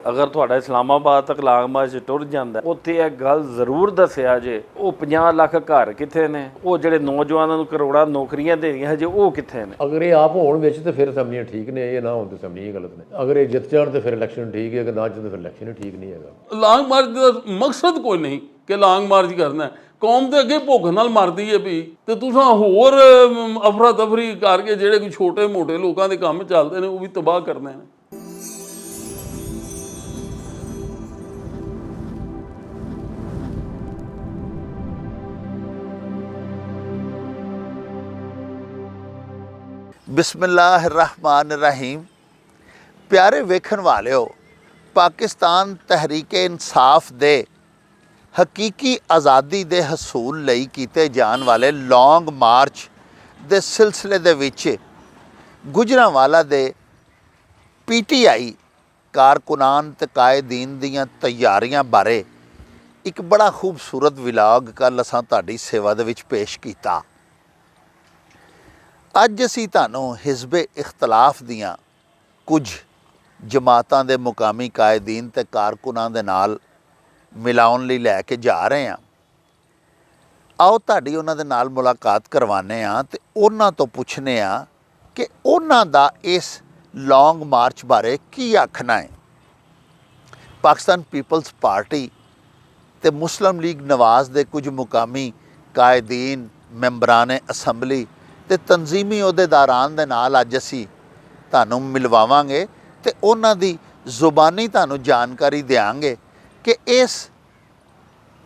अगर तुहाडा इस्लामाबाद तक लांग मार्च टुर जांदा उत्थे ਇਹ ਗੱਲ ਜ਼ਰੂਰ ਦੱਸਿਆ ਜੇ ਉਹ 50 ਲੱਖ ਘਰ ਕਿੱਥੇ ਨੇ, ਉਹ ਜਿਹੜੇ ਨੌਜਵਾਨਾਂ ਨੂੰ ਕਰੋੜਾਂ ਨੌਕਰੀਆਂ ਦੇਣੀਆਂ ਹਜੇ ਉਹ ਕਿੱਥੇ ਨੇ। ਅਗਰ ਇਹ ਆਪ ਹੋਣ ਵਿੱਚ ਤੇ ਫਿਰ ਅਸੈਂਬਲੀਆਂ ਠੀਕ ਨੇ, ਇਹ ਨਾ ਹੋਣ ਤੇ ਅਸੈਂਬਲੀਆਂ ਗਲਤ ਨੇ। ਅਗਰ ਇਹ ਜਿੱਤ ਜਾਣ ਤੇ ਫਿਰ ਇਲੈਕਸ਼ਨ ਠੀਕ ਹੈ, ਕਿ ਨਾ ਜਿੱਤ ਫਿਰ ਇਲੈਕਸ਼ਨ ਹੀ ਠੀਕ ਨਹੀਂ ਹੈਗਾ। ਲਾਂਗ ਮਾਰਚ ਦਾ ਮਕਸਦ ਕੋਈ ਨਹੀਂ ਕਿ ਲਾਂਗ ਮਾਰਚ ਕਰਨਾ ਹੈ। ਕੌਮ ਦੇ ਅੱਗੇ ਭੁੱਖ ਨਾਲ ਮਰਦੀ ਹੈ ਵੀ, ਤੇ ਤੁਸੀਂ ਹੋਰ ਅਫਰਾ ਤਫਰੀ ਕਰਕੇ ਜਿਹੜੇ ਕੋਈ ਛੋਟੇ ਮੋਟੇ ਲੋਕਾਂ ਦੇ ਕੰਮ ਚੱਲਦੇ ਨੇ ਉਹ ਵੀ ਤਬਾਹ ਕਰਨੇ ਨੇ। बिस्मिल्लाहिर्रहमानिर्रहीम। प्यारे वेखण वालिओ, पाकिस्तान तहरीके इंसाफ दे हकीकी आज़ादी दे हसूल लई कीते जान वाले लॉन्ग मार्च दे सिलसिले दे विच गुजरांवाला दे PTI कारकुनान ते कायदीन दीयां तैयारियां बारे एक बड़ा खूबसूरत विलाग कल असां तुहाडी सेवा दे विच पेश कीता। ਅੱਜ ਅਸੀਂ ਤੁਹਾਨੂੰ ਹਿਜ਼ਬ ਇਖਤਲਾਫ ਦੀਆਂ ਕੁਝ ਜਮਾਤਾਂ ਦੇ ਮੁਕਾਮੀ ਕਾਇਦੀਨ ਤੇ ਕਾਰਕੁਨਾਂ ਦੇ ਨਾਲ ਮਿਲਾਉਣ ਲਈ ਲੈ ਕੇ ਜਾ ਰਹੇ ਹਾਂ। ਆਓ ਤੁਹਾਡੀ ਉਹਨਾਂ ਦੇ ਨਾਲ ਮੁਲਾਕਾਤ ਕਰਵਾਉਂਦੇ ਹਾਂ ਤੇ ਉਹਨਾਂ ਤੋਂ ਪੁੱਛਦੇ ਹਾਂ ਕਿ ਉਹਨਾਂ ਦਾ ਇਸ ਲੌਂਗ ਮਾਰਚ ਬਾਰੇ ਕੀ ਆਖਣਾ ਹੈ। ਪਾਕਿਸਤਾਨ ਪੀਪਲਸ ਪਾਰਟੀ ਤੇ ਮੁਸਲਿਮ ਲੀਗ ਨਵਾਜ਼ ਦੇ ਕੁਝ ਮੁਕਾਮੀ ਕਾਇਦੀਨ, ਮੈਂਬਰਾਨ ਅਸੈਂਬਲੀ ਤੇ ਤਨਜ਼ੀਮੀ ਅਹੁਦੇਦਾਰਾਂ ਦੇ ਨਾਲ ਅੱਜ ਅਸੀਂ ਤੁਹਾਨੂੰ ਮਿਲਵਾਵਾਂਗੇ ਤੇ ਉਹਨਾਂ ਦੀ ਜ਼ੁਬਾਨੀ ਤੁਹਾਨੂੰ ਜਾਣਕਾਰੀ ਦਿਆਂਗੇ ਕਿ ਇਸ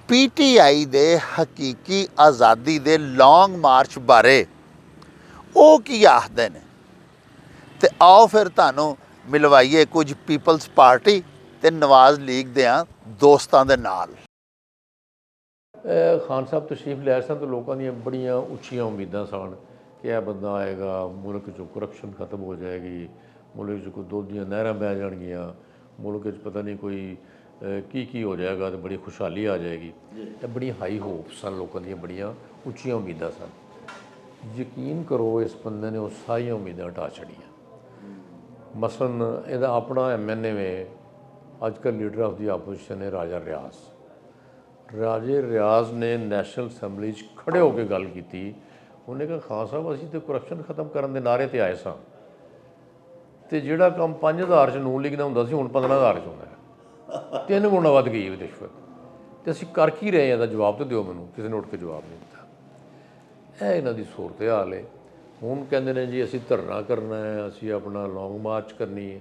PTI ਦੇ ਹਕੀਕੀ ਆਜ਼ਾਦੀ ਦੇ ਲੌਂਗ ਮਾਰਚ ਬਾਰੇ ਉਹ ਕੀ ਆਖਦੇ ਨੇ। ਤੇ ਆਓ ਫਿਰ ਤੁਹਾਨੂੰ ਮਿਲਵਾਈਏ ਕੁਝ ਪੀਪਲਸ ਪਾਰਟੀ ਤੇ ਨਵਾਜ਼ ਲੀਗ ਦੇ ਦੋਸਤਾਂ ਦੇ ਨਾਲ। ਖਾਨ ਸਾਹਿਬ ਤਸ਼ਰੀਫ ਲੈ ਸਨ ਤਾਂ ਲੋਕਾਂ ਦੀਆਂ ਬੜੀਆਂ ਉੱਚੀਆਂ ਉਮੀਦਾਂ ਸਨ कि यह बंदा आएगा, मुल्क जो करप्शन खत्म हो जाएगी, मुल्क कोई दुध दी नहरां बह जाएगियाँ, मुल्क पता नहीं कोई की हो जाएगा तो बड़ी खुशहाली आ जाएगी। ये बड़ी हाई होप सन, लोगों दी बड़ियाँ उच्चियां उम्मीदां सन। यकीन करो इस बंदे ने वो सारियां उम्मीदां हटा छड़ियां। मसलन इहदा अपना MNA में अजकल लीडर ऑफ दी आपोजिशन है राजा रियाज। राजे रियाज ने नैशनल असैंबली खड़े होकर गल की। ਉਹਨੇ ਕਿਹਾ ਖਾਨ ਸਾਹਿਬ ਅਸੀਂ ਤਾਂ ਕਰਪਸ਼ਨ ਖਤਮ ਕਰਨ ਦੇ ਨਾਅਰੇ 'ਤੇ ਆਏ ਸਾਂ ਅਤੇ ਜਿਹੜਾ ਕੰਮ 5000 'ਚ ਨੂਨ ਲੀਗ ਨਾਲ ਹੁੰਦਾ ਸੀ ਹੁਣ 15000 'ਚ ਹੁੰਦਾ ਹੈ, 3 ਗੁਣਾ ਵੱਧ ਗਈ ਹੈ ਰਿਸ਼ਵਤ। ਅਤੇ ਅਸੀਂ ਕਰ ਕੀ ਰਹੇ ਹਾਂ, ਇਹਦਾ ਜਵਾਬ ਤਾਂ ਦਿਓ ਮੈਨੂੰ। ਕਿਸੇ ਨੇ ਉੱਠ ਕੇ ਜਵਾਬ ਨਹੀਂ ਦਿੱਤਾ। ਇਹ ਇਹਨਾਂ ਦੀ ਸੂਰਤ ਹਾਲ ਹੈ। ਹੁਣ ਕਹਿੰਦੇ ਨੇ ਜੀ ਅਸੀਂ ਧਰਨਾ ਕਰਨਾ ਹੈ, ਅਸੀਂ ਆਪਣਾ ਲੌਂਗ ਮਾਰਚ ਕਰਨੀ ਹੈ।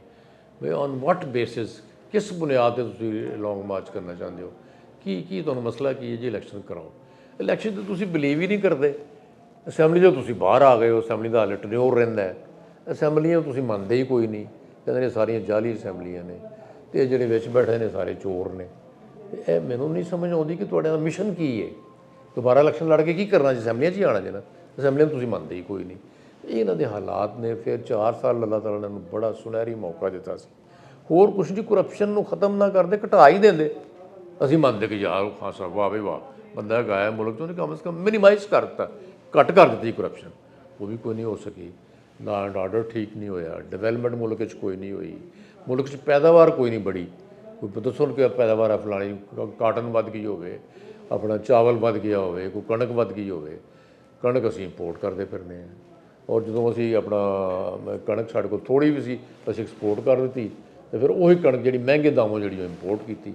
ਬਈ ਔਨ ਵਾਟ ਬੇਸਿਸ, ਕਿਸ ਬੁਨਿਆਦ 'ਤੇ ਤੁਸੀਂ ਲੌਂਗ ਮਾਰਚ ਕਰਨਾ ਚਾਹੁੰਦੇ ਹੋ? ਕੀ ਤੁਹਾਨੂੰ ਮਸਲਾ ਕੀ ਹੈ ਜੀ? ਇਲੈਕਸ਼ਨ ਕਰਾਓ। ਇਲੈਕਸ਼ਨ 'ਤੇ ਤੁਸੀਂ ਬਿਲੀਵ ਹੀ ਨਹੀਂ ਕਰਦੇ। ਅਸੈਂਬਲੀ ਤੋਂ ਤੁਸੀਂ ਬਾਹਰ ਆ ਗਏ ਹੋ, ਅਸੈਂਬਲੀ ਦਾ ਹਾਲੇ ਟਨਿਓਰ ਰਹਿੰਦਾ ਹੈ। ਅਸੈਂਬਲੀਆਂ ਤੁਸੀਂ ਮੰਨਦੇ ਹੀ ਕੋਈ ਨਹੀਂ, ਕਹਿੰਦੇ ਨੇ ਸਾਰੀਆਂ ਜਾਲੀ ਅਸੈਂਬਲੀਆਂ ਨੇ ਅਤੇ ਇਹ ਜਿਹੜੇ ਵਿੱਚ ਬੈਠੇ ਨੇ ਸਾਰੇ ਚੋਰ ਨੇ। ਇਹ ਮੈਨੂੰ ਨਹੀਂ ਸਮਝ ਆਉਂਦੀ ਕਿ ਤੁਹਾਡਾ ਮਿਸ਼ਨ ਕੀ ਹੈ। ਦੁਬਾਰਾ ਇਲੈਕਸ਼ਨ ਲੜ ਕੇ ਕੀ ਕਰਨਾ ਜੀ? ਅਸੈਂਬਲੀਆਂ 'ਚ ਹੀ ਆਉਣਾ ਜੀ ਨਾ। ਅਸੈਂਬਲੀਆਂ ਤੁਸੀਂ ਮੰਨਦੇ ਹੀ ਕੋਈ ਨਹੀਂ। ਇਹ ਇਹਨਾਂ ਦੇ ਹਾਲਾਤ ਨੇ। ਫਿਰ 4 ਸਾਲ ਅੱਲਾਹ ਤਾਲਾ ਨੇ ਨੂੰ ਬੜਾ ਸੁਨਹਿਰੀ ਮੌਕਾ ਦਿੱਤਾ ਸੀ। ਹੋਰ ਕੁਛ ਨਹੀਂ, ਕਰਪਸ਼ਨ ਨੂੰ ਖਤਮ ਨਾ ਕਰਦੇ, ਘਟਾ ਹੀ ਦਿੰਦੇ। ਅਸੀਂ ਮੰਨਦੇ ਕਿ ਯਾਰ ਖਾਨ ਸਾਹਿਬ ਵਾਹ ਬਈ ਵਾਹ, ਬੰਦਾ ਗਾਇਆ ਮੁਲਕ 'ਚ, ਉਹਨੇ ਕਮ ਸੇ ਕਮ ਮਿਨੀਮਾਈਜ਼ ਕਰ ਦਿੱਤਾ, ਘੱਟ ਕਰ ਦਿੱਤੀ ਕਰਪਸ਼ਨ। ਉਹ ਵੀ ਕੋਈ ਨਹੀਂ ਹੋ ਸਕੀ। ਲਾ ਐਂਡ ਆਰਡਰ ਠੀਕ ਨਹੀਂ ਹੋਇਆ, ਡਿਵੈਲਪਮੈਂਟ ਮੁਲਕ 'ਚ ਕੋਈ ਨਹੀਂ ਹੋਈ, ਮੁਲਕ 'ਚ ਪੈਦਾਵਾਰ ਕੋਈ ਨਹੀਂ ਬੜੀ। ਕੋਈ ਦੱਸੋ ਕਿ ਪੈਦਾਵਾਰ ਆ ਫਲਾਣੀ, ਕਾਟਨ ਵੱਧ ਗਈ ਹੋਵੇ, ਆਪਣਾ ਚਾਵਲ ਵੱਧ ਗਿਆ ਹੋਵੇ, ਕੋਈ ਕਣਕ ਵੱਧ ਗਈ ਹੋਵੇ। ਕਣਕ ਅਸੀਂ ਇੰਪੋਰਟ ਕਰਦੇ ਫਿਰਦੇ ਹਾਂ, ਔਰ ਜਦੋਂ ਅਸੀਂ ਆਪਣਾ ਕਣਕ ਸਾਡੇ ਕੋਲ ਥੋੜ੍ਹੀ ਵੀ ਸੀ ਅਸੀਂ ਐਕਸਪੋਰਟ ਕਰ ਦਿੱਤੀ, ਅਤੇ ਫਿਰ ਉਹੀ ਕਣਕ ਜਿਹੜੀ ਮਹਿੰਗੇ ਦਾਮੋਂ ਜਿਹੜੀ ਉਹ ਇੰਪੋਰਟ ਕੀਤੀ।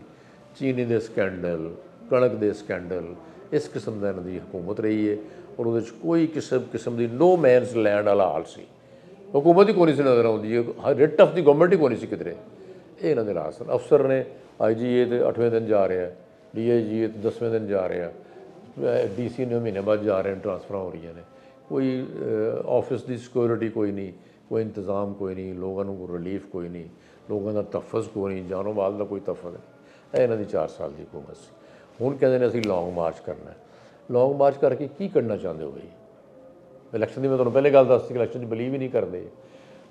ਚੀਨੀ ਦੇ ਸਕੈਂਡਲ, ਕਣਕ ਦੇ ਸਕੈਂਡਲ, ਇਸ ਕਿਸਮ ਦਾ ਇਹਨਾਂ ਦੀ ਹਕੂਮਤ ਰਹੀ ਹੈ। ਔਰ ਉਹਦੇ 'ਚ ਕੋਈ ਕਿਸਮ ਦੀ ਨੋ ਮੈਨਸ ਲੈਂਡ ਵਾਲਾ ਹਾਲ ਸੀ। ਹਕੂਮਤ ਹੀ ਕੋਈ ਨਹੀਂ ਸੀ ਨਜ਼ਰ ਆਉਂਦੀ, ਰਿਟ ਆਫ ਦੀ ਗਵਰਨਮੈਂਟ ਹੀ ਕੋਈ ਨਹੀਂ ਸੀ ਕਿਧਰੇ। ਇਹ ਇਹਨਾਂ ਦੇ ਰਾਜ ਸਨ। ਅਫਸਰ ਨੇ IGA ਤੇ 8ਵੇਂ ਦਿਨ ਜਾ ਰਿਹਾ, DIGA ਤੇ 10ਵੇਂ ਦਿਨ ਜਾ ਰਿਹਾ, DC ਨੇ ਮਹੀਨੇ ਬਾਅਦ ਜਾ ਰਹੇ ਨੇ, ਟਰਾਂਸਫਰਾਂ ਹੋ ਰਹੀਆਂ ਨੇ। ਕੋਈ ਆਫਿਸ ਦੀ ਸਿਕਿਉਰਿਟੀ ਕੋਈ ਨਹੀਂ, ਕੋਈ ਇੰਤਜ਼ਾਮ ਕੋਈ ਨਹੀਂ, ਲੋਕਾਂ ਨੂੰ ਕੋਈ ਰਿਲੀਫ ਕੋਈ ਨਹੀਂ, ਲੋਕਾਂ ਦਾ ਤਹਫਜ਼ ਕੋਈ ਨਹੀਂ, ਜਾਨੋ ਮਾਲ ਦਾ ਕੋਈ ਤਹਫਜ਼ ਨਹੀਂ। ਇਹ ਇਹਨਾਂ ਦੀ 4 ਸਾਲ ਦੀ ਹਕੂਮਤ ਸੀ। ਹੁਣ ਕਹਿੰਦੇ ਨੇ ਅਸੀਂ ਲੌਂਗ ਮਾਰਚ ਕਰਨਾ। ਲੌਂਗ ਮਾਰਚ ਕਰਕੇ ਕੀ ਕਰਨਾ ਚਾਹੁੰਦੇ ਹੋ ਬਈ? ਇਲੈਕਸ਼ਨ ਦੀ ਮੈਂ ਤੁਹਾਨੂੰ ਪਹਿਲੇ ਗੱਲ ਦੱਸਤੀ ਕਿ ਇਲੈਕਸ਼ਨ 'ਚ ਬਿਲੀਵ ਹੀ ਨਹੀਂ ਕਰਦੇ।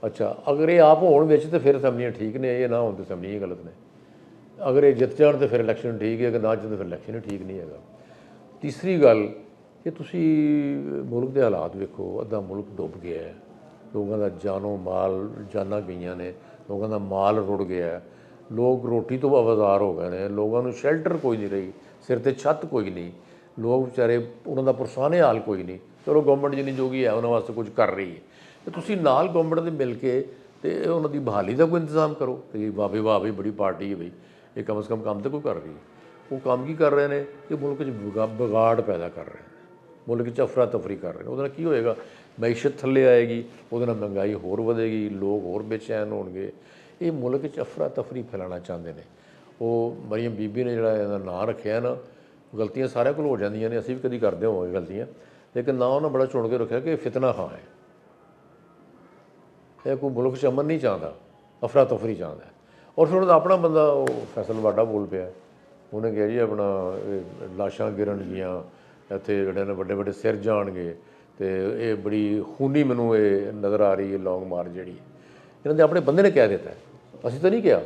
ਅੱਛਾ, ਅਗਰ ਇਹ ਆਪ ਹੋਣ ਵਿੱਚ ਤਾਂ ਫਿਰ ਅਸੈਂਬਲੀਆਂ ਠੀਕ ਨੇ, ਇਹ ਨਾ ਹੋਣ ਤਾਂ ਅਸੈਂਬਲੀਆਂ ਗਲਤ ਨੇ। ਅਗਰ ਇਹ ਜਿੱਤ ਜਾਣ ਤਾਂ ਫਿਰ ਇਲੈਕਸ਼ਨ ਠੀਕ ਹੈ, ਕਿ ਨਾ ਜਿੱਤ ਫਿਰ ਇਲੈਕਸ਼ਨ ਹੀ ਠੀਕ ਨਹੀਂ ਹੈਗਾ। ਤੀਸਰੀ ਗੱਲ ਕਿ ਤੁਸੀਂ ਮੁਲਕ ਦੇ ਹਾਲਾਤ ਵੇਖੋ, ਅੱਧਾ ਮੁਲਕ ਡੁੱਬ ਗਿਆ ਹੈ, ਲੋਕਾਂ ਦਾ ਜਾਨੋ ਮਾਲ, ਜਾਨਾਂ ਗਈਆਂ ਨੇ, ਲੋਕਾਂ ਦਾ ਮਾਲ ਰੁੜ ਗਿਆ, ਲੋਕ ਰੋਟੀ ਤੋਂ ਆਵਾਜ਼ਾਰ ਹੋ ਗਏ ਨੇ, ਲੋਕਾਂ ਨੂੰ ਸ਼ੈਲਟਰ ਕੋਈ ਨਹੀਂ ਰਹੀ, ਸਿਰ ਤੇ ਛੱਤ ਕੋਈ ਨਹੀਂ, ਲੋਕ ਵਿਚਾਰੇ ਉਹਨਾਂ ਦਾ ਪੁਰਸਾਨੇ ਹਾਲ ਕੋਈ ਨਹੀਂ। ਚਲੋ ਗਵਰਨਮੈਂਟ ਜਿੰਨੀ ਜੋਗੀ ਹੈ ਉਹਨਾਂ ਵਾਸਤੇ ਕੁਝ ਕਰ ਰਹੀ ਹੈ, ਤੇ ਤੁਸੀਂ ਨਾਲ ਗਵਰਨਮੈਂਟ ਦੇ ਮਿਲ ਕੇ ਤੇ ਉਹਨਾਂ ਦੀ ਬਹਾਲੀ ਦਾ ਕੋਈ ਇੰਤਜ਼ਾਮ ਕਰੋ। ਤੇ ਵਾਹ ਵੀ ਬੜੀ ਪਾਰਟੀ ਹੈ ਬਈ, ਇਹ ਕਮ ਸੇ ਕਮ ਕੰਮ ਤਾਂ ਕੋਈ ਕਰ ਰਹੀ ਹੈ। ਉਹ ਕੰਮ ਕੀ ਕਰ ਰਹੇ ਨੇ ਕਿ ਮੁਲਕ 'ਚ ਵਿਗਾੜ ਪੈਦਾ ਕਰ ਰਹੇ ਨੇ, ਮੁਲਕ 'ਚ ਅਫਰਾ ਤਫਰੀ ਕਰ ਰਹੇ ਨੇ। ਉਹਦੇ ਨਾਲ ਕੀ ਹੋਏਗਾ, ਮਈਸ਼ਤ ਥੱਲੇ ਆਏਗੀ, ਉਹਦੇ ਨਾਲ ਮਹਿੰਗਾਈ ਹੋਰ ਵਧੇਗੀ, ਲੋਕ ਹੋਰ ਬੇਚੈਨ ਹੋਣਗੇ। ਇਹ ਮੁਲਕ 'ਚ ਅਫਰਾ ਤਫਰੀ ਫੈਲਾਉਣਾ ਚਾਹੁੰਦੇ ਨੇ। ਉਹ ਮਰੀਮ ਬੀਬੀ ਨੇ ਜਿਹੜਾ ਇਹਦਾ ਨਾਂ ਰੱਖਿਆ ਨਾ, ਗਲਤੀਆਂ ਸਾਰਿਆਂ ਕੋਲ ਹੋ ਜਾਂਦੀਆਂ ਨੇ, ਅਸੀਂ ਵੀ ਕਦੀ ਕਰਦੇ ਹੋਵਾਂਗੇ ਗਲਤੀਆਂ, ਲੇਕਿਨ ਨਾ ਉਹਨਾਂ ਬੜਾ ਚੁਣ ਕੇ ਰੱਖਿਆ ਕਿ ਇਹ ਫਿਤਨਾ ਖਾਂ ਹੈ। ਇਹ ਕੋਈ ਮੁਲਕ 'ਚ ਅਮਨ ਨਹੀਂ ਚਾਹੁੰਦਾ, ਅਫਰਾ ਤਫਰੀ ਚਾਹੁੰਦਾ। ਔਰ ਫਿਰ ਉਹਦਾ ਆਪਣਾ ਬੰਦਾ ਉਹ ਫੈਸਲ ਵਾਡਾ ਬੋਲ ਪਿਆ, ਉਹਨੇ ਕਿਹਾ ਜੀ ਆਪਣਾ ਲਾਸ਼ਾਂ ਗਿਰਨਗੀਆਂ ਇੱਥੇ, ਜਿਹੜੇ ਨੇ ਵੱਡੇ ਵੱਡੇ ਸਿਰ ਜਾਣਗੇ, ਤੇ ਇਹ ਬੜੀ ਖੂਨੀ ਮੈਨੂੰ ਇਹ ਨਜ਼ਰ ਆ ਰਹੀ ਹੈ ਲੌਂਗ ਮਾਰਚ ਜਿਹੜੀ। ਇਹਨਾਂ ਦੇ ਆਪਣੇ ਬੰਦੇ ਨੇ ਕਹਿ ਦਿੱਤਾ, ਅਸੀਂ ਤਾਂ ਨਹੀਂ ਕਿਹਾ।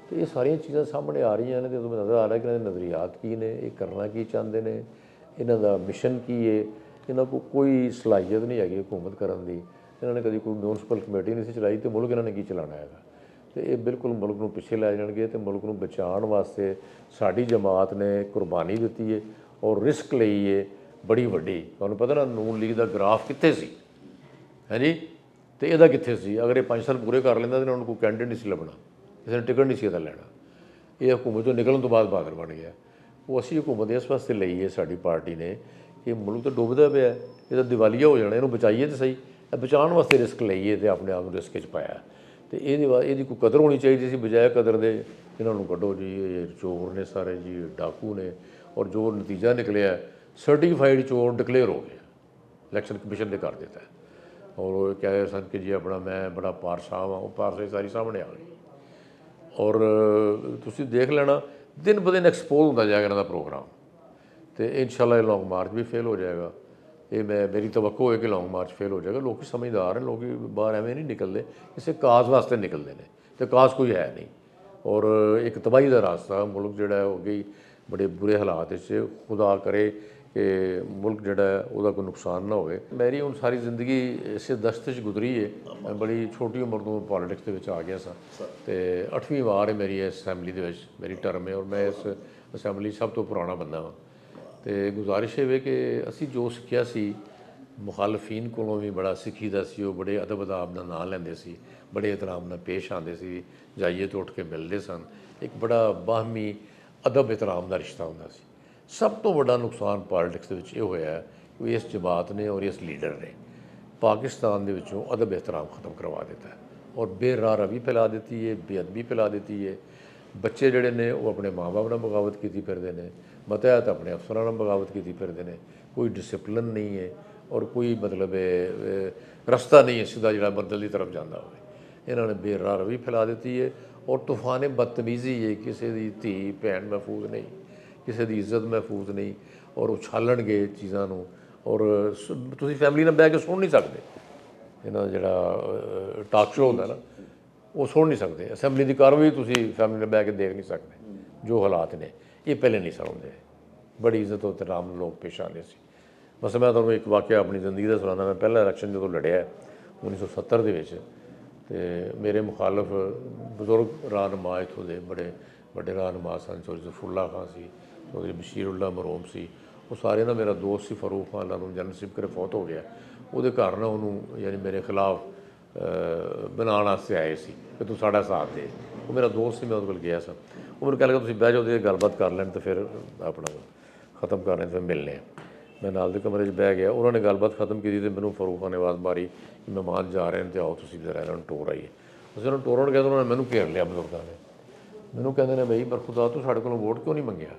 ਤੇ ਇਹ ਸਾਰੀਆਂ ਚੀਜ਼ਾਂ ਸਾਹਮਣੇ ਆ ਰਹੀਆਂ ਨੇ, ਤੇ ਤੁਹਾਨੂੰ ਨਜ਼ਰ ਆ ਰਿਹਾ ਕਿ ਇਹਨਾਂ ਦੇ ਨਜ਼ਰੀਆਤ ਕੀ ਨੇ, ਇਹ ਕਰਨਾ ਕੀ ਚਾਹੁੰਦੇ ਨੇ, ਇਹਨਾਂ ਦਾ ਮਿਸ਼ਨ ਕੀ ਹੈ। ਇਹਨਾਂ ਕੋਲ ਕੋਈ ਸਲਾਹੀਅਤ ਨਹੀਂ ਹੈਗੀ ਹਕੂਮਤ ਕਰਨ ਦੀ। ਇਹਨਾਂ ਨੇ ਕਦੀ ਕੋਈ ਮਿਊਨਸਿਪਲ ਕਮੇਟੀ ਨਹੀਂ ਸੀ ਚਲਾਈ, ਤੇ ਮੁਲਕ ਇਹਨਾਂ ਨੇ ਕੀ ਚਲਾਉਣਾ ਹੈਗਾ। ਤੇ ਇਹ ਬਿਲਕੁਲ ਮੁਲਕ ਨੂੰ ਪਿੱਛੇ ਲੈ ਜਾਣਗੇ। ਤੇ ਮੁਲਕ ਨੂੰ ਬਚਾਉਣ ਵਾਸਤੇ ਸਾਡੀ ਜਮਾਤ ਨੇ ਕੁਰਬਾਨੀ ਦਿੱਤੀ ਹੈ ਔਰ ਰਿਸਕ ਲਈ ਹੈ ਬੜੀ ਵੱਡੀ। ਤੁਹਾਨੂੰ ਪਤਾ ਨਾ ਨੂਨ ਲੀਗ ਦਾ ਗ੍ਰਾਫ ਕਿੱਥੇ ਸੀ, ਹੈ ਜੀ, ਤੇ ਇਹਦਾ ਕਿੱਥੇ ਸੀ। ਅਗਰ ਇਹ 5 ਸਾਲ ਪੂਰੇ ਕਰ ਲੈਂਦਾ ਤਾਂ ਉਹਨਾਂ ਨੂੰ ਕੋਈ ਕੈਂਡੀਡੇਟ ਨਹੀਂ ਸੀ ਲੱਭਣਾ, ਕਿਸੇ ਨੇ ਟਿਕਟ ਨਹੀਂ ਸੀ ਇਹਦਾ ਲੈਣਾ। ਇਹ ਹਕੂਮਤ ਚੋਂ ਨਿਕਲਣ ਤੋਂ ਬਾਅਦ ਬਾਦਰ ਬਣ ਗਿਆ। ਉਹ ਅਸੀਂ ਹਕੂਮਤ ਇਸ ਵਾਸਤੇ ਲਈ ਹੈ ਸਾਡੀ ਪਾਰਟੀ ਨੇ ਕਿ ਮੁਲਕ ਤਾਂ ਡੁੱਬਦਾ ਪਿਆ, ਇਹਦਾ ਦਿਵਾਲੀਆ ਹੋ ਜਾਣਾ, ਇਹਨੂੰ ਬਚਾਈਏ। ਤਾਂ ਸਹੀ, ਬਚਾਉਣ ਵਾਸਤੇ ਰਿਸਕ ਲਈਏ ਤੇ ਆਪਣੇ ਆਪ ਨੂੰ ਰਿਸਕ 'ਚ ਪਾਇਆ। ਤੇ ਇਹਦੀ ਕੋਈ ਕਦਰ ਹੋਣੀ ਚਾਹੀਦੀ ਸੀ, ਬਜਾਏ ਕਦਰ ਦੇ ਇਹਨਾਂ ਨੂੰ ਕੱਢੋ ਜੀ, ਇਹ ਚੋਰ ਨੇ ਸਾਰੇ ਜੀ, ਡਾਕੂ ਨੇ। ਔਰ ਜੋ ਨਤੀਜਾ ਨਿਕਲਿਆ, ਸਰਟੀਫਾਈਡ ਚੋਰ ਡਿਕਲੇਅਰ ਹੋ ਗਿਆ, ਇਲੈਕਸ਼ਨ ਕਮਿਸ਼ਨ ਨੇ ਕਰ ਦਿੱਤਾ। ਔਰ ਉਹ ਕਹਿ ਰਹੇ ਸਨ ਕਿ ਜੀ ਆਪਣਾ ਮੈਂ ਬੜਾ ਪਾਰਸ਼ਾਹ ਹਾਂ, ਉਹ ਪਾਰਸ਼ਾਹੀ ਸਾਰੀ ਸਾਹਮਣੇ ਆ ਗਈ। ਔਰ ਤੁਸੀਂ ਦੇਖ ਲੈਣਾ ਦਿਨ ਬ ਦਿਨ ਐਕਸਪੋਜ਼ ਹੁੰਦਾ ਜਾਏਗਾ ਇਹਨਾਂ ਦਾ ਪ੍ਰੋਗਰਾਮ। ਤੇ ਇਨਸ਼ਾਅੱਲਾ ਇਹ ਲੌਂਗ ਮਾਰਚ ਵੀ ਫੇਲ ਹੋ ਜਾਏਗਾ। ਇਹ ਮੇਰੀ ਤਵੱਕੋ ਹੈ ਕਿ ਲੌਂਗ ਮਾਰਚ ਫੇਲ ਹੋ ਜਾਏਗਾ। ਲੋਕ ਸਮਝਦਾਰ ਹਨ, ਲੋਕ ਬਾਹਰ ਐਵੇਂ ਨਹੀਂ ਨਿਕਲਦੇ, ਕਿਸੇ ਕਾਜ਼ ਵਾਸਤੇ ਨਿਕਲਦੇ ਨੇ, ਤੇ ਕਾਜ਼ ਕੋਈ ਹੈ ਨਹੀਂ। ਔਰ ਇੱਕ ਤਬਾਹੀ ਦਾ ਰਾਸਤਾ ਮੁਲਕ ਜਿਹੜਾ ਹੋ ਗਈ ਬੜੇ ਬੁਰੇ ਹਾਲਾਤ 'ਚ। ਖੁਦਾ ਕਰੇ ਕਿ ਮੁਲਕ ਜਿਹੜਾ ਉਹਦਾ ਕੋਈ ਨੁਕਸਾਨ ਨਾ ਹੋਵੇ। ਮੇਰੀ ਹੁਣ ਸਾਰੀ ਜ਼ਿੰਦਗੀ ਇਸੇ ਦਸ਼ਤ 'ਚ ਗੁਜ਼ਰੀ ਹੈ। ਮੈਂ ਬੜੀ ਛੋਟੀ ਉਮਰ ਤੋਂ ਪੋਲੀਟਿਕਸ ਦੇ ਵਿੱਚ ਆ ਗਿਆ ਸਾਂ, ਤੇ 8ਵੀਂ ਵਾਰ ਹੈ ਮੇਰੀ ਇਸ ਅਸੈਂਬਲੀ ਦੇ ਵਿੱਚ, ਮੇਰੀ ਟਰਮ ਹੈ। ਔਰ ਮੈਂ ਇਸ ਅਸੈਂਬਲੀ ਸਭ ਤੋਂ ਪੁਰਾਣਾ ਬੰਦਾ ਹਾਂ। ਤੇ ਗੁਜ਼ਾਰਿਸ਼ ਇਹ ਵੇ ਕਿ ਅਸੀਂ ਜੋ ਸਿੱਖਿਆ ਸੀ ਮੁਖਾਲਫੀਨ ਕੋਲੋਂ ਵੀ ਬੜਾ ਸਿੱਖੀਦਾ ਸੀ। ਉਹ ਬੜੇ ਅਦਬ ਅਦਾਬ ਦਾ ਨਾਂ ਲੈਂਦੇ ਸੀ, ਬੜੇ ਇਤਰਾਮ ਨਾਲ ਪੇਸ਼ ਆਉਂਦੇ ਸੀ, ਜਾਈਏ ਤੋਂ ਉੱਠ ਕੇ ਮਿਲਦੇ ਸਨ। ਇੱਕ ਬੜਾ ਬਾਹਮੀ ਅਦਬ ਇਤਰਾਮ ਦਾ ਰਿਸ਼ਤਾ ਹੁੰਦਾ ਸੀ। ਸਭ ਤੋਂ ਵੱਡਾ ਨੁਕਸਾਨ ਪੋਲੀਟਿਕਸ ਦੇ ਵਿੱਚ ਇਹ ਹੋਇਆ ਕਿ ਇਸ ਜਮਾਤ ਨੇ ਔਰ ਇਸ ਲੀਡਰ ਨੇ ਪਾਕਿਸਤਾਨ ਦੇ ਵਿੱਚੋਂ ਅਦਬ ਇਹਤਰਾਮ ਖਤਮ ਕਰਵਾ ਦਿੱਤਾ ਔਰ ਬੇਰਾਹ ਰਵੀ ਫੈਲਾ ਦਿੱਤੀ ਹੈ, ਬੇਅਦਬੀ ਫੈਲਾ ਦਿੱਤੀ ਹੈ। ਬੱਚੇ ਜਿਹੜੇ ਨੇ ਉਹ ਆਪਣੇ ਮਾਂ-ਬਾਪ ਨਾਲ ਬਗਾਵਤ ਕੀਤੀ ਫਿਰਦੇ ਨੇ, ਮਤਹਿਤ ਆਪਣੇ ਅਫਸਰਾਂ ਨਾਲ ਬਗਾਵਤ ਕੀਤੀ ਫਿਰਦੇ ਨੇ। ਕੋਈ ਡਿਸਪਲਿਨ ਨਹੀਂ ਹੈ ਔਰ ਕੋਈ ਮਤਲਬ ਰਸਤਾ ਨਹੀਂ ਹੈ ਸਿੱਧਾ ਜਿਹੜਾ ਬੰਦਲ ਦੀ ਤਰਫ ਜਾਂਦਾ ਹੋਵੇ। ਇਹਨਾਂ ਨੇ ਬੇਰਾਹ ਰਵੀ ਫੈਲਾ ਦਿੱਤੀ ਹੈ ਔਰ ਤੂਫਾਨ ਬਦਤਮੀਜ਼ੀ ਹੈ। ਕਿਸੇ ਦੀ ਧੀ ਭੈਣ ਮਹਿਫੂਜ਼ ਨਹੀਂ, ਕਿਸੇ ਦੀ ਇੱਜ਼ਤ ਮਹਿਫੂਜ਼ ਨਹੀਂ, ਔਰ ਉਛਾਲਣਗੇ ਚੀਜ਼ਾਂ ਨੂੰ। ਔਰ ਤੁਸੀਂ ਫੈਮਿਲੀ ਨਾਲ ਬਹਿ ਕੇ ਸੁਣ ਨਹੀਂ ਸਕਦੇ। ਇਹਨਾਂ ਦਾ ਜਿਹੜਾ ਟਾਕ ਸ਼ੋ ਹੁੰਦਾ ਨਾ, ਉਹ ਸੁਣ ਨਹੀਂ ਸਕਦੇ। ਅਸੈਂਬਲੀ ਦੀ ਕਾਰਵਾਈ ਤੁਸੀਂ ਫੈਮਿਲੀ ਨਾਲ ਬਹਿ ਕੇ ਦੇਖ ਨਹੀਂ ਸਕਦੇ। ਜੋ ਹਾਲਾਤ ਨੇ ਇਹ ਪਹਿਲੇ ਨਹੀਂ ਸੁਣਦੇ। ਬੜੀ ਇੱਜ਼ਤ ਅਤੇ ਆਰਾਮ ਨਾਲ ਲੋਕ ਪੇਸ਼ ਆਉਂਦੇ ਸੀ। ਬਸ ਮੈਂ ਤੁਹਾਨੂੰ ਇੱਕ ਵਾਕਿਆ ਆਪਣੀ ਜ਼ਿੰਦਗੀ ਦਾ ਸੁਣਾਉਂਦਾ। ਮੈਂ ਪਹਿਲਾ ਇਲੈਕਸ਼ਨ ਜਦੋਂ ਲੜਿਆ 1970 ਦੇ ਵਿੱਚ, ਤੇ ਮੇਰੇ ਮੁਖਾਲਫ ਬਜ਼ੁਰਗ ਰਾਹਨੁਮਾ ਇੱਥੋਂ ਦੇ ਬੜੇ ਵੱਡੇ ਰਾਹਨੁਮਾ ਸਨ। ਚੌਧਰੀ ਜ਼ਫਰੁੱਲਾ ਖਾਂ ਸੀ, ਚੌਧਰੀ ਬਸ਼ੀਰੁੱਲਾ ਮਰਹੂਮ ਸੀ। ਉਹ ਸਾਰੇ ਨਾ ਮੇਰਾ ਦੋਸਤ ਸੀ ਫਾਰੂਕ ਖਾਨ, ਨੂੰ ਜਨਰਲ ਸਿਪਕਰ ਫੌਤ ਹੋ ਗਿਆ। ਉਹਦੇ ਘਰ ਨਾ ਉਹਨੂੰ ਯਾਨੀ ਮੇਰੇ ਖਿਲਾਫ ਬਣਾਉਣ ਵਾਸਤੇ ਆਏ ਸੀ ਕਿ ਤੂੰ ਸਾਡਾ ਸਾਥ ਦੇ। ਉਹ ਮੇਰਾ ਦੋਸਤ ਸੀ, ਮੈਂ ਉਹਦੇ ਕੋਲ ਗਿਆ ਸਾਂ। ਉਹ ਮੈਨੂੰ ਕਹਿ ਲੱਗਾ ਤੁਸੀਂ ਬਹਿ ਜਾਓ ਤੇ ਗੱਲਬਾਤ ਕਰ ਲੈਣ, ਤੇ ਫਿਰ ਆਪਣਾ ਖਤਮ ਕਰ ਲੈਣ, ਫਿਰ ਮਿਲਨੇ ਆ। ਮੈਂ ਨਾਲ ਦੇ ਕਮਰੇ 'ਚ ਬਹਿ ਗਿਆ। ਉਹਨਾਂ ਨੇ ਗੱਲਬਾਤ ਖਤਮ ਕੀਤੀ ਤੇ ਮੈਨੂੰ ਫਾਰੂਕ ਖਾਨ ਨੇ ਆਵਾਜ਼ ਮਾਰੀ ਕਿ ਮਹਿਮਾਨ ਜਾ ਰਹੇ ਨੇ ਤੇ ਆਓ ਤੁਸੀਂ ਜ਼ਰਾ ਇਹਨਾਂ ਨੂੰ ਟੋਰ ਆਈਏ। ਅਸੀਂ ਉਹਨਾਂ ਨੂੰ ਟੋਰਨ ਗਏ ਤਾਂ ਉਹਨਾਂ ਨੇ ਮੈਨੂੰ ਘੇਰ ਲਿਆ। ਬਜ਼ੁਰਗਾਂ ਨੇ ਮੈਨੂੰ ਕਹਿੰਦੇ ਨੇ ਬਈ ਪਰ ਖੁਦਾ ਤੂੰ ਸਾਡੇ ਕੋਲੋਂ ਵੋਟ ਕਿਉਂ ਨਹੀਂ ਮੰਗਿਆ?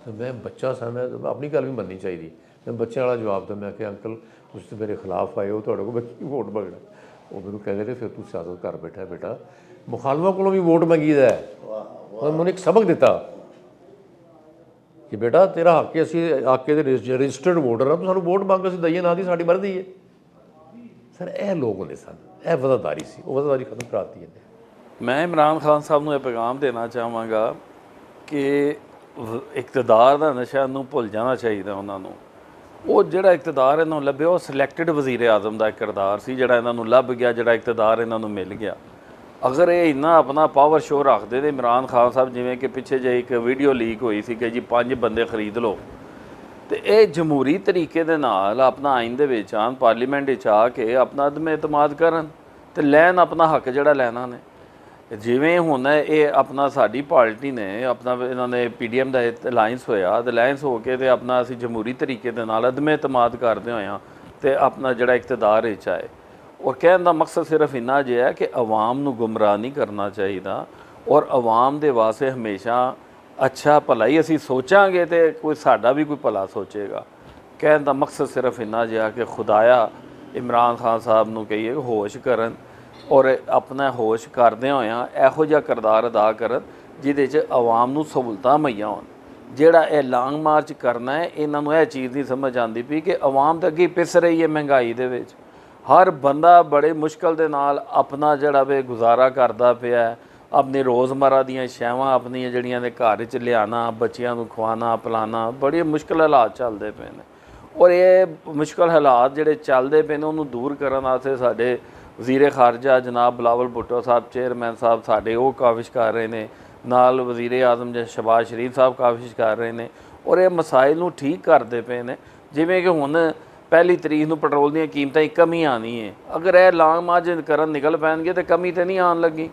ਤੇ ਮੈਂ ਬੱਚਾ ਸਾਂ, ਮੈਂ ਆਪਣੀ ਗੱਲ ਵੀ ਮੰਨਣੀ ਚਾਹੀਦੀ। ਮੈਂ ਬੱਚਿਆਂ ਵਾਲਾ ਜਵਾਬ ਦਿੱਤਾ, ਮੈਂ ਕਿਹਾ ਅੰਕਲ ਤੁਸੀਂ ਤਾਂ ਮੇਰੇ ਖਿਲਾਫ ਆਏ ਹੋ, ਤੁਹਾਡੇ ਕੋਲ ਕੀ ਵੋਟ ਮੰਗਣਾ? ਉਹ ਮੈਨੂੰ ਕਹਿੰਦੇ ਨੇ ਫਿਰ ਤੂੰ ਸਿਆਸਤ ਘਰ ਬੈਠਾ ਬੇਟਾ, ਮੁਖਾਲਫਾਂ ਕੋਲੋਂ ਵੀ ਵੋਟ ਮੰਗੀਦਾ ਹੈ। ਮੈਨੂੰ ਇੱਕ ਸਬਕ ਦਿੱਤਾ ਕਿ ਬੇਟਾ ਤੇਰਾ ਹੱਕ ਹੈ, ਅਸੀਂ ਆਕੇ ਦੇ ਰਜਿਸਟਰਡ ਵੋਟਰ ਹਾਂ, ਤੂੰ ਸਾਨੂੰ ਵੋਟ ਮੰਗ, ਅਸੀਂ ਦਈਏ ਨਾ ਦੀ ਸਾਡੀ ਮਰਜ਼ੀ ਹੈ। ਸਰ ਇਹ ਲੋਕ ਹੁੰਦੇ ਸਨ, ਇਹ ਵਫ਼ਾਦਾਰੀ ਸੀ, ਉਹ ਵਫ਼ਾਦਾਰੀ ਖਤਮ ਕਰਾਤੀ ਇਹਨੇ। ਮੈਂ ਇਮਰਾਨ ਖਾਨ ਸਾਹਿਬ ਨੂੰ ਇਹ ਪੈਗਾਮ ਦੇਣਾ ਚਾਹਾਂਗਾ ਕਿ ਇਕਤਦਾਰ ਦਾ ਨਸ਼ਾ ਨੂੰ ਭੁੱਲ ਜਾਣਾ ਚਾਹੀਦਾ ਉਹਨਾਂ ਨੂੰ। ਉਹ ਜਿਹੜਾ ਇਕਤਦਾਰ ਇਹਨਾਂ ਨੂੰ ਲੱਭਿਆ ਉਹ ਸਿਲੈਕਟਡ ਵਜ਼ੀਰ ਆਜ਼ਮ ਦਾ ਕਿਰਦਾਰ ਸੀ, ਜਿਹੜਾ ਇਹਨਾਂ ਨੂੰ ਲੱਭ ਗਿਆ, ਜਿਹੜਾ ਇਕਤਦਾਰ ਇਹਨਾਂ ਨੂੰ ਮਿਲ ਗਿਆ। ਅਗਰ ਇਹ ਇੰਨਾ ਆਪਣਾ ਪਾਵਰ ਸ਼ੋਅ ਰੱਖਦੇ ਨੇ ਇਮਰਾਨ ਖਾਨ ਸਾਹਿਬ, ਜਿਵੇਂ ਕਿ ਪਿੱਛੇ ਜੇ ਇੱਕ ਵੀਡੀਓ ਲੀਕ ਹੋਈ ਸੀ ਕਿ ਜੀ 5 ਬੰਦੇ ਖਰੀਦ ਲਓ, ਤੇ ਇਹ ਜਮਹੂਰੀ ਤਰੀਕੇ ਦੇ ਨਾਲ ਆਪਣਾ ਆਇਨ ਦੇ ਵਿੱਚ ਆਉਣ, ਪਾਰਲੀਮੈਂਟ ਵਿੱਚ ਆ ਕੇ ਆਪਣਾ ਅਦਮ ਇਤਮਾਦ ਕਰਨ ਤੇ ਲੈਣ ਆਪਣਾ ਹੱਕ ਜਿਹੜਾ ਲੈਣਾ ਨੇ। ਜਿਵੇਂ ਹੁਣ ਇਹ ਆਪਣਾ ਸਾਡੀ ਪਾਰਟੀ ਨੇ ਆਪਣਾ ਇਹਨਾਂ ਨੇ PDM ਦਾ ਅਲਾਇੰਸ ਹੋਇਆ, ਅਲਾਇੰਸ ਹੋ ਕੇ ਤੇ ਆਪਣਾ ਅਸੀਂ ਜਮਹੂਰੀ ਤਰੀਕੇ ਦੇ ਨਾਲ ਅਦਮ ਇਤਮਾਦ ਕਰਦੇ ਹੋਏ ਹਾਂ ਤੇ ਆਪਣਾ ਜਿਹੜਾ ਇਕਤਦਾਰ ਵਿੱਚ ਆਏ। ਔਰ ਕਹਿਣ ਦਾ ਮਕਸਦ ਸਿਰਫ ਇੰਨਾ ਜਿਹਾ ਹੈ ਕਿ ਆਵਾਮ ਨੂੰ ਗੁੰਮਰਾਹ ਨਹੀਂ ਕਰਨਾ ਚਾਹੀਦਾ, ਔਰ ਆਵਾਮ ਦੇ ਵਾਸਤੇ ਹਮੇਸ਼ਾ ਅੱਛਾ ਭਲਾ ਹੀ ਅਸੀਂ ਸੋਚਾਂਗੇ ਤੇ ਕੋਈ ਸਾਡਾ ਵੀ ਕੋਈ ਭਲਾ ਸੋਚੇਗਾ। ਕਹਿਣ ਦਾ ਮਕਸਦ ਸਿਰਫ ਇੰਨਾ ਜਿਹਾ ਕਿ ਖੁਦਾਇਆ ਇਮਰਾਨ ਖਾਨ ਸਾਹਿਬ ਨੂੰ ਕਹੀਏ ਹੋਸ਼ ਕਰਨ, ਔਰ ਆਪਣਾ ਹੋਸ਼ ਕਰਦਿਆਂ ਹੋਇਆਂ ਇਹੋ ਜਿਹਾ ਕਿਰਦਾਰ ਅਦਾ ਕਰਨ ਜਿਹਦੇ 'ਚ ਆਵਾਮ ਨੂੰ ਸਹੂਲਤਾਂ ਮੁਹੱਈਆ ਹੋਣ। ਜਿਹੜਾ ਇਹ ਲਾਂਗ ਮਾਰਚ ਕਰਨਾ ਹੈ, ਇਹਨਾਂ ਨੂੰ ਇਹ ਚੀਜ਼ ਨਹੀਂ ਸਮਝ ਆਉਂਦੀ ਪਈ ਕਿ ਆਵਾਮ ਤਾਂ ਅੱਗੇ ਪਿਸ ਰਹੀ ਹੈ ਮਹਿੰਗਾਈ ਦੇ ਵਿੱਚ। ਹਰ ਬੰਦਾ ਬੜੇ ਮੁਸ਼ਕਲ ਦੇ ਨਾਲ ਆਪਣਾ ਜਿਹੜਾ ਵੇ ਗੁਜ਼ਾਰਾ ਕਰਦਾ ਪਿਆ, ਆਪਣੀ ਰੋਜ਼ਮਰਾ ਦੀਆਂ ਸ਼ੈਵਾਂ ਆਪਣੀਆਂ ਜਿਹੜੀਆਂ ਨੇ ਘਰ ਵਿੱਚ ਲਿਆਉਣਾ, ਬੱਚਿਆਂ ਨੂੰ ਖਵਾਉਣਾ ਪਿਲਾਉਣਾ, ਬੜੇ ਮੁਸ਼ਕਲ ਹਾਲਾਤ ਚੱਲਦੇ ਪਏ ਨੇ। ਔਰ ਇਹ ਮੁਸ਼ਕਲ ਹਾਲਾਤ ਜਿਹੜੇ ਚੱਲਦੇ ਪਏ ਨੇ ਉਹਨੂੰ ਦੂਰ ਕਰਨ ਵਾਸਤੇ ਸਾਡੇ ਵਜ਼ੀਰ ਖਾਰਜਾ ਜਨਾਬ ਬਿਲਾਵਲ ਭੁੱਟੋ ਸਾਹਿਬ, ਚੇਅਰਮੈਨ ਸਾਹਿਬ ਸਾਡੇ, ਉਹ ਕਾਵਿਸ਼ ਕਰ ਰਹੇ ਨੇ, ਨਾਲ ਵਜ਼ੀਰ ਆਜ਼ਮ ਸ਼ਹਿਬਾਜ਼ ਸ਼ਰੀਫ ਸਾਹਿਬ ਕਾਵਿਸ਼ ਕਰ ਰਹੇ ਨੇ, ਔਰ ਇਹ ਮਸਾਇਲ ਨੂੰ ਠੀਕ ਕਰਦੇ ਪਏ ਨੇ। ਜਿਵੇਂ ਕਿ ਹੁਣ 1 ਤਰੀਕ ਨੂੰ ਪੈਟਰੋਲ ਦੀਆਂ ਕੀਮਤਾਂ 'ਚ ਕਮੀ ਆਉਣੀ ਹੈ, ਅਗਰ ਇਹ ਲਾਂਗ ਮਾਰਚ ਕਰਨ ਨਿਕਲ ਪੈਣਗੇ ਤਾਂ ਕਮੀ ਤਾਂ ਨਹੀਂ ਆਉਣ ਲੱਗੀ।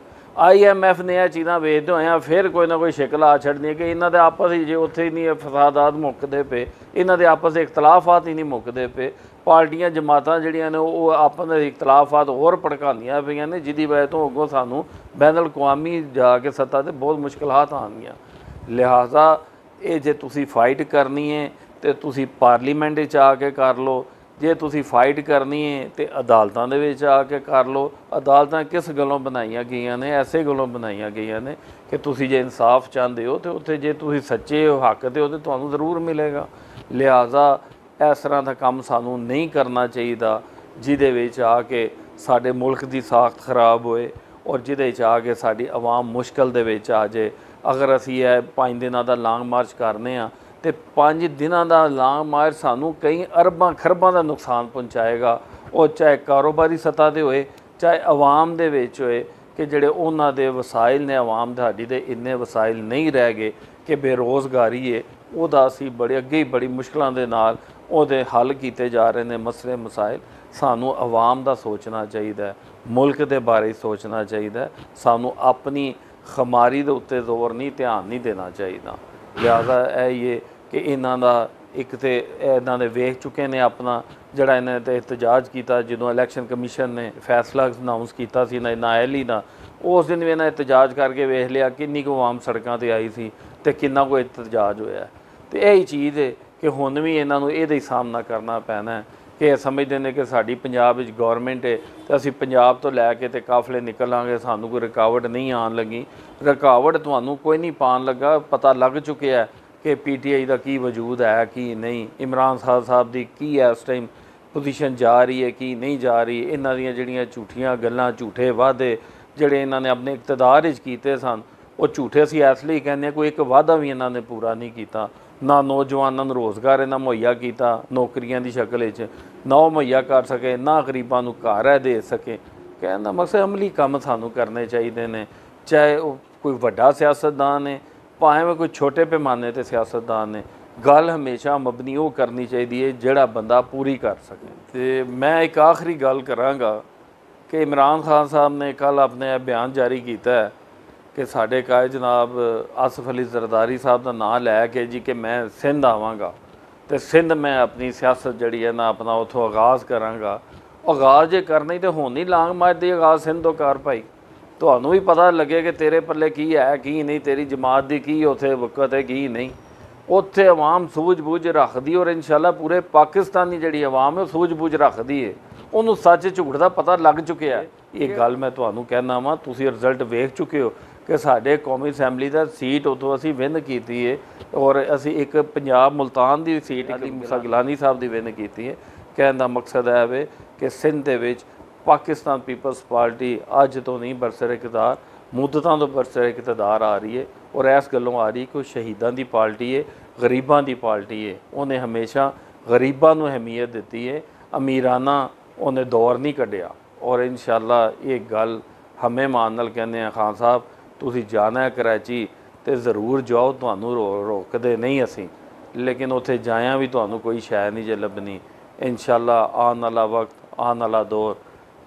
IMF ਨੇ ਇਹ ਚੀਜ਼ਾਂ ਵੇਚਦੇ ਹੋਇਆ ਫਿਰ ਕੋਈ ਨਾ ਕੋਈ ਸ਼ਿਕਲ ਆ ਛੱਡਣੀ ਕਿ ਇਹਨਾਂ ਦੇ ਆਪਸ ਵਿੱਚ ਜੇ ਉੱਥੇ ਹੀ ਨਹੀਂ ਫਸਾਦਾਤ ਮੁੱਕਦੇ ਪਏ, ਇਹਨਾਂ ਦੇ ਆਪਸ ਦੇ ਇਖਤਲਾਫਾਤ ਹੀ ਨਹੀਂ ਮੁੱਕਦੇ ਪਏ। ਪਾਰਟੀਆਂ ਜਮਾਤਾਂ ਜਿਹੜੀਆਂ ਨੇ ਉਹ ਆਪਸ ਦੇ ਇਖਤਲਾਫਾਤ ਹੋਰ ਭੜਕਾਉਂਦੀਆਂ ਪਈਆਂ ਨੇ, ਜਿਹਦੀ ਵਜ੍ਹਾ ਤੋਂ ਅੱਗੋਂ ਸਾਨੂੰ ਬੈਨ ਅਲ-ਅਕਵਾਮੀ ਜਾ ਕੇ ਸੱਤਾ 'ਤੇ ਬਹੁਤ ਮੁਸ਼ਕਲਾਤ ਆਉਣਗੀਆਂ। ਲਿਹਾਜ਼ਾ ਇਹ ਜੇ ਤੁਸੀਂ ਫਾਈਟ ਕਰਨੀ ਹੈ ਤੇ ਤੁਸੀਂ ਪਾਰਲੀਮੈਂਟ ਵਿੱਚ ਆ ਕੇ ਕਰ ਲਓ, ਜੇ ਤੁਸੀਂ ਫਾਈਟ ਕਰਨੀ ਹੈ ਤੇ ਅਦਾਲਤਾਂ ਦੇ ਵਿੱਚ ਆ ਕੇ ਕਰ ਲਓ। ਅਦਾਲਤਾਂ ਕਿਸ ਗੱਲੋਂ ਬਣਾਈਆਂ ਗਈਆਂ ਨੇ? ਐਸੇ ਗੱਲੋਂ ਬਣਾਈਆਂ ਗਈਆਂ ਨੇ ਕਿ ਤੁਸੀਂ ਜੇ ਇਨਸਾਫ ਚਾਹੁੰਦੇ ਹੋ ਤੇ ਉੱਥੇ ਜੇ ਤੁਸੀਂ ਸੱਚੇ ਹੋ, ਹੱਕ ਦੇ ਹੋ, ਤੇ ਤੁਹਾਨੂੰ ਜ਼ਰੂਰ ਮਿਲੇਗਾ। ਲਿਹਾਜ਼ਾ ਇਸ ਤਰ੍ਹਾਂ ਦਾ ਕੰਮ ਸਾਨੂੰ ਨਹੀਂ ਕਰਨਾ ਚਾਹੀਦਾ ਜਿਹਦੇ ਵਿੱਚ ਆ ਕੇ ਸਾਡੇ ਮੁਲਕ ਦੀ ਸਾਖਤ ਖਰਾਬ ਹੋਏ ਔਰ ਜਿਹਦੇ ਵਿੱਚ ਆ ਕੇ ਸਾਡੀ ਆਵਾਮ ਮੁਸ਼ਕਲ ਦੇ ਵਿੱਚ ਆ ਜਾਏ। ਅਗਰ ਅਸੀਂ ਇਹ 5 ਦਿਨਾਂ ਦਾ ਲਾਂਗ ਮਾਰਚ ਕਰਨੇ ਆ ਤੇ 5 ਦਿਨਾਂ ਦਾ ਲਾਂਗ ਮਾਰਚ ਸਾਨੂੰ ਕਈ ਅਰਬਾਂ ਖਰਬਾਂ ਦਾ ਨੁਕਸਾਨ ਪਹੁੰਚਾਏਗਾ। ਉਹ ਚਾਹੇ ਕਾਰੋਬਾਰੀ ਸਤ੍ਹਾ 'ਤੇ ਹੋਏ, ਚਾਹੇ ਆਵਾਮ ਦੇ ਵਿੱਚ ਹੋਏ, ਕਿ ਜਿਹੜੇ ਉਹਨਾਂ ਦੇ ਵਸਾਇਲ ਨੇ, ਆਵਾਮ ਸਾਡੀ ਦੇ ਇੰਨੇ ਵਸਾਇਲ ਨਹੀਂ ਰਹਿ ਗਏ ਕਿ ਬੇਰੁਜ਼ਗਾਰੀ ਹੈ ਉਹਦਾ ਅਸੀਂ ਅੱਗੇ ਹੀ ਬੜੀ ਮੁਸ਼ਕਲਾਂ ਦੇ ਨਾਲ ਉਹਦੇ ਹੱਲ ਕੀਤੇ ਜਾ ਰਹੇ ਨੇ ਮਸਲੇ ਮਸਾਇਲ। ਸਾਨੂੰ ਆਵਾਮ ਦਾ ਸੋਚਣਾ ਚਾਹੀਦਾ, ਮੁਲਕ ਦੇ ਬਾਰੇ ਸੋਚਣਾ ਚਾਹੀਦਾ, ਸਾਨੂੰ ਆਪਣੀ ਖਮਾਰੀ ਦੇ ਉੱਤੇ ਜ਼ੋਰ ਨਹੀਂ, ਧਿਆਨ ਨਹੀਂ ਦੇਣਾ ਚਾਹੀਦਾ। ਲਿਹਾਜ਼ਾ ਇਹ ਕਿ ਇਹਨਾਂ ਦਾ ਇੱਕ ਤੇ ਇਹਨਾਂ ਦੇ ਵੇਖ ਚੁੱਕੇ ਨੇ ਆਪਣਾ ਜਿਹੜਾ ਇਹਨਾਂ 'ਤੇ ਇhtਜਾਜ ਕੀਤਾ ਜਦੋਂ ਇਲੈਕਸ਼ਨ ਕਮਿਸ਼ਨ ਨੇ ਫੈਸਲਾ ਅਨਾਊਂਸ ਕੀਤਾ ਸੀ ਨਾਅਹਿਲੀ ਦਾ, ਉਸ ਦਿਨ ਵੀ ਇਹਨਾਂ ਇhtਜਾਜ ਕਰਕੇ ਵੇਖ ਲਿਆ ਕਿੰਨੀ ਕੁ ਆਵਾਮ ਸੜਕਾਂ 'ਤੇ ਆਈ ਸੀ ਤੇ ਕਿੰਨਾ ਕੁ ਇhtਜਾਜ ਹੋਇਆ। ਤੇ ਇਹੀ ਚੀਜ਼ ਹੈ ਕਿ ਹੁਣ ਵੀ ਇਹਨਾਂ ਨੂੰ ਇਹਦਾ ਹੀ ਸਾਹਮਣਾ ਕਰਨਾ ਪੈਣਾ ਕਿ ਇਹ ਸਮਝਦੇ ਨੇ ਕਿ ਸਾਡੀ ਪੰਜਾਬ ਵਿੱਚ ਗੌਰਮੈਂਟ ਹੈ ਤੇ ਅਸੀਂ ਪੰਜਾਬ ਤੋਂ ਲੈ ਕੇ ਤੇ ਕਾਫਲੇ ਨਿਕਲਾਂਗੇ, ਸਾਨੂੰ ਕੋਈ ਰੁਕਾਵਟ ਨਹੀਂ ਆਉਣ ਲੱਗੀ। ਰੁਕਾਵਟ ਤੁਹਾਨੂੰ ਕੋਈ ਨਹੀਂ ਪਾਉਣ ਲੱਗਾ, ਪਤਾ ਲੱਗ ਚੁੱਕਿਆ ਕਿ PTI ਦਾ ਕੀ ਵਜੂਦ ਹੈ ਕੀ ਨਹੀਂ, ਇਮਰਾਨ ਸਾਹਿਬ ਦੀ ਕੀ ਹੈ ਇਸ ਟਾਈਮ ਪੋਜੀਸ਼ਨ ਜਾ ਰਹੀ ਹੈ ਕੀ ਨਹੀਂ ਜਾ ਰਹੀ। ਇਹਨਾਂ ਦੀਆਂ ਜਿਹੜੀਆਂ ਝੂਠੀਆਂ ਗੱਲਾਂ, ਝੂਠੇ ਵਾਅਦੇ ਜਿਹੜੇ ਇਹਨਾਂ ਨੇ ਆਪਣੇ ਇਕਤਦਾਰ ਵਿੱਚ ਕੀਤੇ ਸਨ, ਉਹ ਝੂਠੇ ਅਸੀਂ ਇਸ ਲਈ ਕਹਿੰਦੇ ਹਾਂ ਕੋਈ ਇੱਕ ਵਾਅਦਾ ਵੀ ਇਹਨਾਂ ਨੇ ਪੂਰਾ ਨਹੀਂ ਕੀਤਾ। ਨਾ ਨੌਜਵਾਨਾਂ ਨੂੰ ਰੋਜ਼ਗਾਰ ਇਹਨਾਂ ਮੁਹੱਈਆ ਕੀਤਾ ਨੌਕਰੀਆਂ ਦੀ ਸ਼ਕਲ ਵਿੱਚ, ਨਾ ਉਹ ਮੁਹੱਈਆ ਕਰ ਸਕੇ, ਨਾ ਗਰੀਬਾਂ ਨੂੰ ਘਰ ਹੈ ਦੇ ਸਕੇ। ਕਹਿਣ ਦਾ ਮਕਸਦ ਅਮਲੀ ਕੰਮ ਸਾਨੂੰ ਕਰਨੇ ਚਾਹੀਦੇ ਨੇ, ਚਾਹੇ ਉਹ ਕੋਈ ਵੱਡਾ ਸਿਆਸਤਦਾਨ ਹੈ, ਭਾਵੇਂ ਕੋਈ ਛੋਟੇ ਪੈਮਾਨੇ 'ਤੇ ਸਿਆਸਤਦਾਨ ਨੇ। ਗੱਲ ਹਮੇਸ਼ਾ ਮਬਨੀ ਉਹ ਕਰਨੀ ਚਾਹੀਦੀ ਹੈ ਜਿਹੜਾ ਬੰਦਾ ਪੂਰੀ ਕਰ ਸਕੇ। ਤੇ ਮੈਂ ਇੱਕ ਆਖਰੀ ਗੱਲ ਕਰਾਂਗਾ ਕਿ ਇਮਰਾਨ ਖਾਨ ਸਾਹਿਬ ਨੇ ਕੱਲ੍ਹ ਆਪਣੇ ਬਿਆਨ ਜਾਰੀ ਕੀਤਾ ਹੈ ਕਿ ਸਾਡੇ ਕਾਇਦ ਜਨਾਬ ਆਸਫ ਅਲੀ ਜ਼ਰਦਾਰੀ ਸਾਹਿਬ ਦਾ ਨਾਂ ਲੈ ਕੇ ਜੀ ਕਿ ਮੈਂ ਸਿੰਧ ਆਵਾਂਗਾ ਤੇ ਸਿੰਧ ਮੈਂ ਆਪਣੀ ਸਿਆਸਤ ਜਿਹੜੀ ਹੈ ਨਾ ਆਪਣਾ ਉੱਥੋਂ ਆਗਾਜ਼ ਕਰਾਂਗਾ। ਆਗਾਜ਼ ਜੇ ਕਰਨੀ ਤਾਂ ਹੁਣ ਨਹੀਂ ਲਾਂਗ ਮਾਰਚ ਦੀ ਆਗਾਜ਼ ਸਿੰਧ ਤੋਂ ਕਰ ਭਾਈ, ਤੁਹਾਨੂੰ ਵੀ ਪਤਾ ਲੱਗੇ ਕਿ ਤੇਰੇ ਪੱਲੇ ਕੀ ਹੈ ਕੀ ਨਹੀਂ, ਤੇਰੀ ਜਮਾਤ ਦੀ ਕੀ ਉੱਥੇ ਵਕਤ ਹੈ ਕੀ ਨਹੀਂ। ਉੱਥੇ ਆਵਾਮ ਸੂਝ-ਬੂਝ ਰੱਖਦੀ ਔਰ ਇਨਸ਼ਾਅੱਲਾ ਪੂਰੇ ਪਾਕਿਸਤਾਨ ਦੀ ਜਿਹੜੀ ਆਵਾਮ ਹੈ ਉਹ ਸੂਝ-ਬੂਝ ਰੱਖਦੀ ਹੈ, ਉਹਨੂੰ ਸੱਚ ਝੂਠ ਦਾ ਪਤਾ ਲੱਗ ਚੁੱਕਿਆ। ਇਹ ਗੱਲ ਮੈਂ ਤੁਹਾਨੂੰ ਕਹਿਣਾ ਵਾਂ, ਤੁਸੀਂ ਰਿਜ਼ਲਟ ਵੇਖ ਚੁੱਕੇ ਹੋ ਕਿ ਸਾਡੇ ਕੌਮੀ ਅਸੈਂਬਲੀ ਦਾ ਸੀਟ ਉੱਥੋਂ ਅਸੀਂ ਵਿਨ ਕੀਤੀ ਹੈ ਔਰ ਅਸੀਂ ਇੱਕ ਪੰਜਾਬ ਮੁਲਤਾਨ ਦੀ ਸੀਟ ਮੂਸਾ ਗਿਲਾਨੀ ਸਾਹਿਬ ਦੀ ਵਿਨ ਕੀਤੀ ਹੈ। ਕਹਿਣ ਦਾ ਮਕਸਦ ਹੈ ਵੇ ਕਿ ਸਿੰਧ ਦੇ ਵਿੱਚ ਪਾਕਿਸਤਾਨ ਪੀਪਲਸ ਪਾਰਟੀ ਅੱਜ ਤੋਂ ਨਹੀਂ ਬਰਸਰ ਇਕਤਦਾਰ, ਮੁੱਦਤਾਂ ਤੋਂ ਬਰਸਰ ਇਕਤਦਾਰ ਆ ਰਹੀ ਹੈ ਔਰ ਇਸ ਗੱਲੋਂ ਆ ਰਹੀ ਕਿ ਉਹ ਸ਼ਹੀਦਾਂ ਦੀ ਪਾਰਟੀ ਹੈ, ਗਰੀਬਾਂ ਦੀ ਪਾਰਟੀ ਹੈ। ਉਹਨੇ ਹਮੇਸ਼ਾ ਗਰੀਬਾਂ ਨੂੰ ਅਹਿਮੀਅਤ ਦਿੱਤੀ ਹੈ, ਅਮੀਰਾਨਾ ਉਹਨੇ ਦੌਰ ਨਹੀਂ ਕੱਢਿਆ ਔਰ ਇਨਸ਼ਾਅੱਲਾ ਇਹ ਗੱਲ ਹਮੇ ਮਾਨ ਨਾਲ ਕਹਿੰਦੇ ਆ ਖਾਨ ਸਾਹਿਬ ਤੁਸੀਂ ਜਾਣਾ ਹੈ ਕਰਾਚੀ ਤੇ ਜ਼ਰੂਰ ਜਾਓ, ਤੁਹਾਨੂੰ ਰੋਕਦੇ ਨਹੀਂ ਅਸੀਂ, ਲੇਕਿਨ ਉੱਥੇ ਜਾਇਆ ਵੀ ਤੁਹਾਨੂੰ ਕੋਈ ਸ਼ੈ ਨਹੀਂ ਜੇ ਲੱਭਣੀ। ਇਨਸ਼ਾਅੱਲਾ ਆਉਣ ਵਾਲਾ ਵਕਤ, ਆਉਣ ਵਾਲਾ ਦੌਰ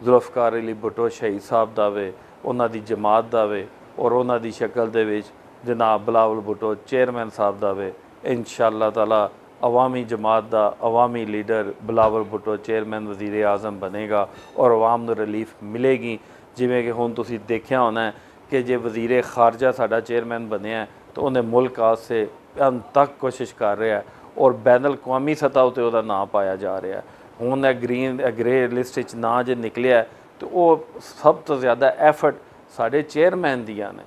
ਜ਼ੁਲਫਕਾਰ ਅਲੀ ਭੁੱਟੋ ਸ਼ਹੀਦ ਸਾਹਿਬ ਦਾ ਵੇ, ਉਹਨਾਂ ਦੀ ਜਮਾਤ ਦਾ ਵੇ, ਔਰ ਉਹਨਾਂ ਦੀ ਸ਼ਕਲ ਦੇ ਵਿੱਚ ਜਨਾਬ ਬਿਲਾਵਲ ਭੁੱਟੋ ਚੇਅਰਮੈਨ ਸਾਹਿਬ ਦਾ ਵੇ। ਇਨਸ਼ਾਅੱਲਾ ਤਾਲਾ ਅਵਾਮੀ ਜਮਾਤ ਦਾ ਅਵਾਮੀ ਲੀਡਰ ਬਿਲਾਵਲ ਭੁੱਟੋ ਚੇਅਰਮੈਨ ਵਜ਼ੀਰ ਆਜ਼ਮ ਬਣੇਗਾ ਔਰ ਅਵਾਮ ਨੂੰ ਰਿਲੀਫ ਮਿਲੇਗੀ। ਜਿਵੇਂ ਕਿ ਹੁਣ ਤੁਸੀਂ ਦੇਖਿਆ ਹੋਣਾ ਹੈ ਕਿ ਜੇ ਵਜ਼ੀਰ ਖਾਰਜਾ ਸਾਡਾ ਚੇਅਰਮੈਨ ਬਣਿਆ ਤਾਂ ਉਹਨੇ ਮੁਲਕ ਵਾਸਤੇ ਅੰਤ ਤੱਕ ਕੋਸ਼ਿਸ਼ ਕਰ ਰਿਹਾ ਹੈ ਔਰ ਬੈਨ ਅਲ-ਅਕਵਾਮੀ ਸਤਹ ਉੱਤੇ ਉਹਦਾ ਨਾਂ ਪਾਇਆ ਜਾ ਰਿਹਾ ਹੈ। ਹੁਣ ਇਹ ਗ੍ਰੇ ਲਿਸਟ 'ਚ ਨਾਂ ਜੇ ਨਿਕਲਿਆ ਤੇ ਉਹ ਸਭ ਤੋਂ ਜ਼ਿਆਦਾ ਐਫਰਟ ਸਾਡੇ ਚੇਅਰਮੈਨ ਦੀਆਂ ਨੇ,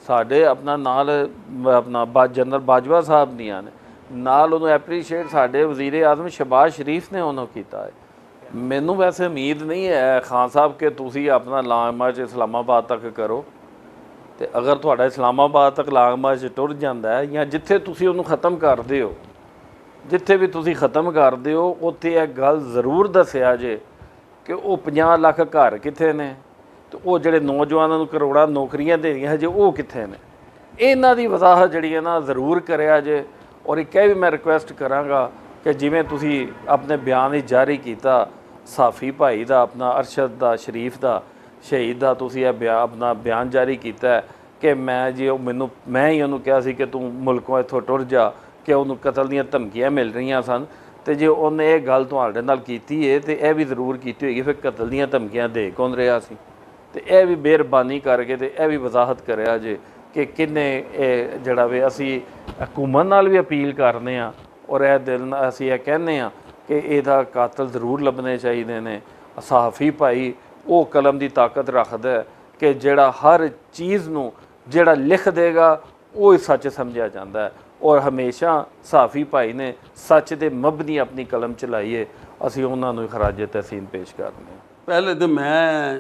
ਸਾਡੇ ਆਪਣਾ ਜਨਰਲ ਬਾਜਵਾ ਸਾਹਿਬ ਦੀਆਂ ਨੇ, ਨਾਲ ਉਹਨੂੰ ਐਪਰੀਸ਼ੀਏਟ ਸਾਡੇ ਵਜ਼ੀਰ ਆਜ਼ਮ ਸ਼ਹਬਾਜ਼ ਸ਼ਰੀਫ ਨੇ ਉਹਨੂੰ ਕੀਤਾ ਹੈ। ਮੈਨੂੰ ਵੈਸੇ ਉਮੀਦ ਨਹੀਂ ਹੈ ਖਾਨ ਸਾਹਿਬ ਕਿ ਤੁਸੀਂ ਆਪਣਾ ਲੌਂਗ ਮਾਰਚ ਇਸਲਾਮਾਬਾਦ ਤੱਕ ਕਰੋ, ਤੇ ਅਗਰ ਤੁਹਾਡਾ ਇਸਲਾਮਾਬਾਦ ਤੱਕ ਲੌਂਗ ਮਾਰਚ ਟੁਰ ਜਾਂਦਾ ਹੈ ਜਾਂ ਜਿੱਥੇ ਤੁਸੀਂ ਉਹਨੂੰ ਖ਼ਤਮ ਕਰਦੇ ਹੋ, ਜਿੱਥੇ ਵੀ ਤੁਸੀਂ ਖ਼ਤਮ ਕਰਦੇ ਹੋ ਉੱਥੇ ਇਹ ਗੱਲ ਜ਼ਰੂਰ ਦੱਸਿਆ ਜੇ ਕਿ ਉਹ 50 ਲੱਖ ਘਰ ਕਿੱਥੇ ਨੇ ਤੇ ਉਹ ਜਿਹੜੇ ਨੌਜਵਾਨਾਂ ਨੂੰ ਕਰੋੜਾਂ ਨੌਕਰੀਆਂ ਦੇ ਰਹੀਆਂ ਹਜੇ ਉਹ ਕਿੱਥੇ ਨੇ। ਇਹਨਾਂ ਦੀ ਵਜ਼ਾਹਤ ਜਿਹੜੀ ਹੈ ਨਾ ਜ਼ਰੂਰ ਕਰਿਆ ਜੇ। ਔਰ ਇੱਕ ਇਹ ਵੀ ਮੈਂ ਰਿਕੁਐਸਟ ਕਰਾਂਗਾ ਕਿ ਜਿਵੇਂ ਤੁਸੀਂ ਆਪਣੇ ਬਿਆਨ ਵਿੱਚ ਜਾਰੀ ਕੀਤਾ ਸਾਫੀ ਭਾਈ ਦਾ, ਆਪਣਾ ਅਰਸ਼ਦ ਦਾ, ਸ਼ਰੀਫ ਦਾ, ਸ਼ਹੀਦ ਦਾ, ਤੁਸੀਂ ਇਹ ਆਪਣਾ ਬਿਆਨ ਜਾਰੀ ਕੀਤਾ ਕਿ ਮੈਂ ਹੀ ਉਹਨੂੰ ਕਿਹਾ ਸੀ ਕਿ ਤੂੰ ਮੁਲਕੋਂ ਇੱਥੋਂ ਟੁਰ ਜਾ, ਕਿ ਉਹਨੂੰ ਕਤਲ ਦੀਆਂ ਧਮਕੀਆਂ ਮਿਲ ਰਹੀਆਂ ਸਨ, ਤੇ ਜੇ ਉਹਨੇ ਇਹ ਗੱਲ ਤੁਹਾਡੇ ਨਾਲ ਕੀਤੀ ਹੈ ਤੇ ਇਹ ਵੀ ਜ਼ਰੂਰ ਕੀਤੀ ਹੋਏਗੀ ਫਿਰ ਕਤਲ ਦੀਆਂ ਧਮਕੀਆਂ ਦੇ ਕੌਣ ਰਿਹਾ ਸੀ। ਤੇ ਇਹ ਵੀ ਮਿਹਰਬਾਨੀ ਕਰਕੇ ਤੇ ਇਹ ਵੀ ਵਜ਼ਾਹਤ ਕਰਿਆ ਜੇ ਕਿ ਕਿੰਨੇ ਇਹ ਜਿਹੜਾ ਵੇ ਅਸੀਂ ਹਕੂਮਤ ਨਾਲ ਵੀ ਅਪੀਲ ਕਰਨੇ ਆ ਔਰ ਇਹ ਦਿਲ ਨਾਲ ਅਸੀਂ ਇਹ ਕਹਿੰਦੇ ਆ ਕਿ ਇਹਦਾ ਕਾਤਲ ਜ਼ਰੂਰ ਲੱਭਣੇ ਚਾਹੀਦੇ ਨੇ। ਸਹਾਫੀ ਭਾਈ ਉਹ ਕਲਮ ਦੀ ਤਾਕਤ ਰੱਖਦਾ ਕਿ ਜਿਹੜਾ ਹਰ ਚੀਜ਼ ਨੂੰ ਜਿਹੜਾ ਲਿਖ ਦੇਗਾ ਉਹ ਸੱਚ ਸਮਝਿਆ ਜਾਂਦਾ ਹੈ ਔਰ ਹਮੇਸ਼ਾ ਸਹਾਫੀ ਭਾਈ ਨੇ ਸੱਚ ਦੇ ਮਬਨੀ ਆਪਣੀ ਕਲਮ ਚਲਾਈ ਹੈ। ਅਸੀਂ ਉਹਨਾਂ ਨੂੰ ਖਰਾਜ ਤਹਿਸੀਨ ਪੇਸ਼ ਕਰਨੇ ਆ। ਪਹਿਲੇ ਤਾਂ ਮੈਂ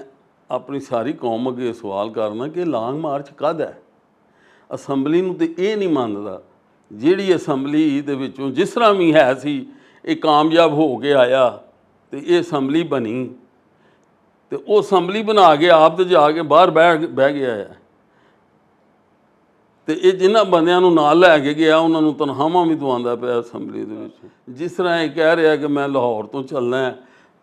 ਆਪਣੀ ਸਾਰੀ ਕੌਮ ਅੱਗੇ ਸਵਾਲ ਕਰਨਾ ਕਿ ਲੌਂਗ ਮਾਰਚ ਕਦ ਹੈ। ਅਸੈਂਬਲੀ ਨੂੰ ਤੇ ਇਹ ਨਹੀਂ ਮੰਨਦਾ, ਜਿਹੜੀ ਅਸੈਂਬਲੀ ਦੇ ਵਿੱਚੋਂ ਜਿਸ ਤਰ੍ਹਾਂ ਵੀ ਹੈ ਸੀ ਇਹ ਕਾਮਯਾਬ ਹੋ ਕੇ ਆਇਆ ਤੇ ਇਹ ਅਸੈਂਬਲੀ ਬਣੀ ਤੇ ਉਹ ਅਸੈਂਬਲੀ ਬਣਾ ਕੇ ਆਪ ਤੇ ਜਾ ਕੇ ਬਾਹਰ ਬਹਿ ਗਿਆ ਹੈ ਤੇ ਇਹ ਜਿਨ੍ਹਾਂ ਬੰਦਿਆਂ ਨੂੰ ਨਾਲ ਲੈ ਕੇ ਗਿਆ ਉਹਨਾਂ ਨੂੰ ਤਨਖਾਹਾਂ ਵੀ ਦਵਾਉਂਦਾ ਪਿਆ ਅਸੈਂਬਲੀ ਦੇ ਵਿੱਚ। ਜਿਸ ਤਰ੍ਹਾਂ ਇਹ ਕਹਿ ਰਿਹਾ ਕਿ ਮੈਂ ਲਾਹੌਰ ਤੋਂ ਚੱਲਣਾ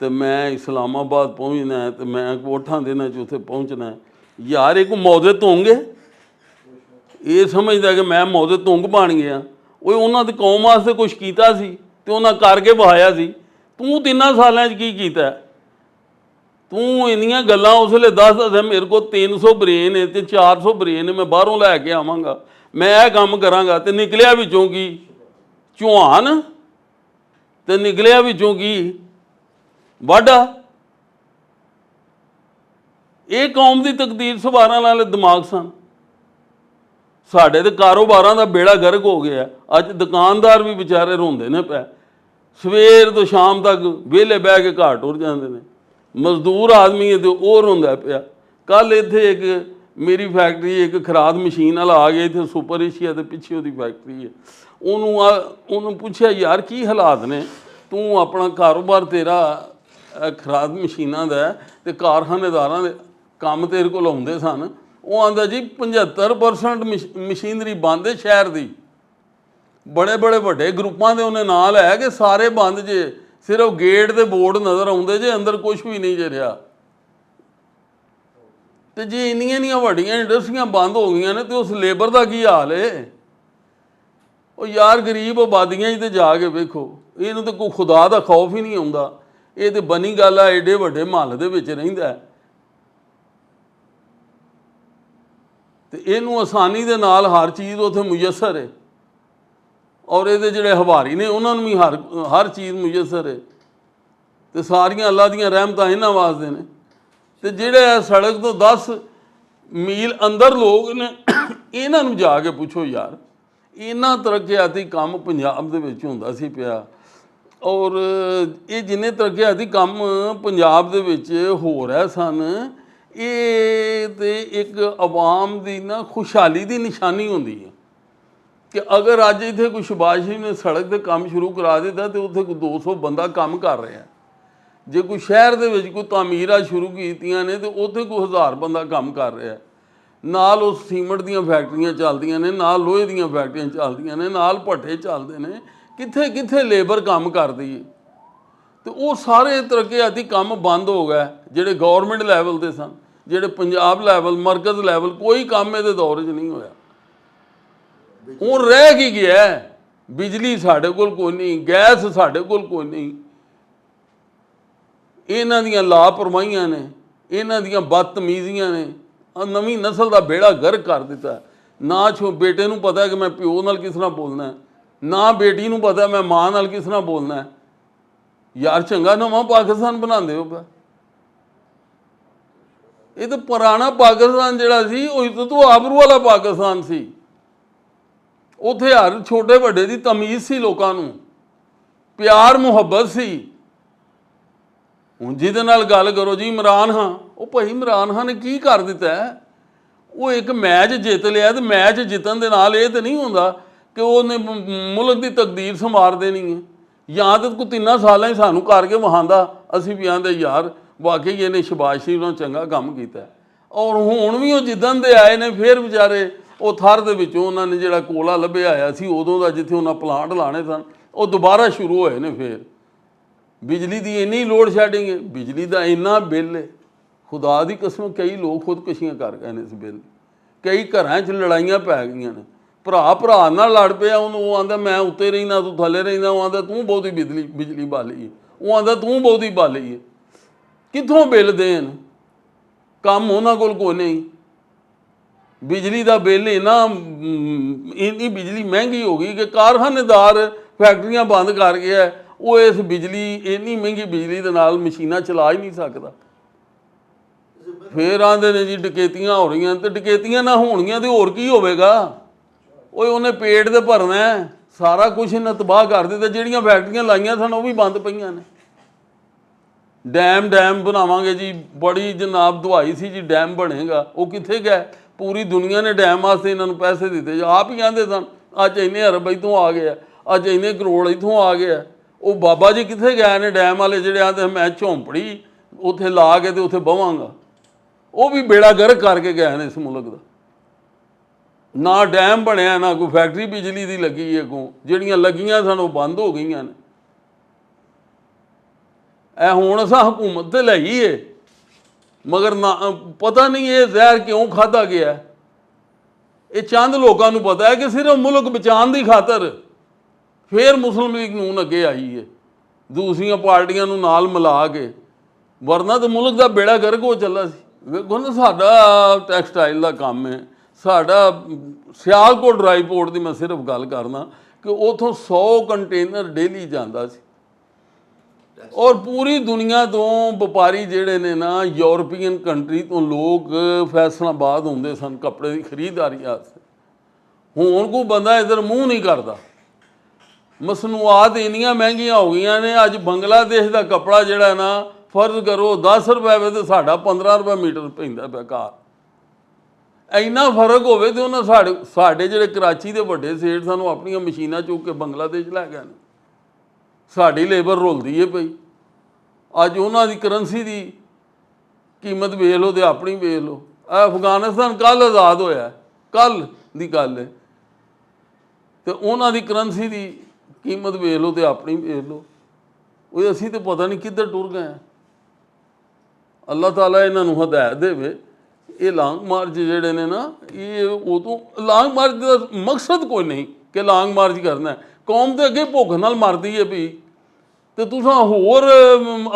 ਤੇ ਮੈਂ ਇਸਲਾਮਾਬਾਦ ਪਹੁੰਚਣਾ ਤੇ ਮੈਂ ਵੋਟਾਂ ਦੇਣਾ 'ਚ ਉੱਥੇ ਪਹੁੰਚਣਾ। ਯਾਰ ਇਹ ਕੋ ਮੌਜੇ ਧੋਂਗੇ, ਇਹ ਸਮਝਦਾ ਕਿ ਮੈਂ ਮੌਜੇ ਧੁੰਗ ਬਣ ਗਿਆ। ਉਹ ਉਹਨਾਂ ਦੀ ਕੌਮ ਵਾਸਤੇ ਕੁਛ ਕੀਤਾ ਸੀ ਤੇ ਉਹਨਾਂ ਕਰਕੇ ਵਹਾਇਆ ਸੀ। ਤੂੰ 3 ਸਾਲਾਂ 'ਚ ਕੀ ਕੀਤਾ? ਤੂੰ ਇੰਨੀਆਂ ਗੱਲਾਂ ਉਸ ਵੇਲੇ ਦੱਸਦਾ ਮੇਰੇ ਕੋਲ 300 ਬਰੇਨ ਹੈ ਤੇ 400 ਬਰੇਨ ਹੈ, ਮੈਂ ਬਾਹਰੋਂ ਲੈ ਕੇ ਆਵਾਂਗਾ, ਮੈਂ ਇਹ ਕੰਮ ਕਰਾਂਗਾ। ਤੇ ਨਿਕਲਿਆ ਵਿੱਚੋਂ ਕੀ? ਚੌਹਾਨ। ਤੇ ਨਿਕਲਿਆ ਵਿੱਚੋਂ ਕੀ? ਵਾਢਾ। ਇਹ ਕੌਮ ਦੀ ਤਕਦੀਰ ਸਵਾਰਨ ਵਾਲੇ ਦਿਮਾਗ ਸਨ। ਸਾਡੇ ਤੇ ਕਾਰੋਬਾਰਾਂ ਦਾ ਬੇੜਾ ਗਰਕ ਹੋ ਗਿਆ। ਅੱਜ ਦੁਕਾਨਦਾਰ ਵੀ ਵਿਚਾਰੇ ਰੋਂਦੇ ਨੇ ਪਏ, ਸਵੇਰ ਤੋਂ ਸ਼ਾਮ ਤੱਕ ਵਿਹਲੇ ਬਹਿ ਕੇ ਘਰ ਟੁਰ ਜਾਂਦੇ ਨੇ। ਮਜ਼ਦੂਰ ਆਦਮੀ ਤੇ ਉਹ ਰੋਂਦਾ ਪਿਆ। ਕੱਲ ਇੱਥੇ ਇੱਕ ਮੇਰੀ ਫੈਕਟਰੀ ਇੱਕ ਖਰਾਦ ਮਸ਼ੀਨ ਵਾਲਾ ਆ ਗਿਆ ਇੱਥੇ, ਸੁਪਰ ਏਸ਼ੀਆ ਦੇ ਪਿੱਛੇ ਉਹਦੀ ਫੈਕਟਰੀ ਹੈ। ਉਹਨੂੰ ਪੁੱਛਿਆ ਯਾਰ ਕੀ ਹਾਲਾਤ ਨੇ, ਤੂੰ ਆਪਣਾ ਕਾਰੋਬਾਰ ਤੇਰਾ ਖਰਾਦ ਮਸ਼ੀਨਾਂ ਦਾ ਤੇ ਕਾਰਖਾਨੇਦਾਰਾਂ ਦੇ ਕੰਮ ਤੇਰੇ ਕੋਲ ਆਉਂਦੇ ਸਨ। ਉਹ ਆਂਦਾ ਜੀ 75% ਮਸ਼ੀਨਰੀ ਬੰਦ ਹੈ ਸ਼ਹਿਰ ਦੀ। ਬੜੇ ਵੱਡੇ ਗਰੁੱਪਾਂ ਦੇ ਉਹਨੇ ਨਾਂ ਲਿਆ ਕਿ ਸਾਰੇ ਬੰਦ ਜੇ, ਸਿਰਫ ਗੇਟ ਦੇ ਬੋਰਡ ਨਜ਼ਰ ਆਉਂਦੇ ਜੇ, ਅੰਦਰ ਕੁਝ ਵੀ ਨਹੀਂ ਜੇ ਰਿਹਾ। ਤੇ ਜੇ ਇੰਨੀਆਂ ਵੱਡੀਆਂ ਇੰਡਸਟਰੀਆਂ ਬੰਦ ਹੋ ਗਈਆਂ ਨੇ ਤੇ ਉਸ ਲੇਬਰ ਦਾ ਕੀ ਹਾਲ ਹੈ? ਉਹ ਯਾਰ ਗਰੀਬ ਆਬਾਦੀਆਂ 'ਚ ਤੇ ਜਾ ਕੇ ਵੇਖੋ, ਇਹਨੂੰ ਤਾਂ ਕੋਈ ਖੁਦਾ ਦਾ ਖੌਫ ਹੀ ਨਹੀਂ ਆਉਂਦਾ। ਇਹ ਤੇ ਬਣੀ ਗੱਲ ਆ, ਏਡੇ ਵੱਡੇ ਮਹੱਲ ਦੇ ਵਿੱਚ ਰਹਿੰਦਾ ਤੇ ਇਹਨੂੰ ਆਸਾਨੀ ਦੇ ਨਾਲ ਹਰ ਚੀਜ਼ ਉੱਥੇ ਮੁਯੱਸਰ ਹੈ ਔਰ ਇਹਦੇ ਜਿਹੜੇ ਹਵਾਰੀ ਨੇ ਉਹਨਾਂ ਨੂੰ ਵੀ ਹਰ ਚੀਜ਼ ਮੁਯੱਸਰ ਹੈ ਤੇ ਸਾਰੀਆਂ ਅੱਲਾ ਦੀਆਂ ਰਹਿਮਤਾਂ ਇਹਨਾਂ ਵਾਸਤੇ ਨੇ। ਤੇ ਜਿਹੜੇ ਸੜਕ ਤੋਂ 10 ਮੀਲ ਅੰਦਰ ਲੋਕ ਨੇ ਇਹਨਾਂ ਨੂੰ ਜਾ ਕੇ ਪੁੱਛੋ ਯਾਰ, ਇਹਨਾਂ ਤਰੱਕੀਆਤੀ ਕੰਮ ਪੰਜਾਬ ਦੇ ਵਿੱਚ ਹੁੰਦਾ ਸੀ ਪਿਆ। ਔਰ ਇਹ ਜਿੰਨੇ ਤਰੱਕੀਆਤੀ ਕੰਮ ਪੰਜਾਬ ਦੇ ਵਿੱਚ ਹੋ ਰਹੇ ਸਨ, ਇਹ ਤੇ ਇੱਕ ਆਵਾਮ ਦੀ ਨਾ ਖੁਸ਼ਹਾਲੀ ਦੀ ਨਿਸ਼ਾਨੀ ਹੁੰਦੀ ਹੈ ਕਿ ਅਗਰ ਅੱਜ ਇੱਥੇ ਕੋਈ ਸ਼ਹਬਾਜ਼ ਸ਼ਰੀਫ ਨੇ ਸੜਕ 'ਤੇ ਕੰਮ ਸ਼ੁਰੂ ਕਰਾ ਦਿੱਤਾ ਤੇ ਉੱਥੇ ਕੋਈ 200 ਬੰਦਾ ਕੰਮ ਕਰ ਰਿਹਾ। ਜੇ ਕੋਈ ਸ਼ਹਿਰ ਦੇ ਵਿੱਚ ਕੋਈ ਤਾਮੀਰਾਂ ਸ਼ੁਰੂ ਕੀਤੀਆਂ ਨੇ ਤੇ ਉੱਥੇ ਕੋਈ 1000 ਬੰਦਾ ਕੰਮ ਕਰ ਰਿਹਾ, ਨਾਲ ਉਸ ਸੀਮੈਂਟ ਦੀਆਂ ਫੈਕਟਰੀਆਂ ਚੱਲਦੀਆਂ ਨੇ, ਨਾਲ ਲੋਹੇ ਦੀਆਂ ਫੈਕਟਰੀਆਂ ਚੱਲਦੀਆਂ ਨੇ, ਨਾਲ ਭੱਠੇ ਚੱਲਦੇ ਨੇ, ਕਿੱਥੇ ਕਿੱਥੇ ਲੇਬਰ ਕੰਮ ਕਰਦੀ ਹੈ। ਤੇ ਉਹ ਸਾਰੇ ਤਰੱਕੀਆਤੀ ਕੰਮ ਬੰਦ ਹੋ ਗਏ ਜਿਹੜੇ ਗਵਰਨਮੈਂਟ ਲੈਵਲ ਦੇ ਸਨ, ਜਿਹੜੇ ਪੰਜਾਬ ਲੈਵਲ ਮਰਕਜ਼ ਲੈਵਲ ਕੋਈ ਕੰਮ ਇਹਦੇ ਦੌਰ 'ਚ ਨਹੀਂ ਹੋਇਆ। ਹੁਣ ਰਹਿ ਕੀ ਗਿਆ? ਬਿਜਲੀ ਸਾਡੇ ਕੋਲ ਕੋਈ ਨਹੀਂ, ਗੈਸ ਸਾਡੇ ਕੋਲ ਕੋਈ ਨਹੀਂ। ਇਹਨਾਂ ਦੀਆਂ ਲਾਪਰਵਾਹੀਆਂ ਨੇ, ਇਹਨਾਂ ਦੀਆਂ ਬਦਤਮੀਜ਼ੀਆਂ ਨੇ ਨਵੀਂ ਨਸਲ ਦਾ ਬੇੜਾ ਗਰਕ ਕਰ ਦਿੱਤਾ। ਨਾ ਬੇਟੇ ਨੂੰ ਪਤਾ ਕਿ ਮੈਂ ਪਿਓ ਨਾਲ ਕਿਸ ਤਰ੍ਹਾਂ ਬੋਲਣਾ, ਨਾ ਬੇਟੀ ਨੂੰ ਪਤਾ ਮੈਂ ਮਾਂ ਨਾਲ ਕਿਸ ਤਰ੍ਹਾਂ ਬੋਲਣਾ। ਯਾਰ ਚੰਗਾ ਨਵਾਂ ਪਾਕਿਸਤਾਨ ਬਣਾਉਂਦੇ ਹੋ ਪਿਆ। ਇਹ ਤਾਂ ਪੁਰਾਣਾ ਪਾਕਿਸਤਾਨ ਜਿਹੜਾ ਸੀ ਉਹ ਤੋਂ ਆਬਰੂ ਵਾਲਾ ਪਾਕਿਸਤਾਨ ਸੀ। ਉੱਥੇ ਹਰ ਛੋਟੇ ਵੱਡੇ ਦੀ ਤਮੀਜ਼ ਸੀ, ਲੋਕਾਂ ਨੂੰ ਪਿਆਰ ਮੁਹੱਬਤ ਸੀ। ਹੁਣ ਜਿਹਦੇ ਨਾਲ ਗੱਲ ਕਰੋ ਜੀ ਇਮਰਾਨ ਖਾਨ, ਉਹ ਭਾਈ ਇਮਰਾਨ ਖਾਨ ਨੇ ਕੀ ਕਰ ਦਿੱਤਾ? ਉਹ ਇੱਕ ਮੈਚ ਜਿੱਤ ਲਿਆ ਤੇ ਮੈਚ ਜਿੱਤਣ ਦੇ ਨਾਲ ਇਹ ਤਾਂ ਨਹੀਂ ਹੁੰਦਾ ਕਿ ਉਹਨੇ ਮੁਲਕ ਦੀ ਤਕਦੀਰ ਸੰਵਾਰ ਦੇਣੀ ਹੈ। ਜਾਂ ਤਾਂ ਕੋਈ 3 ਸਾਲਾਂ ਹੀ ਸਾਨੂੰ ਕਰਕੇ ਵਹਾਂਦਾ, ਅਸੀਂ ਵੀ ਆਂਦੇ ਯਾਰ ਵਾਕਈ ਇਹਨੇ ਸ਼ਾਬਾਸ਼ੀ ਨਾਲ ਚੰਗਾ ਕੰਮ ਕੀਤਾ। ਔਰ ਹੁਣ ਵੀ ਉਹ ਜਿੱਦਣ ਦੇ ਆਏ ਨੇ ਫਿਰ ਵਿਚਾਰੇ ਉਹ ਥਰ ਦੇ ਵਿੱਚੋਂ ਉਹਨਾਂ ਨੇ ਜਿਹੜਾ ਕੋਲਾ ਲੱਭਿਆ ਆਇਆ ਸੀ ਉਦੋਂ ਦਾ, ਜਿੱਥੇ ਉਹਨਾਂ ਪਲਾਂਟ ਲਾਣੇ ਸਨ, ਉਹ ਦੁਬਾਰਾ ਸ਼ੁਰੂ ਹੋਏ ਨੇ। ਫਿਰ ਬਿਜਲੀ ਦੀ ਇੰਨੀ ਲੋਡ ਸ਼ੈਡਿੰਗ ਹੈ, ਬਿਜਲੀ ਦਾ ਇੰਨਾ ਬਿੱਲ ਹੈ, ਖੁਦਾ ਦੀ ਕਸਮ ਕਈ ਲੋਕ ਖੁਦਕੁਸ਼ੀਆਂ ਕਰ ਗਏ ਨੇ ਇਸ ਬਿੱਲ। ਕਈ ਘਰਾਂ 'ਚ ਲੜਾਈਆਂ ਪੈ ਗਈਆਂ ਨੇ, ਭਰਾ ਨਾਲ ਲੜ ਪਿਆ, ਉਹਨੂੰ ਉਹ ਆਂਦਾ ਮੈਂ ਉੱਤੇ ਰਹਿਣਾ ਤੂੰ ਥੱਲੇ ਰਹਿੰਦਾ, ਉਹ ਆਂਦਾ ਤੂੰ ਬਹੁਤੀ ਬਿਜਲੀ ਬਾਲੀ ਹੈ, ਉਹ ਆਂਦਾ ਤੂੰ ਬਹੁਤੀ ਬਾਲੀ ਹੈ। ਕਿੱਥੋਂ ਬਿੱਲ ਦੇਣ? ਕੰਮ ਉਹਨਾਂ ਕੋਲ ਕੋਈ ਨਹੀਂ। ਬਿਜਲੀ ਦਾ ਬਿੱਲ ਇੰਨੀ ਬਿਜਲੀ ਮਹਿੰਗੀ ਹੋ ਗਈ ਕਿ ਕਾਰਖਾਨੇਦਾਰ ਫੈਕਟਰੀਆਂ ਬੰਦ ਕਰ ਗਿਆ। ਉਹ ਇਸ ਬਿਜਲੀ ਇੰਨੀ ਮਹਿੰਗੀ ਬਿਜਲੀ ਦੇ ਨਾਲ ਮਸ਼ੀਨਾਂ ਚਲਾ ਹੀ ਨਹੀਂ ਸਕਦਾ। ਫਿਰ ਆਂਦੇ ਨੇ ਜੀ ਡਕੈਤੀਆਂ ਹੋ ਰਹੀਆਂ, ਤੇ ਡਕੈਤੀਆਂ ਨਾ ਹੋਣਗੀਆਂ ਤੇ ਹੋਰ ਕੀ ਹੋਵੇਗਾ? ਉਹਨੇ ਪੇਟ ਤੇ ਭਰਨਾ, ਸਾਰਾ ਕੁਝ ਇਹਨਾਂ ਤਬਾਹ ਕਰ ਦਿੱਤਾ। ਜਿਹੜੀਆਂ ਫੈਕਟਰੀਆਂ ਲਾਈਆਂ ਸਨ ਉਹ ਵੀ ਬੰਦ ਪਈਆਂ ਨੇ। ਡੈਮ ਬਣਾਵਾਂਗੇ ਜੀ, ਬੜੀ ਜਨਾਬ ਦਵਾਈ ਸੀ ਜੀ ਡੈਮ ਬਣੇਗਾ, ਉਹ ਕਿੱਥੇ ਗਏ? ਪੂਰੀ ਦੁਨੀਆ ਨੇ ਡੈਮ ਵਾਸਤੇ ਇਹਨਾਂ ਨੂੰ ਪੈਸੇ ਦਿੱਤੇ, ਆਪ ਹੀ ਕਹਿੰਦੇ ਸਨ ਅੱਜ ਇੰਨੇ ਅਰਬ ਇੱਥੋਂ ਆ ਗਏ, ਅੱਜ ਇੰਨੇ ਕਰੋੜ ਇੱਥੋਂ ਆ ਗਏ। ਉਹ ਬਾਬਾ ਜੀ ਕਿੱਥੇ ਗਏ ਨੇ ਡੈਮ ਵਾਲੇ ਜਿਹੜੇ ਆਂਦੇ ਮੈਂ ਝੌਂਪੜੀ ਉੱਥੇ ਲਾ ਕੇ ਤੇ ਉੱਥੇ ਬਵਾਂਗਾ? ਉਹ ਵੀ ਬੇੜਾ ਗਰਕ ਕਰਕੇ ਗਏ ਨੇ ਇਸ ਮੁਲਕ ਦਾ। ਨਾ ਡੈਮ ਬਣਿਆ, ਨਾ ਕੋਈ ਫੈਕਟਰੀ ਬਿਜਲੀ ਦੀ ਲੱਗੀ ਹੈ, ਅੱਗੋਂ ਜਿਹੜੀਆਂ ਲੱਗੀਆਂ ਸਨ ਉਹ ਬੰਦ ਹੋ ਗਈਆਂ ਨੇ। ਇਹ ਹੁਣ ਅਸਾਂ ਹਕੂਮਤ ਤੇ ਲਈ ਏ, ਮਗਰ ਨਾ ਪਤਾ ਨਹੀਂ ਇਹ ਜ਼ਹਿਰ ਕਿਉਂ ਖਾਧਾ ਗਿਆ। ਇਹ ਚੰਦ ਲੋਕਾਂ ਨੂੰ ਪਤਾ ਹੈ ਕਿ ਸਿਰਫ ਮੁਲਕ ਬਚਾਉਣ ਦੀ ਖਾਤਰ ਫਿਰ ਮੁਸਲਿਮ ਲੀਗ ਨੂੰ ਅੱਗੇ ਆਈ ਹੈ, ਦੂਸਰੀਆਂ ਪਾਰਟੀਆਂ ਨੂੰ ਨਾਲ ਮਿਲਾ ਕੇ, ਵਰਨਾ ਤਾਂ ਮੁਲਕ ਦਾ ਬੇੜਾ ਗਰਕ ਹੋ ਚੱਲਾ ਸੀ। ਵੇਖੋ ਨਾ, ਸਾਡਾ ਟੈਕਸਟਾਈਲ ਦਾ ਕੰਮ ਹੈ, ਸਾਡਾ ਸਿਆਲਕੋਟ ਡਰਾਈ ਪੋਰਟ ਦੀ ਮੈਂ ਸਿਰਫ ਗੱਲ ਕਰਨਾ ਕਿ ਉੱਥੋਂ 100 ਕੰਟੇਨਰ ਡੇਲੀ ਜਾਂਦਾ ਸੀ। ਔਰ ਪੂਰੀ ਦੁਨੀਆ ਤੋਂ ਵਪਾਰੀ ਜਿਹੜੇ ਨੇ ਨਾ, ਯੂਰਪੀਅਨ ਕੰਟਰੀ ਤੋਂ ਲੋਕ ਫੈਸਲਾਬਾਦ ਹੁੰਦੇ ਸਨ ਕੱਪੜੇ ਦੀ ਖਰੀਦਦਾਰੀ ਵਾਸਤੇ। ਹੁਣ ਕੋਈ ਬੰਦਾ ਇੱਧਰ ਮੂੰਹ ਨਹੀਂ ਕਰਦਾ। ਮਸਨੂਆਤ ਇੰਨੀਆਂ ਮਹਿੰਗੀਆਂ ਹੋ ਗਈਆਂ ਨੇ। ਅੱਜ ਬੰਗਲਾਦੇਸ਼ ਦਾ ਕੱਪੜਾ ਜਿਹੜਾ ਨਾ, ਫਰਜ਼ ਕਰੋ 10 ਰੁਪਏ ਵੇ ਤੇ ਸਾਡਾ 15 ਰੁਪਏ ਮੀਟਰ ਪੈਂਦਾ ਪਿਆ ਘਰ। ਇੰਨਾ ਫਰਕ ਹੋਵੇ ਤੇ ਉਹਨਾਂ ਸਾਡੇ ਜਿਹੜੇ ਕਰਾਚੀ ਦੇ ਵੱਡੇ ਸੇਠ ਸਾਨੂੰ ਆਪਣੀਆਂ ਮਸ਼ੀਨਾਂ ਚੁੱਕ ਕੇ ਬੰਗਲਾਦੇਸ਼ ਲੈ ਗਏ ਨੇ। ਸਾਡੀ ਲੇਬਰ ਰੁਲਦੀ ਹੈ ਪਈ। ਅੱਜ ਉਹਨਾਂ ਦੀ ਕਰੰਸੀ ਦੀ ਕੀਮਤ ਵੇਖ ਲਓ ਤੇ ਆਪਣੀ ਵੇਖ ਲਓ। ਅਫਗਾਨਿਸਤਾਨ ਕੱਲ੍ਹ ਆਜ਼ਾਦ ਹੋਇਆ, ਕੱਲ੍ਹ ਦੀ ਗੱਲ ਹੈ, ਤੇ ਉਹਨਾਂ ਦੀ ਕਰੰਸੀ ਦੀ ਕੀਮਤ ਵੇਖ ਲਓ ਤੇ ਆਪਣੀ ਵੇਖ ਲਓ। ਉਹ ਅਸੀਂ ਤਾਂ ਪਤਾ ਨਹੀਂ ਕਿੱਧਰ ਟੁਰ ਗਏ ਹਾਂ। ਅੱਲਾਹ ਤਾਲਾ ਇਹਨਾਂ ਨੂੰ ਹਦਾਇਤ ਦੇਵੇ। ਇਹ ਲਾਂਗ ਮਾਰਚ ਜਿਹੜੇ ਨੇ ਨਾ, ਇਹ ਉਦੋਂ ਲਾਂਗ ਮਾਰਚ ਦਾ ਮਕਸਦ ਕੋਈ ਨਹੀਂ ਕਿ ਲਾਂਗ ਮਾਰਚ ਕਰਨਾ। ਕੌਮ ਦੇ ਅੱਗੇ ਭੁੱਖ ਨਾਲ ਮਰਦੀ ਹੈ ਵੀ, ਤੇ ਤੁਸੀਂ ਹੋਰ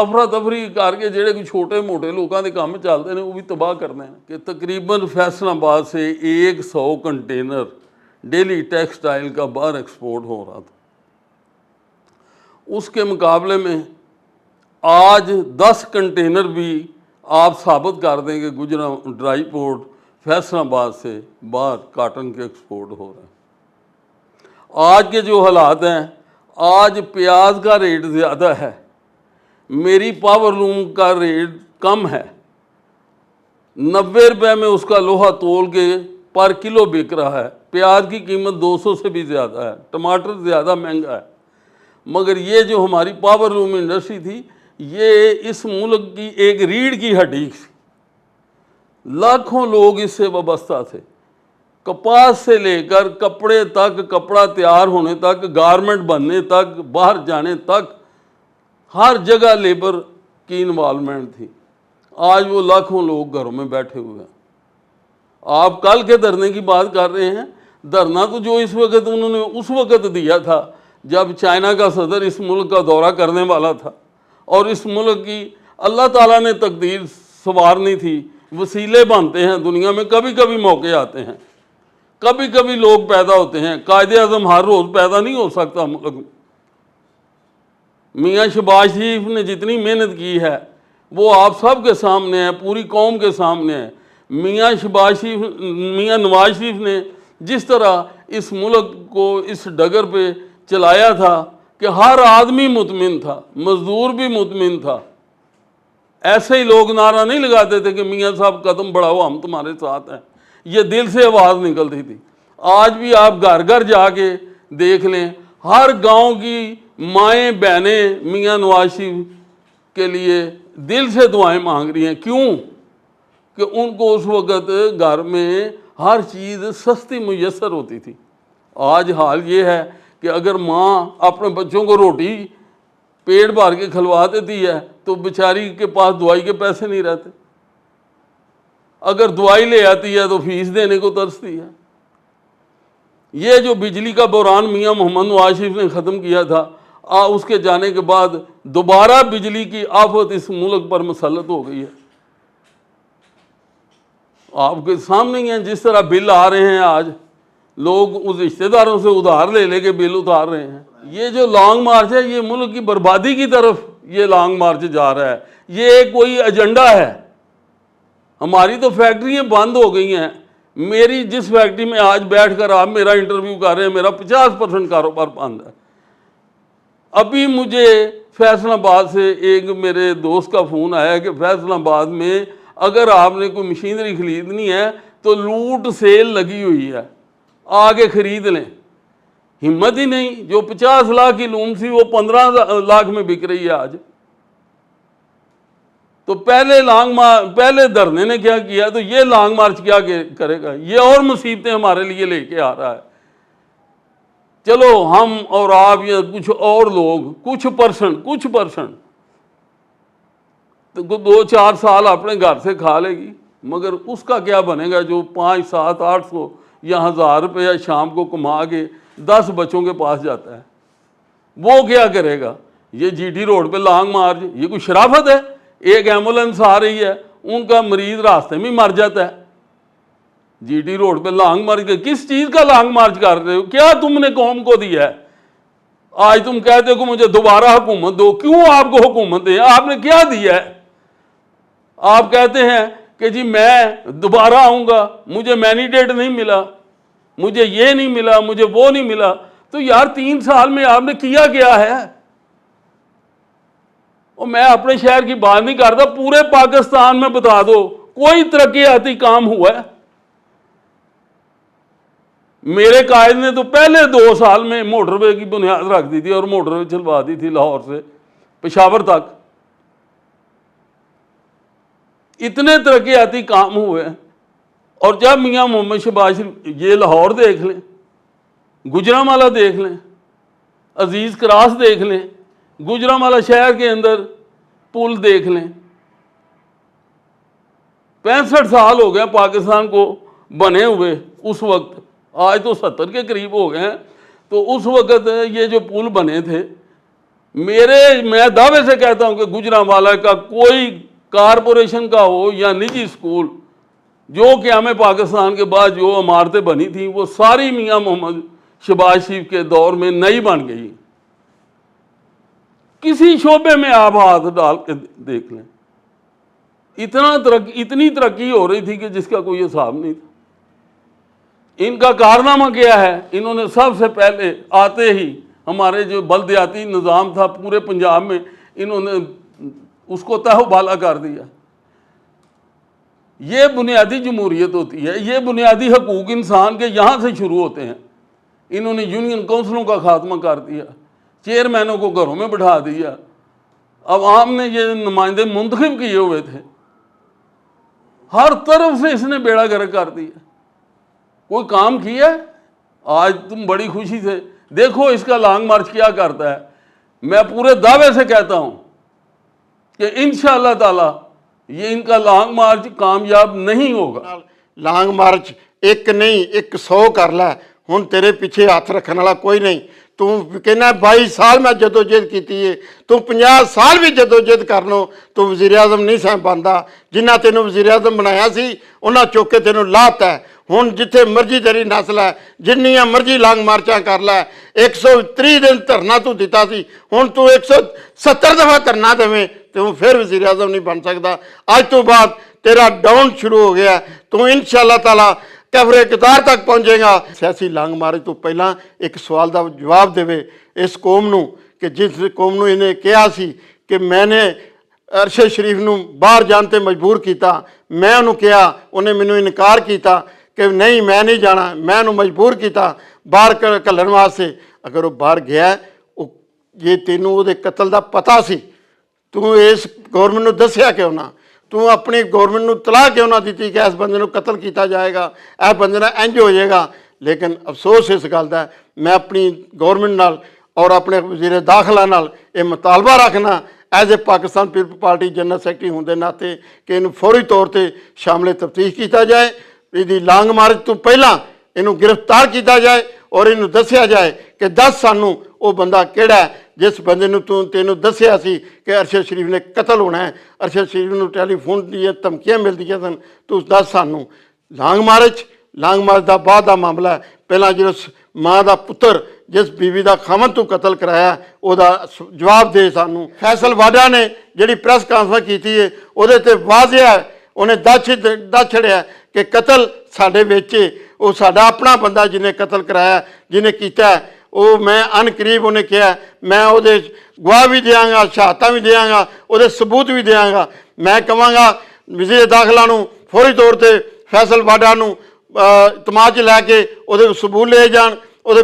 ਅਫਰਾ ਤਫਰੀ ਕਰਕੇ ਜਿਹੜੇ ਕੋਈ ਛੋਟੇ ਮੋਟੇ ਲੋਕਾਂ ਦੇ ਕੰਮ ਚੱਲਦੇ ਨੇ ਉਹ ਵੀ ਤਬਾਹ ਕਰਨੇ ਕਿ ਤਕਰੀਬਨ फैसलाबाद से 100 कंटेनर डेली टेक्सटाइल का बाहर एक्सपोर्ट हो रहा था। उसके मुकाबले में आज 10 कंटेनर भी आप साबित कर दें कि गुजरात ड्राई पोर्ट फैसलाबाद से बाहर काटन के एक्सपोर्ट हो रहे हैं। आज के जो हालात हैं, आज प्याज का रेट ज़्यादा है, मेरी पावर लूम का रेट कम है, 90 रुपये में उसका लोहा तोल के पर किलो बिक रहा है। प्याज की कीमत 200 से भी ज़्यादा है, टमाटर ज़्यादा महंगा है। मगर ये जो हमारी पावर लूम इंडस्ट्री थी, ये इस मुल्क की एक रीढ़ की हड्डी थी। लाखों लोग इससे वाबस्ता थे, कपास से लेकर कपड़े तक, कपड़ा तैयार होने तक, गारमेंट बनने तक, बाहर जाने तक, हर जगह लेबर की इन्वॉल्वमेंट थी। आज वो लाखों लोग घरों में बैठे हुए हैं। आप कल के धरने की बात कर रहे हैं, धरना तो जो इस वक्त उन्होंने उस वक्त दिया था जब चाइना का सदर इस मुल्क का दौरा करने वाला था और इस मुल्क की अल्लाह ताला ने तकदीर संवारनी थी। वसीले बनते हैं दुनिया में, कभी कभी मौके आते हैं, कभी कभी लोग पैदा होते हैं। कायदे आज़म हर रोज़ पैदा नहीं हो सकता मुल्क में। मियाँ शहबाज शरीफ ने जितनी मेहनत की है वो आप सब के सामने है, पूरी कौम के सामने है। मियाँ शहबाज शरीफ, मियाँ नवाज शरीफ ने जिस तरह इस मुल्क को इस डगर पे चलाया था कि हर आदमी मुतमिन था, मजदूर भी मुतमिन था। ऐसे ही लोग नारा नहीं लगाते थे कि मियाँ साहब कदम बढ़ाओ हम तुम्हारे साथ हैं। ये दिल से आवाज़ निकलती थी। आज भी आप घर घर जाके देख लें, हर गांव की माएँ बहनें मियाँ नवाज शरीफ के लिए दिल से दुआएं मांग रही हैं। क्यों? कि उनको उस वक़्त घर में हर चीज़ सस्ती मुयस्सर होती थी। आज हाल ये है कि अगर माँ अपने बच्चों को रोटी पेट भर के खिलवा देती है तो बेचारी के पास दवाई के पैसे नहीं रहते। अगर दवाई ले आती है तो फीस देने को तरसती है। ये जो बिजली का बहरान मियाँ मोहम्मद नवाज शरीफ ने ख़त्म किया था, उसके जाने के बाद दोबारा बिजली की आफत इस मुल्क पर मुसल्लत हो गई है। आपके सामने ही है जिस तरह बिल आ रहे हैं। आज लोग उस रिश्तेदारों से उधार ले लेके बिल उतार रहे हैं। ये जो लॉन्ग मार्च है ये मुल्क की बर्बादी की तरफ ये लॉन्ग मार्च जा रहा है। ये कोई एजेंडा है। हमारी तो फैक्ट्रियाँ बंद हो गई हैं। मेरी जिस फैक्ट्री में आज बैठकर आप मेरा इंटरव्यू कर रहे हैं, मेरा 50% कारोबार बंद है। अभी मुझे फैसलाबाद से एक मेरे दोस्त का फ़ोन आया कि फैसलाबाद में अगर आपने कोई मशीनरी ख़रीदनी है तो लूट सेल लगी हुई है, आगे ख़रीद लें। हिम्मत ही नहीं। जो 50 लाख की लूम थी वो 15 लाख में बिक रही है आज। तो पहले धरने ने क्या किया, तो ये लॉन्ग मार्च क्या करेगा? ये और मुसीबतें हमारे लिए लेके आ रहा है। चलो हम और आप या कुछ और लोग कुछ परसेंट तो 2-4 साल अपने घर से खा लेगी, मगर उसका क्या बनेगा जो 5, 7, 800 या 1000 रुपया शाम को कमा के 10 बच्चों के पास जाता है? वो क्या करेगा? ये जीटी रोड पे लॉन्ग मार्च, ये कोई शराफत है? एक एम्बुलेंस आ रही है, उनका मरीज रास्ते में मर जाता है। जीटी रोड पे लॉन्ग मार्च, किस चीज़ का लॉन्ग मार्च कर रहे हो? क्या तुमने कौम को दिया है? आज तुम कहते हो कि मुझे दोबारा हुकूमत दो। क्यों आपको हुकूमत दें? आपने क्या दिया है? आप कहते हैं कि जी मैं दोबारा आऊँगा, मुझे मैंडेट नहीं मिला, मुझे ये नहीं मिला, मुझे वो नहीं मिला। तो यार 3 साल में आपने किया क्या है? और मैं अपने शहर की बात नहीं करता, पूरे पाकिस्तान में बता दो कोई तरक्याती काम हुआ है? मेरे कायद ने तो पहले 2 साल में मोटरवे की बुनियाद रख दी थी और मोटरवे चलवा दी थी लाहौर से पेशावर तक। इतने तरक्याती काम हुए हैं। और जब मियाँ मोहम्मद शहबाज शरीफ, ये लाहौर देख लें, गुजरांवाला देख लें, अजीज़ क्रास देख लें, गुजरांवाला शहर के अंदर पुल देख लें। 65 साल हो गए पाकिस्तान को बने हुए उस वक्त, आज तो 70 के करीब हो गए हैं। तो उस वक्त ये जो पुल बने थे, मैं दावे से कहता हूं कि गुजरांवाला का कोई कारपोरेशन का हो या निजी स्कूल, जो क़याम पाकिस्तान के बाद जो इमारतें बनी थी वो सारी मियाँ मोहम्मद शहबाज शरीफ के दौर में नई बन गई। किसी शोबे में आप हाथ डाल के देख लें, इतनी तरक्की हो रही थी कि जिसका कोई हिसाब नहीं था। इनका कारनामा क्या है? इन्होंने सबसे पहले आते ही हमारे जो बलदियाती निज़ाम था पूरे पंजाब में, इन्होंने उसको तहबाला कर दिया। ये बुनियादी जमहूरियत होती है, ये बुनियादी हकूक़ इंसान के यहाँ से शुरू होते हैं। इन्होंने यूनियन काउंसिलों का खात्मा कर दिया, चेयरमैनों को घरों में बिठा दिया, अवाम ने ये नुमाइंदे मुंतखब किए हुए थे, हर तरफ से इसने बेड़ा गर्क कर दिया। कोई काम किया है? आज तुम बड़ी खुशी से देखो इसका लॉन्ग मार्च क्या करता है। मैं पूरे दावे से कहता हूं कि इंशाअल्लाह ताला ये इनका लॉन्ग मार्च कामयाब नहीं होगा। ਲਾਂਗ ਮਾਰਚ ਇੱਕ ਨਹੀਂ 100 ਕਰ ਲੈ, ਹੁਣ ਤੇਰੇ ਪਿੱਛੇ ਹੱਥ ਰੱਖਣ ਵਾਲਾ ਕੋਈ ਨਹੀਂ। ਤੂੰ ਕਹਿੰਦਾ 22 ਸਾਲ ਮੈਂ ਜਦੋਜਹਿਦ ਕੀਤੀ ਏ, ਤੂੰ 50 ਸਾਲ ਵੀ ਜਦੋਜਹਿਦ ਕਰ ਲਓ, ਤੂੰ ਵਜ਼ੀਰ ਆਜ਼ਮ ਨਹੀਂ ਸੈਂ ਬਣਦਾ। ਜਿੰਨਾ ਤੈਨੂੰ ਵਜ਼ੀਰ ਆਜ਼ਮ ਬਣਾਇਆ ਸੀ ਉਹਨਾਂ ਚੁੱਕ ਕੇ ਤੈਨੂੰ ਲਾਹਤਾ। ਹੁਣ ਜਿੱਥੇ ਮਰਜ਼ੀ ਤੇਰੀ ਨਸਲ ਹੈ, ਜਿੰਨੀਆਂ ਮਰਜ਼ੀ ਲਾਂਗ ਮਾਰਚਾਂ ਕਰ ਲੈ। 130 ਦਿਨ ਧਰਨਾ ਤੂੰ ਦਿੱਤਾ ਸੀ, ਹੁਣ ਤੂੰ 170 ਦਫਾ ਧਰਨਾ ਦੇਵੇਂ, ਤੂੰ ਫਿਰ ਵਜ਼ੀਰ ਆਜ਼ਮ ਨਹੀਂ ਬਣ ਸਕਦਾ। ਅੱਜ ਤੋਂ ਬਾਅਦ तेरा डाउन शुरू हो गया, तू इंशाअल्लाह ताला कफरे कितार तक पहुँचेगा। सियासी लांग मारे तो पहला एक सवाल का जवाब देवे इस कौम नू कि जिस कौम नू इन्हें कहा सी कि मैंने अरशद शरीफ नू बाहर जाने ते मजबूर किया, मैं उन्होंने कहा, उन्हें मैनू इनकार किया कि नहीं मैं नहीं जाना, मैं उन्होंने मजबूर किया बाहर घल्लण वास्ते। अगर वो बाहर गया, ये तेनों वो कतल का पता सी, तू इस गौरमेंट नू दसिया क्यों ना? तू अपनी गौरमेंट नू तलाह क्यों ना दी कि इस बंदे नू कतल किया जाएगा, इस बंदे नाल इंज हो जाएगा। लेकिन अफसोस इस गल दा मैं अपनी गौरमेंट नाल और अपने वज़ीर दाखिला नाल ये मुतालबा रखना as a Pakistan people party general secretary होने के नाते कि इनू फौरी तौर पर शामिल तफ्तीश किया जाए। इसकी लांग मार्च तो पहला इनू गिरफ्तार किया जाए और इनू दसिया जाए कि दस सानू वो बंदा केड़ा है जिस बंदे नू तू तेनू दसिया सी कि अरशद शरीफ ने कतल होना है, अरशद शरीफ नू टैलीफोन दी धमकियां मिलदियां सन, तू दस सानू। लांग मार्च का बाद का मामला है। पहला जो माँ का पुत्र जिस बीवी का खामन तू कतल कराया वह जवाब दे सानू। फैसल वाडा ने जी प्रैस कॉन्फ्रेंस की है वो वाजिया है, उन्हें दस छड़िया कि कतल साढ़े विच वो साडा अपना बंदा जिन्हें कतल कराया, जिन्हें किया है, वो मैं अनकरीब उन्हें कहा मैं वो गवाह भी देंगा, शहादत भी देंगा, वो सबूत भी देंगा। मैं कहांगा वज़ीर दाखिला नू फौरी तौर पर फैसल वाडा नू तमाज लैके वो सबूत ले जान, वो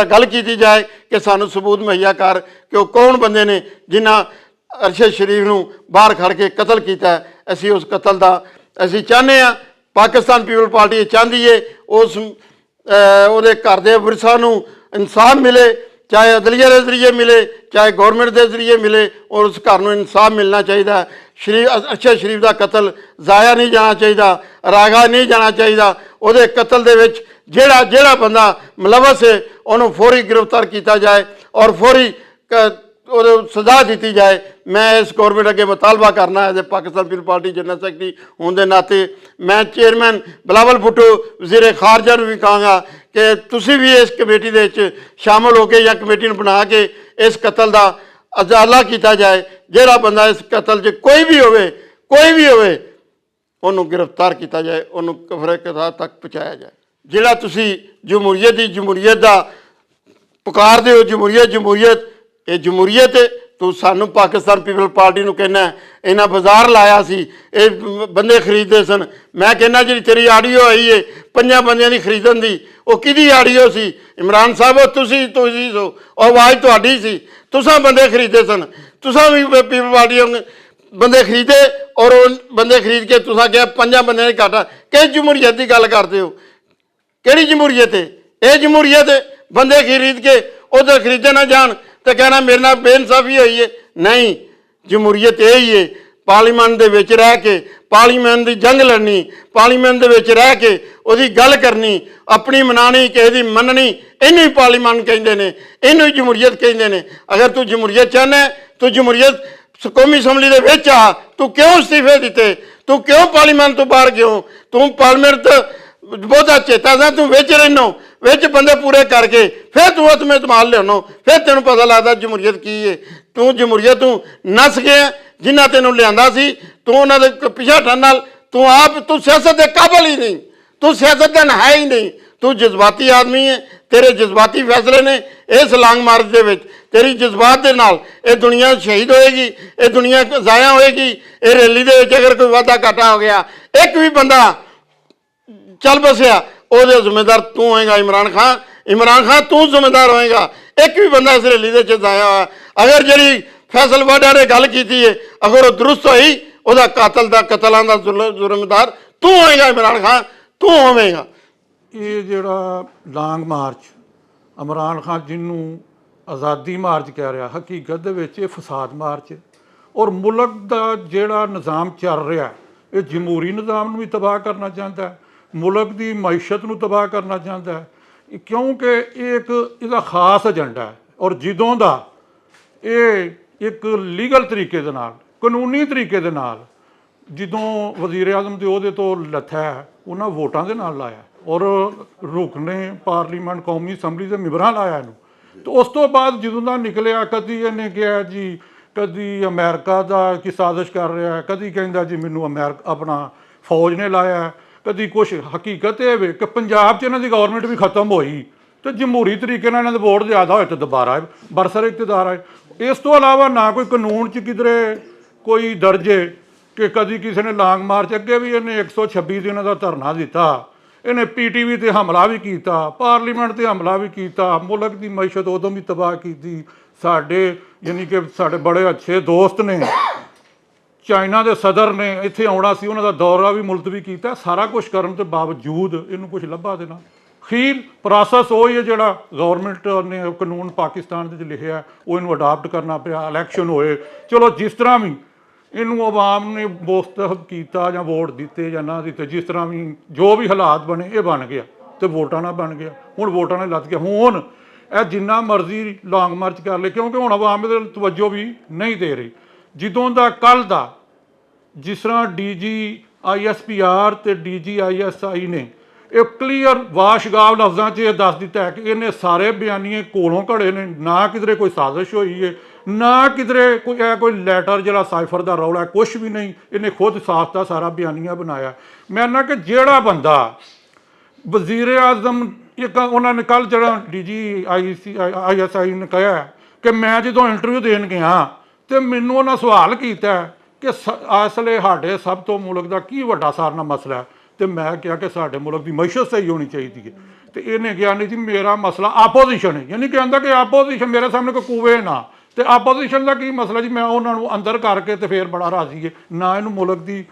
गल की जाए कि सानू सबूत मुहैया कर कि वो कौन बंदे ने जिन्हें अरशद शरीफ नू बाहर खड़ के कतल किया। असी उस कतल का असी चाहते हैं, पाकिस्तान पीपल पार्टी चाहती है उस घर के विरसा नू इंसाफ मिले, चाहे अदलिया के जरिए मिले, चाहे गौरमेंट के जरिए मिले, और उस घर में इंसाफ मिलना चाहिए। शरीफ अरशद शरीफ का कतल जाया नहीं जाना चाहिए, रागा नहीं जाना चाहिए। वो कतल के जेड़ा जेड़ा बंदा मुलवस है उन्होंने फौरी गिरफ्तार किया जाए और फौरी सजा दी जाए। मैं इस गौरमेंट अगे मुतालबा करना as a Pakistan people party general secretary होने के नाते मैं चेयरमैन बिलावल भुट्टो वज़ीर खारजा भी कहांगा कि तुसी भी इस कमेटी के शामिल होकर या कमेटी बना के इस कतल का अजाला किया जाए। जोड़ा बंदा इस कतल च कोई भी होवे उन्होंने गिरफ्तार किया जाए, उन्होंने कफरे कितार तक पहुँचाया जाए। जोड़ा तुसी जमहूरीयत का पुकारते हो, जमहूरीयत ये जमहूरीयत है, तू सानू पाकिस्तान पीपल पार्टी नू कहना इन्हें बाजार लाया सी, ये बंदे खरीदते सन। मैं कहना जी तेरी आडियो आई है 5 बंदियां की खरीदन की, वो किहदी आडियो सी? इमरान साहब तुसी सो, आवाज़ तुहाडी सी, तुसां बंदे खरीदे सन, तुसां भी पीपल पार्टी बंदे खरीदे और बंदे खरीद के तुसां कहा 5 बंदियां की घाटा। किस जमहूरीयत की गल करते हो? किहड़ी जमहूरीयत है? यह जमहूरीयत है बंदे खरीद के उधर खरीदे ना जान तो कहना मेरे नाल बेइंसाफी हुई है? नहीं, जमहूरीयत यही है पार्लीमेंट दे विच रह के पार्लीमेंट की जंग लड़नी, पार्लीमेंट दे विच रह के उसकी गल करनी, अपनी मनानी किसी की मननी, इनू ही पार्लीमेंट कहते हैं, इनू ही जमहूरीयत कहते हैं। अगर तू जमहूरीयत चाहना है तो जमहूरीयत कौमी असैम्बली दे विच आ, तू क्यों इस्तीफे दिते? तू क्यों पार्लीमेंट तो बाहर क्यों? तू पार्लीमेंट बहुता चेता सा, तू विच रहनो, विच बंदे पूरे करके फिर तू उसमें इस्तेमाल लियानो, फिर तेन पता लगता जमहूरीयत की है। तू जमहूरीयत तू नस गया, जिन्हें तेन लिया तू उन्होंने पिछा हटन नाल तू आप तू सियासत के काबल ही नहीं, तू सियासतदान है ही नहीं, तू जज्बाती आदमी है। तेरे जज्बाती फैसले ने इस लांग मार्च के विच तेरी जज्बात के नाल ये दुनिया शहीद होएगी, ये दुनिया जाया होएगी। ये रैली के विच अगर कोई वाधा घाटा हो गया, एक भी बंदा चल बसिया, वो जिम्मेदार तू होएगा। इमरान खान तू जिम्मेदार होएगा। एक भी बंदा इस रैली के जाया हुआ, अगर जी ਫੈਸਲ ਵਾਡਾ ਨੇ ਗੱਲ ਕੀਤੀ ਹੈ, ਅਗਰ ਉਹ ਦਰੁਸਤ ਹੋਈ ਉਹਦਾ ਕਤਲਾਂ ਦਾ ਜ਼ੁਰਮਦਾਰ ਤੂੰ ਹੋਏਗਾ, ਇਮਰਾਨ ਖਾਨ ਤੂੰ ਹੋਵੇਂਗਾ। ਇਹ ਜਿਹੜਾ ਲਾਂਗ ਮਾਰਚ ਇਮਰਾਨ ਖਾਨ ਜਿਹਨੂੰ ਆਜ਼ਾਦੀ ਮਾਰਚ ਕਹਿ ਰਿਹਾ, ਹਕੀਕਤ ਦੇ ਵਿੱਚ ਇਹ ਫਸਾਦ ਮਾਰਚ ਹੈ। ਔਰ ਮੁਲਕ ਦਾ ਜਿਹੜਾ ਨਿਜ਼ਾਮ ਚੱਲ ਰਿਹਾ ਇਹ ਜਮਹੂਰੀ ਨਿਜ਼ਾਮ ਨੂੰ ਵੀ ਤਬਾਹ ਕਰਨਾ ਚਾਹੁੰਦਾ ਹੈ, ਮੁਲਕ ਦੀ ਮਈਸ਼ਤ ਨੂੰ ਤਬਾਹ ਕਰਨਾ ਚਾਹੁੰਦਾ ਹੈ, ਕਿਉਂਕਿ ਇਹ ਇੱਕ ਇਹਦਾ ਖਾਸ ਏਜੰਡਾ ਹੈ। ਔਰ ਜਦੋਂ ਦਾ ਇਹ ਇੱਕ ਲੀਗਲ ਤਰੀਕੇ ਦੇ ਨਾਲ, ਕਾਨੂੰਨੀ ਤਰੀਕੇ ਦੇ ਨਾਲ ਜਦੋਂ ਵਜ਼ੀਰ ਆਜ਼ਮ ਦੇ ਉਹਦੇ ਤੋਂ ਲੱਥਾ, ਉਹਨਾਂ ਵੋਟਾਂ ਦੇ ਨਾਲ ਲਾਇਆ ਔਰ ਰੁਕਨੇ ਪਾਰਲੀਮੈਂਟ ਕੌਮੀ ਅਸੈਂਬਲੀ ਦੇ ਮੈਂਬਰਾਂ ਲਾਇਆ ਇਹਨੂੰ। ਤੇ ਉਸ ਤੋਂ ਬਾਅਦ ਜਦੋਂ ਦਾ ਨਿਕਲਿਆ, ਕਦੀ ਇਹਨੇ ਕਿਹਾ ਜੀ ਕਦੀ ਅਮਰੀਕਾ ਦਾ ਕੀ ਸਾਜ਼ਿਸ਼ ਕਰ ਰਿਹਾ, ਕਦੀ ਕਹਿੰਦਾ ਜੀ ਮੈਨੂੰ ਆਪਣਾ ਫੌਜ ਨੇ ਲਾਇਆ, ਕਦੀ ਕੁਛ। ਹਕੀਕਤ ਇਹ ਵੇ ਕਿ ਪੰਜਾਬ 'ਚ ਇਹਨਾਂ ਦੀ ਗਵਰਨਮੈਂਟ ਵੀ ਖਤਮ ਹੋਈ ਤੇ ਜਮਹੂਰੀ ਤਰੀਕੇ ਨਾਲ ਇਹਨਾਂ ਦੇ ਵੋਟ ਜ਼ਿਆਦਾ ਹੋਏ ਤੇ ਦੁਬਾਰਾ ਬਰਸਰ ਇਕਤਦਾਰ ਆਏ। ਇਸ ਤੋਂ ਇਲਾਵਾ ਨਾ ਕੋਈ ਕਾਨੂੰਨ 'ਚ ਕਿਧਰੇ ਕੋਈ ਦਰਜੇ ਕਿ ਕਦੀ ਕਿਸੇ ਨੇ ਲਾਂਗ ਮਾਰਚ, ਅੱਗੇ ਵੀ ਇਹਨੇ 126 ਦਿਨਾਂ ਦਾ ਧਰਨਾ ਦਿੱਤਾ, ਇਹਨੇ PTV ਤੇ ਹਮਲਾ ਵੀ ਕੀਤਾ, ਪਾਰਲੀਮੈਂਟ ਤੇ ਹਮਲਾ ਵੀ ਕੀਤਾ, ਮੁਲਕ ਦੀ ਮਈਸ਼ਤ ਉਦੋਂ ਵੀ ਤਬਾਹ ਕੀਤੀ। ਸਾਡੇ ਯਾਨੀ ਕਿ ਸਾਡੇ ਬੜੇ ਅੱਛੇ ਦੋਸਤ ਨੇ, ਚਾਈਨਾ ਦੇ ਸਦਰ ਨੇ ਇੱਥੇ ਆਉਣਾ ਸੀ, ਉਹਨਾਂ ਦਾ ਦੌਰਾ ਵੀ ਮੁਲਤਵੀ ਕੀਤਾ। ਸਾਰਾ ਕੁਝ ਕਰਨ ਤੋਂ ਬਾਵਜੂਦ ਇਹਨੂੰ ਕੁਝ ਲੱਭਾ ਦੇਣਾ। ਅਖੀਰ ਪ੍ਰੋਸੈਸ ਉਹ ਹੀ ਹੈ ਜਿਹੜਾ ਗਵਰਨਮੈਂਟ ਨੇ ਕਾਨੂੰਨ ਪਾਕਿਸਤਾਨ ਦੇ ਵਿੱਚ ਲਿਖਿਆ, ਉਹ ਇਹਨੂੰ ਅਡਾਪਟ ਕਰਨਾ ਪਿਆ। ਇਲੈਕਸ਼ਨ ਹੋਏ, ਚਲੋ ਜਿਸ ਤਰ੍ਹਾਂ ਵੀ ਇਹਨੂੰ ਆਵਾਮ ਨੇ ਮੁਸਤਹਬ ਕੀਤਾ ਜਾਂ ਵੋਟ ਦਿੱਤੇ ਜਾਂ ਨਾ ਦਿੱਤੇ, ਜਿਸ ਤਰ੍ਹਾਂ ਵੀ ਜੋ ਵੀ ਹਾਲਾਤ ਬਣੇ ਇਹ ਬਣ ਗਿਆ ਤੇ ਵੋਟਾਂ ਨਾਲ ਬਣ ਗਿਆ। ਹੁਣ ਵੋਟਾਂ ਨਾਲ ਲੱਗ ਗਿਆ। ਹੁਣ ਇਹ ਜਿੰਨਾ ਮਰਜ਼ੀ ਲੌਂਗ ਮਾਰਚ ਕਰ ਲੇ, ਕਿਉਂਕਿ ਹੁਣ ਆਵਾਮ ਦੇ ਤਵੱਜੋ ਵੀ ਨਹੀਂ ਦੇ ਰਹੀ। ਜਦੋਂ ਦਾ ਕੱਲ੍ਹ ਦਾ ਜਿਸ ਤਰ੍ਹਾਂ DG ISPR ਤੇ DG ISI ਨੇ ਇਹ ਕਲੀਅਰ ਵਾਸ਼ਗਾਫ ਲਫ਼ਜ਼ਾਂ 'ਚ ਇਹ ਦੱਸ ਦਿੱਤਾ ਹੈ ਕਿ ਇਹਨੇ ਸਾਰੇ ਬਿਆਨੀਏ ਕੋਲੋਂ ਘੜੇ ਨੇ, ਨਾ ਕਿਧਰੇ ਕੋਈ ਸਾਜ਼ਿਸ਼ ਹੋਈ ਹੈ, ਨਾ ਕਿਧਰੇ ਕੋਈ ਲੈਟਰ ਜਿਹੜਾ ਸਾਈਫਰ ਦਾ ਰੌਲਾ, ਕੁਛ ਵੀ ਨਹੀਂ। ਇਹਨੇ ਖੁਦ ਸਾਫ਼ ਸਾਰਾ ਬਿਆਨੀਆ ਬਣਾਇਆ। ਮੈਂ ਨਾ ਕਿ ਜਿਹੜਾ ਬੰਦਾ ਵਜ਼ੀਰ ਆਜ਼ਮ, ਇੱਕ ਉਹਨਾਂ ਨੇ ਕੱਲ੍ਹ ਜਿਹੜਾ DG ISI ਨੇ ਕਿਹਾ ਕਿ ਮੈਂ ਜਦੋਂ ਇੰਟਰਵਿਊ ਦੇਣ ਗਿਆ ਤੇ ਮੈਨੂੰ ਉਹਨਾਂ ਸਵਾਲ ਕੀਤਾ ਕਿ ਅਸਲੇ ਸਾਡੇ ਸਭ ਤੋਂ ਮੁਲਕ ਦਾ ਕੀ ਵੱਡਾ ਸਾਰਨਾ ਮਸਲਾ ਹੈ, ਤੇ ਮੈਂ ਕਿਹਾ ਕਿ ਸਾਡੇ ਮੁਲਕ ਦੀ ਮਈਸ਼ਤ ਸਹੀ ਹੋਣੀ ਚਾਹੀਦੀ ਹੈ। ਤੇ ਇਹਨੇ ਕਿਹਾ ਨਹੀਂ ਜੀ ਮੇਰਾ ਮਸਲਾ ਆਪੋਜੀਸ਼ਨ ਹੈ, ਯਾਨੀ ਕਹਿੰਦਾ ਕਿ ਆਪੋਜੀਸ਼ਨ ਮੇਰੇ ਸਾਹਮਣੇ ਕੋਈ ਕੂਵੇ ਨਾ, ਤੇ ਆਪੋਜੀਸ਼ਨ ਦਾ ਕੀ ਮਸਲਾ ਜੀ, ਮੈਂ ਉਹਨਾਂ ਨੂੰ ਅੰਦਰ ਕਰਕੇ ਤੇ ਫਿਰ ਬੜਾ ਰਾਜ਼ੀ ਹੈ। ਨਾ ਇਹਨੂੰ ਮੁਲਕ ਦੀ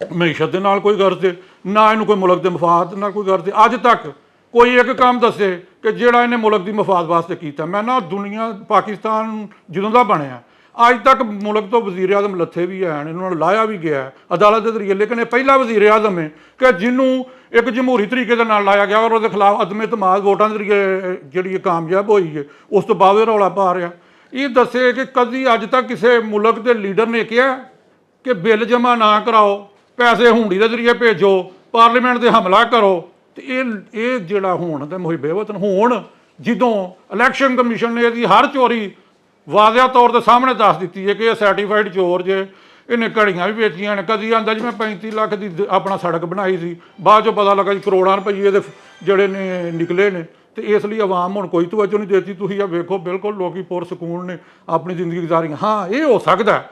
ਮਈਸ਼ਤ ਦੇ ਨਾਲ ਕੋਈ ਗਰਜ਼ ਹੈ, ਨਾ ਇਹਨੂੰ ਕੋਈ ਮੁਲਕ ਦੇ ਮਫਾਦ ਨਾਲ ਕੋਈ ਗਰਜ਼ ਹੈ। ਅੱਜ ਤੱਕ ਕੋਈ ਇੱਕ ਕੰਮ ਦੱਸੇ ਕਿ ਜਿਹੜਾ ਇਹਨੇ ਮੁਲਕ ਦੀ ਮਫਾਦ ਵਾਸਤੇ ਕੀਤਾ। ਮੈਂ ਨਾ ਦੁਨੀਆ ਪਾਕਿਸਤਾਨ ਜਦੋਂ ਦਾ ਬਣਿਆ ਅੱਜ ਤੱਕ ਮੁਲਕ ਤੋਂ ਵਜ਼ੀਰ ਆਜ਼ਮ ਲੱਥੇ ਵੀ ਹਨ, ਇਹਨਾਂ ਨੂੰ ਲਾਇਆ ਵੀ ਗਿਆ ਅਦਾਲਤ ਦੇ ਜ਼ਰੀਏ, ਲੇਕਿਨ ਇਹ ਪਹਿਲਾ ਵਜ਼ੀਰ ਆਜ਼ਮ ਹੈ ਕਿ ਜਿਹਨੂੰ ਇੱਕ ਜਮਹੂਰੀ ਤਰੀਕੇ ਦੇ ਨਾਲ ਲਾਇਆ ਗਿਆ ਔਰ ਉਹਦੇ ਖਿਲਾਫ ਅਦਮ ਇਤਮਾਦ ਵੋਟਾਂ ਦੇ ਜ਼ਰੀਏ ਜਿਹੜੀ ਕਾਮਯਾਬ ਹੋਈ ਹੈ। ਉਸ ਤੋਂ ਬਾਅਦ ਇਹ ਰੌਲਾ ਪਾ ਰਿਹਾ। ਇਹ ਦੱਸੇ ਕਿ ਕਦੀ ਅੱਜ ਤੱਕ ਕਿਸੇ ਮੁਲਕ ਦੇ ਲੀਡਰ ਨੇ ਕਿਹਾ ਕਿ ਬਿੱਲ ਜਮ੍ਹਾਂ ਨਾ ਕਰਾਓ, ਪੈਸੇ ਹੁੰਡੀ ਦੇ ਜ਼ਰੀਏ ਭੇਜੋ, ਪਾਰਲੀਮੈਂਟ 'ਤੇ ਹਮਲਾ ਕਰੋ। ਤੇ ਇਹ ਜਿਹੜਾ ਹੁਣ ਤੇ ਮੁਹਿਬੇ ਵਤਨ, ਹੁਣ ਜਦੋਂ ਇਲੈਕਸ਼ਨ ਕਮਿਸ਼ਨ ਨੇ ਇਹਦੀ ਹਰ ਚੋਰੀ ਵਾਜ਼ਿਆ ਤੌਰ 'ਤੇ ਸਾਹਮਣੇ ਦੱਸ ਦਿੱਤੀ ਹੈ ਕਿ ਇਹ ਸਰਟੀਫਾਈਡ ਚੋਰ ਜੇ, ਇਹਨੇ ਘੜੀਆਂ ਵੀ ਵੇਚੀਆਂ ਨੇ। ਕਦੀ ਆਂਦਾ ਜੀ ਮੈਂ 35 ਲੱਖ ਦੀ ਆਪਣਾ ਸੜਕ ਬਣਾਈ ਸੀ, ਬਾਅਦ 'ਚੋਂ ਪਤਾ ਲੱਗਾ ਜੀ ਕਰੋੜਾਂ ਰੁਪਏ ਇਹਦੇ ਜਿਹੜੇ ਨੇ ਨਿਕਲੇ ਨੇ। ਤੇ ਇਸ ਲਈ ਆਵਾਮ ਹੁਣ ਕੋਈ ਤਵੱਜੋ ਨਹੀਂ ਦੇਤੀ। ਤੁਸੀਂ ਆ ਵੇਖੋ, ਬਿਲਕੁਲ ਲੋਕੀ ਪੁਰਸਕੂਨ ਨੇ ਆਪਣੀ ਜ਼ਿੰਦਗੀ ਗੁਜ਼ਾਰੀਆਂ। ਹਾਂ, ਇਹ ਹੋ ਸਕਦਾ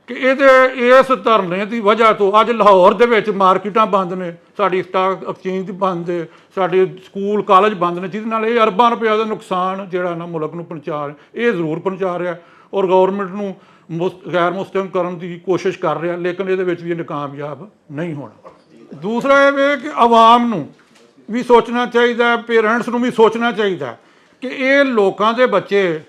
ਕਿ ਇਸ ਧਰਨੇ ਦੀ ਵਜ੍ਹਾ ਤੋਂ ਅੱਜ ਲਾਹੌਰ ਦੇ ਵਿੱਚ ਮਾਰਕੀਟਾਂ ਬੰਦ ਨੇ, ਸਾਡੀ ਸਟਾਕ ਐਕਸਚੇਂਜ ਬੰਦ ਹੈ, ਸਾਡੇ ਸਕੂਲ ਕਾਲਜ ਬੰਦ ਨੇ, ਜਿਹਦੇ ਨਾਲ ਇਹ ਅਰਬਾਂ ਰੁਪਏ ਦਾ ਨੁਕਸਾਨ ਜਿਹੜਾ ਨਾ ਮੁਲਕ ਨੂੰ ਪਹੁੰਚਾ ਰਿਹਾ, ਇਹ ਜ਼ਰੂਰ ਪਹੁੰਚਾ ਰਿਹਾ। ਔਰ ਗੌਰਮੈਂਟ ਨੂੰ ਗੈਰ ਮੁਸਤਹਕਮ ਕਰਨ ਦੀ ਕੋਸ਼ਿਸ਼ ਕਰ ਰਿਹਾ, ਲੇਕਿਨ ਇਹਦੇ ਵਿੱਚ ਵੀ ਇਹ ਕਾਮਯਾਬ ਨਹੀਂ ਹੋਣਾ। ਦੂਸਰਾ ਇਹ ਵੇ ਕਿ ਆਵਾਮ ਨੂੰ ਵੀ ਸੋਚਣਾ ਚਾਹੀਦਾ, ਪੇਰੈਂਟਸ ਨੂੰ ਵੀ ਸੋਚਣਾ ਚਾਹੀਦਾ ਕਿ ਇਹ ਲੋਕਾਂ ਦੇ ਬੱਚੇ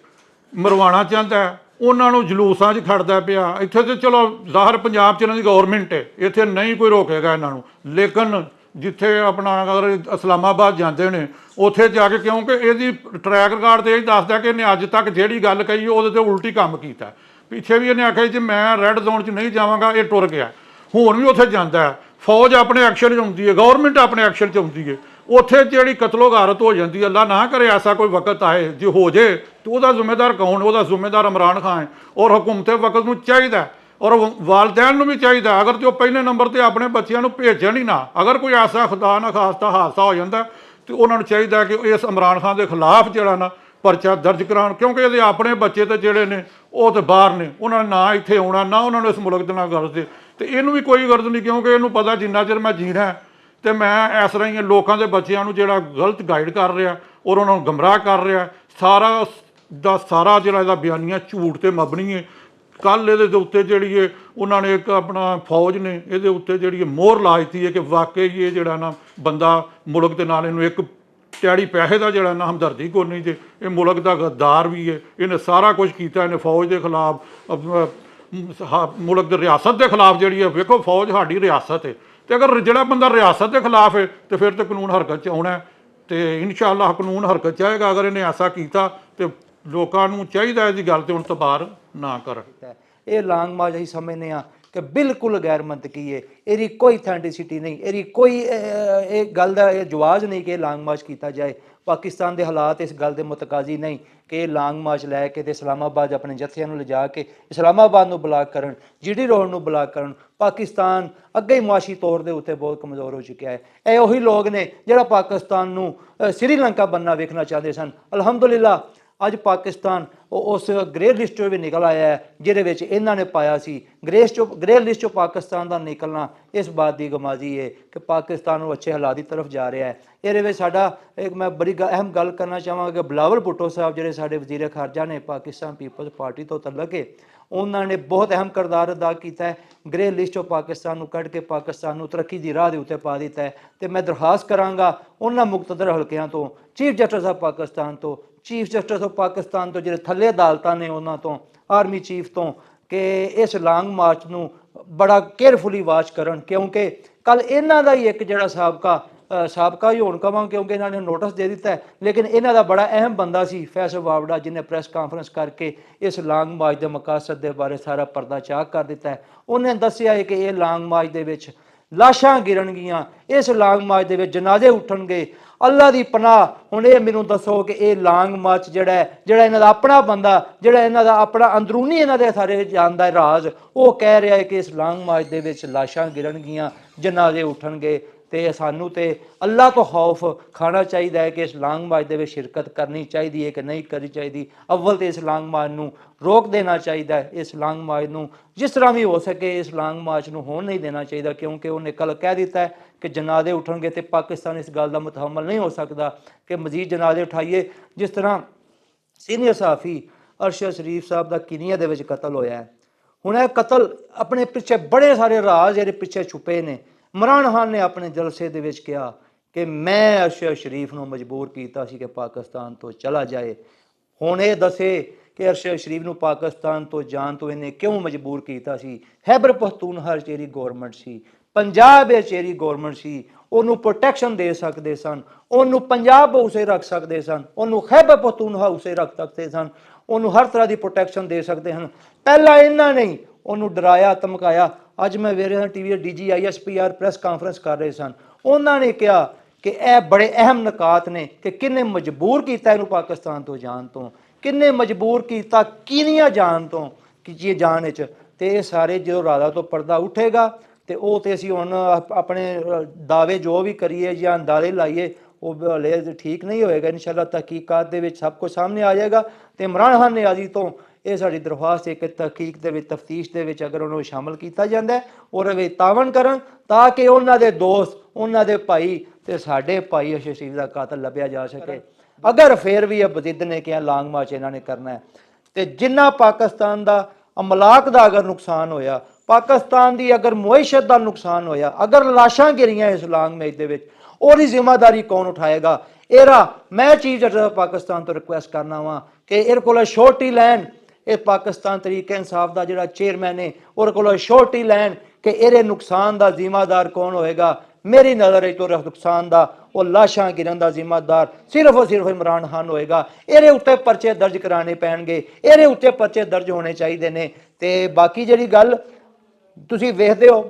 ਮਰਵਾਉਣਾ ਚਾਹੁੰਦਾ, ਉਹਨਾਂ ਨੂੰ ਜਲੂਸਾਂ 'ਚ ਖੜਦਾ ਪਿਆ। ਇੱਥੇ ਤੇ ਚਲੋ ਜ਼ਾਹਰ ਪੰਜਾਬ 'ਚ ਇਹਨਾਂ ਦੀ ਗੌਰਮੈਂਟ ਹੈ, ਇੱਥੇ ਨਹੀਂ ਕੋਈ ਰੋਕੇਗਾ ਇਹਨਾਂ ਨੂੰ, ਲੇਕਿਨ ਜਿੱਥੇ ਆਪਣਾ ਅਗਰ ਇਸਲਾਮਾਬਾਦ ਜਾਂਦੇ ਨੇ ਉੱਥੇ ਜਾ ਕੇ, ਕਿਉਂਕਿ ਇਹਦੀ ਟਰੈਕ ਰਿਕਾਰਡ ਤੇ ਇਹ ਦੱਸਦਾ ਕਿ ਇਹਨੇ ਅੱਜ ਤੱਕ ਜਿਹੜੀ ਗੱਲ ਕਹੀ ਉਹਦੇ ਤੇ ਉਲਟੀ ਕੰਮ ਕੀਤਾ। ਪਿੱਛੇ ਵੀ ਇਹਨੇ ਆਖਿਆ ਜੀ ਮੈਂ ਰੈੱਡ ਜ਼ੋਨ 'ਚ ਨਹੀਂ ਜਾਵਾਂਗਾ, ਇਹ ਟੁਰ ਗਿਆ। ਹੁਣ ਵੀ ਉੱਥੇ ਜਾਂਦਾ ਹੈ, ਫੌਜ ਆਪਣੇ ਐਕਸ਼ਨ 'ਚ ਆਉਂਦੀ ਹੈ, ਗੌਰਮੈਂਟ ਆਪਣੇ ਐਕਸ਼ਨ 'ਚ ਆਉਂਦੀ ਹੈ। ਉੱਥੇ ਜਿਹੜੀ ਕਤਲੋ ਗਾਰਤ ਹੋ ਜਾਂਦੀ ਹੈ, ਅੱਲਾ ਨਾ ਕਰੇ ਐਸਾ ਕੋਈ ਵਕਤ ਆਏ ਜੇ ਹੋ ਜੇ, ਤੇ ਉਹਦਾ ਜ਼ਿੰਮੇਦਾਰ ਕੌਣ? ਉਹਦਾ ਜ਼ਿੰਮੇਦਾਰ ਇਮਰਾਨ ਖਾਨ ਹੈ। ਔਰ ਹਕੂਮਤ ਵਕਤ ਨੂੰ ਚਾਹੀਦਾ, ਔਰ ਵਾਲਦੈਨ ਨੂੰ ਵੀ ਚਾਹੀਦਾ, ਅਗਰ ਤੇ ਉਹ ਪਹਿਲੇ ਨੰਬਰ ਤੇ ਆਪਣੇ ਬੱਚਿਆਂ ਨੂੰ ਭੇਜਣ ਹੀ ਨਾ, ਅਗਰ ਕੋਈ ਐਸਾ ਖੁਦਾ ਨਾ ਖਾਸਤਾ ਹਾਦਸਾ ਹੋ ਜਾਂਦਾ ਤੇ ਉਹਨਾਂ ਨੂੰ ਚਾਹੀਦਾ ਕਿ ਇਸ ਇਮਰਾਨ ਖਾਨ ਦੇ ਖਿਲਾਫ ਜਿਹੜਾ ਨਾ ਪਰਚਾ ਦਰਜ ਕਰਾਉਣ, ਕਿਉਂਕਿ ਇਹਦੇ ਆਪਣੇ ਬੱਚੇ ਤੇ ਜਿਹੜੇ ਨੇ ਉਹ ਤੇ ਬਾਹਰ ਨੇ, ਉਹਨਾਂ ਨੇ ਨਾ ਇੱਥੇ ਆਉਣਾ, ਨਾ ਉਹਨਾਂ ਨੂੰ ਇਸ ਮੁਲਕ ਦੇ ਨਾਲ ਗਰਜ਼, ਤੇ ਇਹਨੂੰ ਵੀ ਕੋਈ ਗਰਜ਼ ਨਹੀਂ, ਕਿਉਂਕਿ ਇਹਨੂੰ ਪਤਾ ਜਿੰਨਾ ਚਿਰ ਮੈਂ ਜੀਣਾ ਤੇ ਮੈਂ ਇਸ ਤਰ੍ਹਾਂ ਹੀ ਲੋਕਾਂ ਦੇ ਬੱਚਿਆਂ ਨੂੰ ਜਿਹੜਾ ਗਲਤ ਗਾਈਡ ਕਰ ਰਿਹਾ ਔਰ ਉਹਨਾਂ ਨੂੰ ਗਮਰਾਹ ਕਰ ਰਿਹਾ। ਸਾਰਾ ਦਾ ਸਾਰਾ ਜਿਹੜਾ ਇਹਦਾ ਬਿਆਨੀਆਂ ਝੂਠ ਤੇ ਮਬਨੀ ਹੈ। ਕੱਲ ਇਹਦੇ ਦੇ ਉੱਤੇ ਜਿਹੜੀ ਹੈ ਉਹਨਾਂ ਨੇ ਇੱਕ ਆਪਣਾ ਫੌਜ ਨੇ ਇਹਦੇ ਉੱਤੇ ਜਿਹੜੀ ਮੋਹਰ ਲਾ ਦਿੱਤੀ ਹੈ ਕਿ ਵਾਕਈ ਇਹ ਜਿਹੜਾ ਨਾ ਬੰਦਾ ਮੁਲਕ ਦੇ ਨਾਲ ਇਹਨੂੰ ਇੱਕ ਟੈੜੀ ਪੈਸੇ ਦਾ ਜਿਹੜਾ ਨਾ ਹਮਦਰਦੀ ਕੋਈ ਨਹੀਂ, ਜੇ ਇਹ ਮੁਲਕ ਦਾ ਗੱਦਾਰ ਵੀ ਹੈ, ਇਹਨੇ ਸਾਰਾ ਕੁਝ ਕੀਤਾ, ਇਹਨੇ ਫੌਜ ਦੇ ਖਿਲਾਫ ਮੁਲਕ ਦੀ ਰਿਆਸਤ ਦੇ ਖਿਲਾਫ ਜਿਹੜੀ ਹੈ, ਵੇਖੋ ਫੌਜ ਸਾਡੀ ਰਿਆਸਤ ਹੈ, ਤੇ ਅਗਰ ਜਿਹੜਾ ਬੰਦਾ ਰਿਆਸਤ ਦੇ ਖਿਲਾਫ ਹੈ ਤੇ ਫਿਰ ਤਾਂ ਕਾਨੂੰਨ ਹਰਕਤ 'ਚ ਆਉਣਾ ਤੇ ਇਨਸ਼ਾਅੱਲਾ ਕਾਨੂੰਨ ਹਰਕਤ 'ਚ ਆਏਗਾ। ਅਗਰ ਇਹਨੇ ਐਸਾ ਕੀਤਾ ਤੇ ਲੋਕਾਂ ਨੂੰ ਚਾਹੀਦਾ ਇਹਦੀ ਗੱਲ ਤੇ ਹੁਣ ਤਬਾਰ ਨਾ ਕਰਨ। ਇਹ ਲਾਂਗ ਮਾਰਚ ਅਸੀਂ ਸਮਝਦੇ ਹਾਂ ਕਿ ਬਿਲਕੁਲ ਗੈਰ ਮੰਤਕੀ ਹੈ, ਇਹਦੀ ਕੋਈ ਅਥੈਂਟਿਸਿਟੀ ਨਹੀਂ, ਇਹਦੀ ਕੋਈ ਇਹ ਗੱਲ ਦਾ ਇਹ ਜਵਾਜ਼ ਨਹੀਂ ਕਿ ਇਹ ਲਾਂਗ ਮਾਰਚ ਕੀਤਾ ਜਾਏ। ਪਾਕਿਸਤਾਨ ਦੇ ਹਾਲਾਤ ਇਸ ਗੱਲ ਦੇ ਮੁਤਕਾਜ਼ੀ ਨਹੀਂ ਕਿ ਇਹ ਲਾਂਗ ਮਾਰਚ ਲੈ ਕੇ ਤੇ ਇਸਲਾਮਾਬਾਦ ਆਪਣੇ ਜਥਿਆਂ ਨੂੰ ਲਿਜਾ ਕੇ ਇਸਲਾਮਾਬਾਦ ਨੂੰ ਬਲਾਕ ਕਰਨ, GD ਰੋਡ ਨੂੰ ਬਲਾਕ ਕਰਨ। ਪਾਕਿਸਤਾਨ ਅੱਗੇ ਹੀ ਮੁਆਸ਼ੀ ਤੌਰ ਦੇ ਉੱਤੇ ਬਹੁਤ ਕਮਜ਼ੋਰ ਹੋ ਚੁੱਕਿਆ ਹੈ। ਇਹ ਉਹੀ ਲੋਕ ਨੇ ਜਿਹੜਾ ਪਾਕਿਸਤਾਨ ਨੂੰ ਸ੍ਰੀਲੰਕਾ ਬਣਨਾ ਵੇਖਣਾ ਚਾਹੁੰਦੇ ਸਨ। ਅਲਹਮਦੁਲਿਲਾ ਅੱਜ ਪਾਕਿਸਤਾਨ ਉਸ ਗ੍ਰੇ ਲਿਸਟ 'ਚੋਂ ਵੀ ਨਿਕਲ ਆਇਆ ਹੈ ਜਿਹਦੇ ਵਿੱਚ ਇਹਨਾਂ ਨੇ ਪਾਇਆ ਸੀ। ਗ੍ਰੇ ਲਿਸਟ 'ਚੋਂ ਪਾਕਿਸਤਾਨ ਦਾ ਨਿਕਲਣਾ ਇਸ ਬਾਤ ਦੀ ਗਮਾਜ਼ੀ ਹੈ ਕਿ ਪਾਕਿਸਤਾਨ ਨੂੰ ਅੱਛੇ ਹਾਲਾਤ ਦੀ ਤਰਫ ਜਾ ਰਿਹਾ ਹੈ। ਇਹਦੇ ਵਿੱਚ ਸਾਡਾ ਇੱਕ ਮੈਂ ਬੜੀ ਅਹਿਮ ਗੱਲ ਕਰਨਾ ਚਾਹਾਂਗਾ ਕਿ ਬਿਲਾਵਲ ਭੁੱਟੋ ਸਾਹਿਬ ਜਿਹੜੇ ਸਾਡੇ ਵਜ਼ੀਰ ਖਾਰਜਾ ਨੇ ਪਾਕਿਸਤਾਨ ਪੀਪਲਜ਼ ਪਾਰਟੀ ਤੋਂ ਤਲਕ ਹੈ, ਉਹਨਾਂ ਨੇ ਬਹੁਤ ਅਹਿਮ ਕਿਰਦਾਰ ਅਦਾ ਕੀਤਾ ਹੈ। ਗ੍ਰੇ ਲਿਸਟ 'ਚੋਂ ਪਾਕਿਸਤਾਨ ਨੂੰ ਕੱਢ ਕੇ ਪਾਕਿਸਤਾਨ ਨੂੰ ਤਰੱਕੀ ਦੀ ਰਾਹ ਦੇ ਉੱਤੇ ਪਾ ਦਿੱਤਾ ਹੈ। ਤੇ ਮੈਂ ਦਰਖਾਸਤ ਕਰਾਂਗਾ ਉਹਨਾਂ ਮੁਕਤਦਰ ਹਲਕਿਆਂ ਤੋਂ, ਚੀਫ ਜਸਟਿਸ ਆਫ ਪਾਕਿਸਤਾਨ ਤੋਂ, ਚੀਫ ਜਸਟਿਸ ਆਫ ਪਾਕਿਸਤਾਨ ਤੋਂ ਜਿਹੜੇ ਥੱਲੇ ਅਦਾਲਤਾਂ ਨੇ ਉਹਨਾਂ ਤੋਂ, ਆਰਮੀ ਚੀਫ ਤੋਂ, ਕਿ ਇਸ ਲਾਂਗ ਮਾਰਚ ਨੂੰ ਬੜਾ ਕੇਅਰਫੁਲੀ ਵਾਚ ਕਰਨ, ਕਿਉਂਕਿ ਕੱਲ ਇਹਨਾਂ ਦਾ ਹੀ ਇੱਕ ਜਿਹੜਾ ਸਾਬਕਾ ਹੀ ਹੋਣ ਕਵਾਂ ਕਿਉਂਕਿ ਇਹਨਾਂ ਨੇ ਨੋਟਿਸ ਦੇ ਦਿੱਤਾ ਹੈ, ਲੇਕਿਨ ਇਹਨਾਂ ਦਾ ਬੜਾ ਅਹਿਮ ਬੰਦਾ ਸੀ ਫੈਸਲ ਵਾਵੜਾ, ਜਿਹਨੇ ਪ੍ਰੈਸ ਕਾਨਫਰੰਸ ਕਰਕੇ ਇਸ ਲਾਂਗ ਮਾਰਚ ਦੇ ਮਕਾਸਦ ਦੇ ਬਾਰੇ ਸਾਰਾ ਪਰਦਾ ਚਾਕ ਕਰ ਦਿੱਤਾ ਹੈ। ਉਹਨੇ ਦੱਸਿਆ ਹੈ ਕਿ ਇਹ ਲਾਂਗ ਮਾਰਚ ਦੇ ਵਿੱਚ ਲਾਸ਼ਾਂ ਗਿਰਨਗੀਆਂ, ਇਸ ਲਾਂਗ ਮਾਰਚ ਦੇ ਵਿੱਚ ਜਨਾਜ਼ੇ ਉੱਠਣਗੇ। ਅੱਲਾ ਦੀ ਪਨਾਹ, ਹੁਣ ਇਹ ਮੈਨੂੰ ਦੱਸੋ ਕਿ ਇਹ ਲਾਂਗ ਮਾਰਚ ਜਿਹੜਾ ਇਹਨਾਂ ਦਾ ਆਪਣਾ ਬੰਦਾ, ਜਿਹੜਾ ਇਹਨਾਂ ਦਾ ਆਪਣਾ ਅੰਦਰੂਨੀ ਇਹਨਾਂ ਦੇ ਸਾਰੇ ਜਾਣਦਾ ਰਾਜ਼, ਉਹ ਕਹਿ ਰਿਹਾ ਹੈ ਕਿ ਇਸ ਲਾਂਗ ਮਾਰਚ ਦੇ ਵਿੱਚ ਲਾਸ਼ਾਂ ਗਿਰਨਗੀਆਂ, ਜਨਾਜ਼ੇ ਉੱਠਣਗੇ। ਤੇ ਸਾਨੂੰ ਤੇ ਅੱਲਾ ਤੋਂ ਖੌਫ ਖਾਣਾ ਚਾਹੀਦਾ ਹੈ ਕਿ ਇਸ ਲਾਂਗ ਮਾਰਚ ਦੇ ਵਿੱਚ ਸ਼ਿਰਕਤ ਕਰਨੀ ਚਾਹੀਦੀ ਹੈ ਕਿ ਨਹੀਂ ਕਰਨੀ ਚਾਹੀਦੀ। ਅਵਲ ਤੇ ਇਸ ਲਾਂਗ ਮਾਰਚ ਨੂੰ ਰੋਕ ਦੇਣਾ ਚਾਹੀਦਾ ਹੈ। ਇਸ ਲਾਂਗ ਮਾਰਚ ਨੂੰ ਜਿਸ ਤਰ੍ਹਾਂ ਵੀ ਹੋ ਸਕੇ ਇਸ ਲਾਂਗ ਮਾਰਚ ਨੂੰ ਹੋਣ ਨਹੀਂ ਦੇਣਾ ਚਾਹੀਦਾ, ਕਿਉਂਕਿ ਉਹਨੇ ਕੱਲ ਕਹਿ ਦਿੱਤਾ ਹੈ ਕਿ ਜਨਾਜ਼ੇ ਉੱਠਣਗੇ ਤੇ ਪਾਕਿਸਤਾਨ ਇਸ ਗੱਲ ਦਾ ਮੁਤਹਮਲ ਨਹੀਂ ਹੋ ਸਕਦਾ ਕਿ ਮਜ਼ੀਦ ਜਨਾਜ਼ੇ ਉਠਾਈਏ। ਜਿਸ ਤਰ੍ਹਾਂ ਸੀਨੀਅਰ ਸਾਫੀ ਅਰਸ਼ਦ ਸ਼ਰੀਫ ਸਾਹਿਬ ਦਾ ਕੀਨੀਆ ਦੇ ਵਿੱਚ ਕਤਲ ਹੋਇਆ ਹੈ। ਹੁਣ ਇਹ ਕਤਲ ਆਪਣੇ ਪਿੱਛੇ ਬੜੇ ਸਾਰੇ ਰਾਜ਼ ਇਹਦੇ ਪਿੱਛੇ ਛੁਪੇ ਨੇ। ਇਮਰਾਨ ਖਾਨ ਨੇ ਆਪਣੇ ਜਲਸੇ ਦੇ ਵਿੱਚ ਕਿਹਾ ਕਿ ਮੈਂ ਅਰਸ਼ਦ ਸ਼ਰੀਫ ਨੂੰ ਮਜਬੂਰ ਕੀਤਾ ਸੀ ਕਿ ਪਾਕਿਸਤਾਨ ਤੋਂ ਚਲਾ ਜਾਏ। ਹੁਣ ਇਹ ਦੱਸੇ ਕਿ ਅਰਸ਼ਦ ਸ਼ਰੀਫ ਨੂੰ ਪਾਕਿਸਤਾਨ ਤੋਂ ਜਾਣ ਤੋਂ ਇਹਨੇ ਕਿਉਂ ਮਜਬੂਰ ਕੀਤਾ ਸੀ। ਖੈਬਰ ਪਖਤੂਨਖਵਾ ਜਿਹੜੀ ਗੌਰਮੈਂਟ ਸੀ, ਪੰਜਾਬ ਵਿੱਚ ਜਿਹੜੀ ਗੌਰਮੈਂਟ ਸੀ, ਉਹਨੂੰ ਪ੍ਰੋਟੈਕਸ਼ਨ ਦੇ ਸਕਦੇ ਸਨ, ਉਹਨੂੰ ਪੰਜਾਬ ਉਸੇ ਰੱਖ ਸਕਦੇ ਸਨ, ਉਹਨੂੰ ਖੈਬਰ ਪਖਤੂਨਖਵਾ ਉਸੇ ਰੱਖ ਸਕਦੇ ਸਨ, ਉਹਨੂੰ ਹਰ ਤਰ੍ਹਾਂ ਦੀ ਪ੍ਰੋਟੈਕਸ਼ਨ ਦੇ ਸਕਦੇ ਹਨ। ਪਹਿਲਾਂ ਇਹਨਾਂ ਨੇ ਉਹਨੂੰ ਡਰਾਇਆ ਧਮਕਾਇਆ। ਅੱਜ ਮੈਂ ਵੇਖ ਰਿਹਾ TV DG ISPR press conference ਕਰ ਰਹੇ ਸਨ, ਉਹਨਾਂ ਨੇ ਕਿਹਾ ਕਿ ਇਹ ਬੜੇ ਅਹਿਮ ਨੁਕਾਤ ਨੇ ਕਿ ਕਿੰਨੇ ਮਜਬੂਰ ਕੀਤਾ ਇਹਨੂੰ ਪਾਕਿਸਤਾਨ ਤੋਂ ਜਾਣ ਤੋਂ, ਕਿੰਨੇ ਮਜਬੂਰ ਕੀਤਾ ਕੀਨੀਆ ਜਾਣ ਤੋਂ ਕਿ ਜੇ ਜਾਣ ਵਿੱਚ। ਤੇ ਇਹ ਸਾਰੇ ਜਦੋਂ ਰਾਦਾ ਤੋਂ ਪਰਦਾ ਉੱਠੇਗਾ ਤੇ ਉਹ ਤੇ ਅਸੀਂ ਹੁਣ ਆਪਣੇ ਦਾਅਵੇ ਜੋ ਵੀ ਕਰੀਏ ਜਾਂ ਅੰਦਾਜ਼ੇ ਲਾਈਏ ਉਹ ਹਲੇ ਠੀਕ ਨਹੀਂ ਹੋਏਗਾ। ਇਨਸ਼ਾਅੱਲਾ ਤਹਿਕੀਕਾਤ ਦੇ ਵਿੱਚ ਸਭ ਕੁਝ ਸਾਹਮਣੇ ਆ ਜਾਏਗਾ। ਤੇ ਇਮਰਾਨ ਖਾਨ ਨਿਆਜ਼ੀ ਤੋਂ ਇਹ ਸਾਡੀ ਦਰਖਾਸਤ ਹੈ ਕਿ ਤਹਿਕੀਕ ਦੇ ਵਿੱਚ, ਤਫਤੀਸ਼ ਦੇ ਵਿੱਚ ਅਗਰ ਉਹਨੂੰ ਸ਼ਾਮਲ ਕੀਤਾ ਜਾਂਦਾ ਹੈ, ਉਹਦੇ ਵਿੱਚ ਤਾਵਨ ਕਰਨ ਤਾਂ ਕਿ ਉਹਨਾਂ ਦੇ ਦੋਸਤ, ਉਹਨਾਂ ਦੇ ਭਾਈ ਤੇ ਸਾਡੇ ਭਾਈ ਅਰਸ਼ਦ ਸ਼ਰੀਫ ਦਾ ਕਾਤਲ ਲੱਭਿਆ ਜਾ ਸਕੇ। ਅਗਰ ਫਿਰ ਵੀ ਇਹ ਬਜ਼ਿੱਦ ਨੇ ਕਿ ਲਾਂਗ ਮਾਰਚ ਇਹਨਾਂ ਨੇ ਕਰਨਾ ਹੈ ਤੇ ਜਿੰਨਾ ਪਾਕਿਸਤਾਨ ਦਾ ਅਮਲਾਕ ਦਾ ਅਗਰ ਨੁਕਸਾਨ ਹੋਇਆ, ਪਾਕਿਸਤਾਨ ਦੀ ਅਗਰ ਮੁਇਸ਼ਤ ਦਾ ਨੁਕਸਾਨ ਹੋਇਆ, ਅਗਰ ਲਾਸ਼ਾਂ ਗਿਰੀਆਂ ਇਸ ਲਾਂਗ ਮਾਰਚ ਦੇ ਵਿੱਚ, ਉਹਦੀ ਜ਼ਿੰਮੇਵਾਰੀ ਕੌਣ ਉਠਾਏਗਾ। ਇਹਦਾ ਮੈਂ ਚੀਫ ਜਸਟਿਸ ਪਾਕਿਸਤਾਨ ਤੋਂ ਰਿਕੁਐਸਟ ਕਰਨਾ ਵਾ ਕਿ ਇਹਦੇ ਕੋਲ ਸ਼ੋਰਟੀ ਲੈਣ, ਇਹ ਪਾਕਿਸਤਾਨ ਤਰੀਕੇ ਇਨਸਾਫ ਦਾ ਜਿਹੜਾ ਚੇਅਰਮੈਨ ਹੈ ਉਹਦੇ ਕੋਲ ਸ਼ੋਰਟੀ ਲੈਣ ਕਿ ਇਹਦੇ ਨੁਕਸਾਨ ਦਾ ਜ਼ਿੰਮੇਦਾਰ ਕੌਣ ਹੋਏਗਾ। ਮੇਰੀ ਨਜ਼ਰ ਵਿੱਚ ਤੋਂ ਨੁਕਸਾਨ ਦਾ ਉਹ ਲਾਸ਼ਾਂ ਗਿਰਨ ਦਾ ਜ਼ਿੰਮੇਦਾਰ ਸਿਰਫ ਇਮਰਾਨ ਖਾਨ ਹੋਏਗਾ। ਇਹਦੇ ਉੱਤੇ ਪਰਚੇ ਦਰਜ ਕਰਾਣੇ ਪੈਣਗੇ, ਇਹਦੇ ਉੱਤੇ ਪਰਚੇ ਦਰਜ ਹੋਣੇ ਚਾਹੀਦੇ ਨੇ। ਤੇ ਬਾਕੀ ਜਿਹੜੀ ਗੱਲ ਤੁਸੀਂ ਵੇਖਦੇ ਹੋ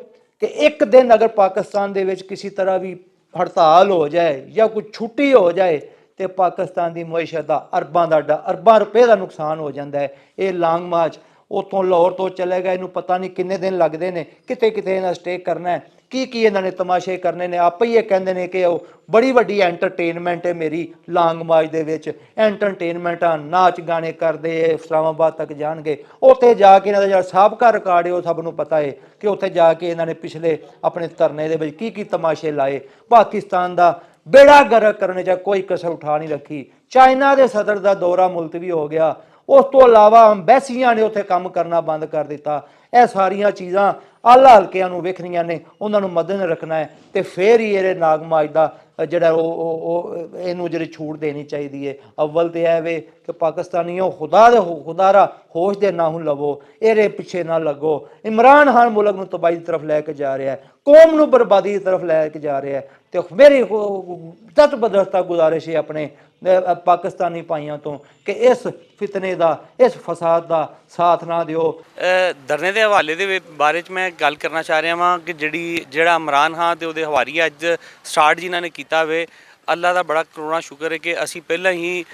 ਕਿ ਇੱਕ ਦਿਨ ਅਗਰ ਪਾਕਿਸਤਾਨ ਦੇ ਵਿੱਚ ਕਿਸੇ ਤਰ੍ਹਾਂ ਵੀ ਹੜਤਾਲ ਹੋ ਜਾਏ ਜਾਂ ਕੋਈ ਛੁੱਟੀ ਹੋ ਜਾਏ ਤੇ ਪਾਕਿਸਤਾਨ ਦੀ ਮੁਇਸ਼ਤ ਦਾ ਅਰਬਾਂ ਰੁਪਏ ਦਾ ਨੁਕਸਾਨ ਹੋ ਜਾਂਦਾ ਹੈ। ਇਹ ਲਾਂਗ ਮਾਰਚ ਉੱਥੋਂ ਲਾਹੌਰ ਤੋਂ ਚੱਲੇਗਾ, ਇਹਨੂੰ ਪਤਾ ਨਹੀਂ ਕਿੰਨੇ ਦਿਨ ਲੱਗਦੇ ਨੇ, ਕਿਤੇ ਇਹਨਾਂ ਸਟੇ ਕਰਨਾ ਹੈ, ਕੀ ਇਹਨਾਂ ਨੇ ਤਮਾਸ਼ੇ ਕਰਨੇ ਨੇ। ਆਪੇ ਹੀ ਇਹ ਕਹਿੰਦੇ ਨੇ ਕਿ ਉਹ ਬੜੀ ਵੱਡੀ ਐਂਟਰਟੇਨਮੈਂਟ ਹੈ ਮੇਰੀ ਲਾਂਗ ਮਾਰਚ ਦੇ ਵਿੱਚ, ਐਂਟਰਟੇਨਮੈਂਟ ਆ, ਨਾਚ ਗਾਣੇ ਕਰਦੇ ਇਸਲਾਮਾਬਾਦ ਤੱਕ ਜਾਣਗੇ। ਉੱਥੇ ਜਾ ਕੇ ਇਹਨਾਂ ਦਾ ਜਿਹੜਾ ਸਾਬਕਾ ਰਿਕਾਰਡ ਹੈ ਉਹ ਸਭ ਨੂੰ ਪਤਾ ਹੈ ਕਿ ਉੱਥੇ ਜਾ ਕੇ ਇਹਨਾਂ ਨੇ ਪਿਛਲੇ ਆਪਣੇ ਧਰਨੇ ਦੇ ਵਿੱਚ ਕੀ ਤਮਾਸ਼ੇ ਲਾਏ। ਪਾਕਿਸਤਾਨ ਦਾ ਬੇੜਾ ਗਰਕ ਕਰਨ 'ਚ ਕੋਈ ਕਸਰ ਉਠਾ ਨਹੀਂ ਰੱਖੀ। ਚਾਈਨਾ ਦੇ ਸਦਰ ਦਾ ਦੌਰਾ ਮੁਲਤਵੀ ਹੋ ਗਿਆ। ਉਸ ਤੋਂ ਇਲਾਵਾ ਅੰਬੈਸੀਆਂ ਨੇ ਉੱਥੇ ਕੰਮ ਕਰਨਾ ਬੰਦ ਕਰ ਦਿੱਤਾ। ਇਹ ਸਾਰੀਆਂ ਚੀਜ਼ਾਂ ਆਲਾ ਹਲਕਿਆਂ ਨੂੰ ਵੇਖਣੀਆਂ ਨੇ, ਉਹਨਾਂ ਨੂੰ ਮੱਦਨ ਰੱਖਣਾ ਹੈ ਤੇ ਫਿਰ ਹੀ ਇਹਦੇ ਨਾਗਮਾਜ ਦਾ ਜਿਹੜਾ ਉਹ ਇਹਨੂੰ ਜਿਹੜੀ ਛੂਟ ਦੇਣੀ ਚਾਹੀਦੀ ਹੈ। ਅਵਲ ਤੇ ਇਹ ਵੇ ਕਿ ਪਾਕਿਸਤਾਨੀਓ ਖੁਦਾਰਾ ਹੋਸ਼ ਦੇ ਨਾ ਲਵੋ, ਇਹਦੇ ਪਿੱਛੇ ਨਾ ਲੱਗੋ। ਇਮਰਾਨ ਖਾਨ ਮੁਲਕ ਨੂੰ ਤਬਾਹੀ ਦੀ ਤਰਫ ਲੈ ਕੇ ਜਾ ਰਿਹਾ ਹੈ, ਕੌਮ ਨੂੰ ਬਰਬਾਦੀ ਦੀ ਤਰਫ ਲੈ ਕੇ ਜਾ ਰਿਹਾ ਹੈ। ਤੇ ਮੇਰੀ ਤਤ ਬਦਸਤਾ ਗੁਜ਼ਾਰਿਸ਼ ਹੈ ਆਪਣੇ ਪਾਕਿਸਤਾਨੀ ਭਾਈਆਂ ਤੋਂ ਕਿ ਇਸ ਫਿਤਨੇ ਦਾ, ਇਸ ਫਸਾਦ ਦਾ ਸਾਥ ਨਾ ਦਿਓ। ਧਰਨੇ ਦੇ ਹਵਾਲੇ ਦੇ ਬਾਰੇ 'ਚ ਮੈਂ ਗੱਲ ਕਰਨਾ ਚਾਹ ਰਿਹਾ ਵਾਂ ਕਿ ਜਿਹੜਾ ਇਮਰਾਨ ਖਾਨ ਤੇ ਉਹਦੇ ਹਵਾਰੀ ਅੱਜ ਸਟਾਰਟ ਜਿਨ੍ਹਾਂ ਨੇ ਕੀਤਾ ਵੇ, ਅੱਲਾ ਦਾ ਬੜਾ ਕਰੋੜਾਂ ਸ਼ੁਕਰ ਹੈ ਕਿ ਅਸੀਂ ਪਹਿਲਾਂ ਹੀ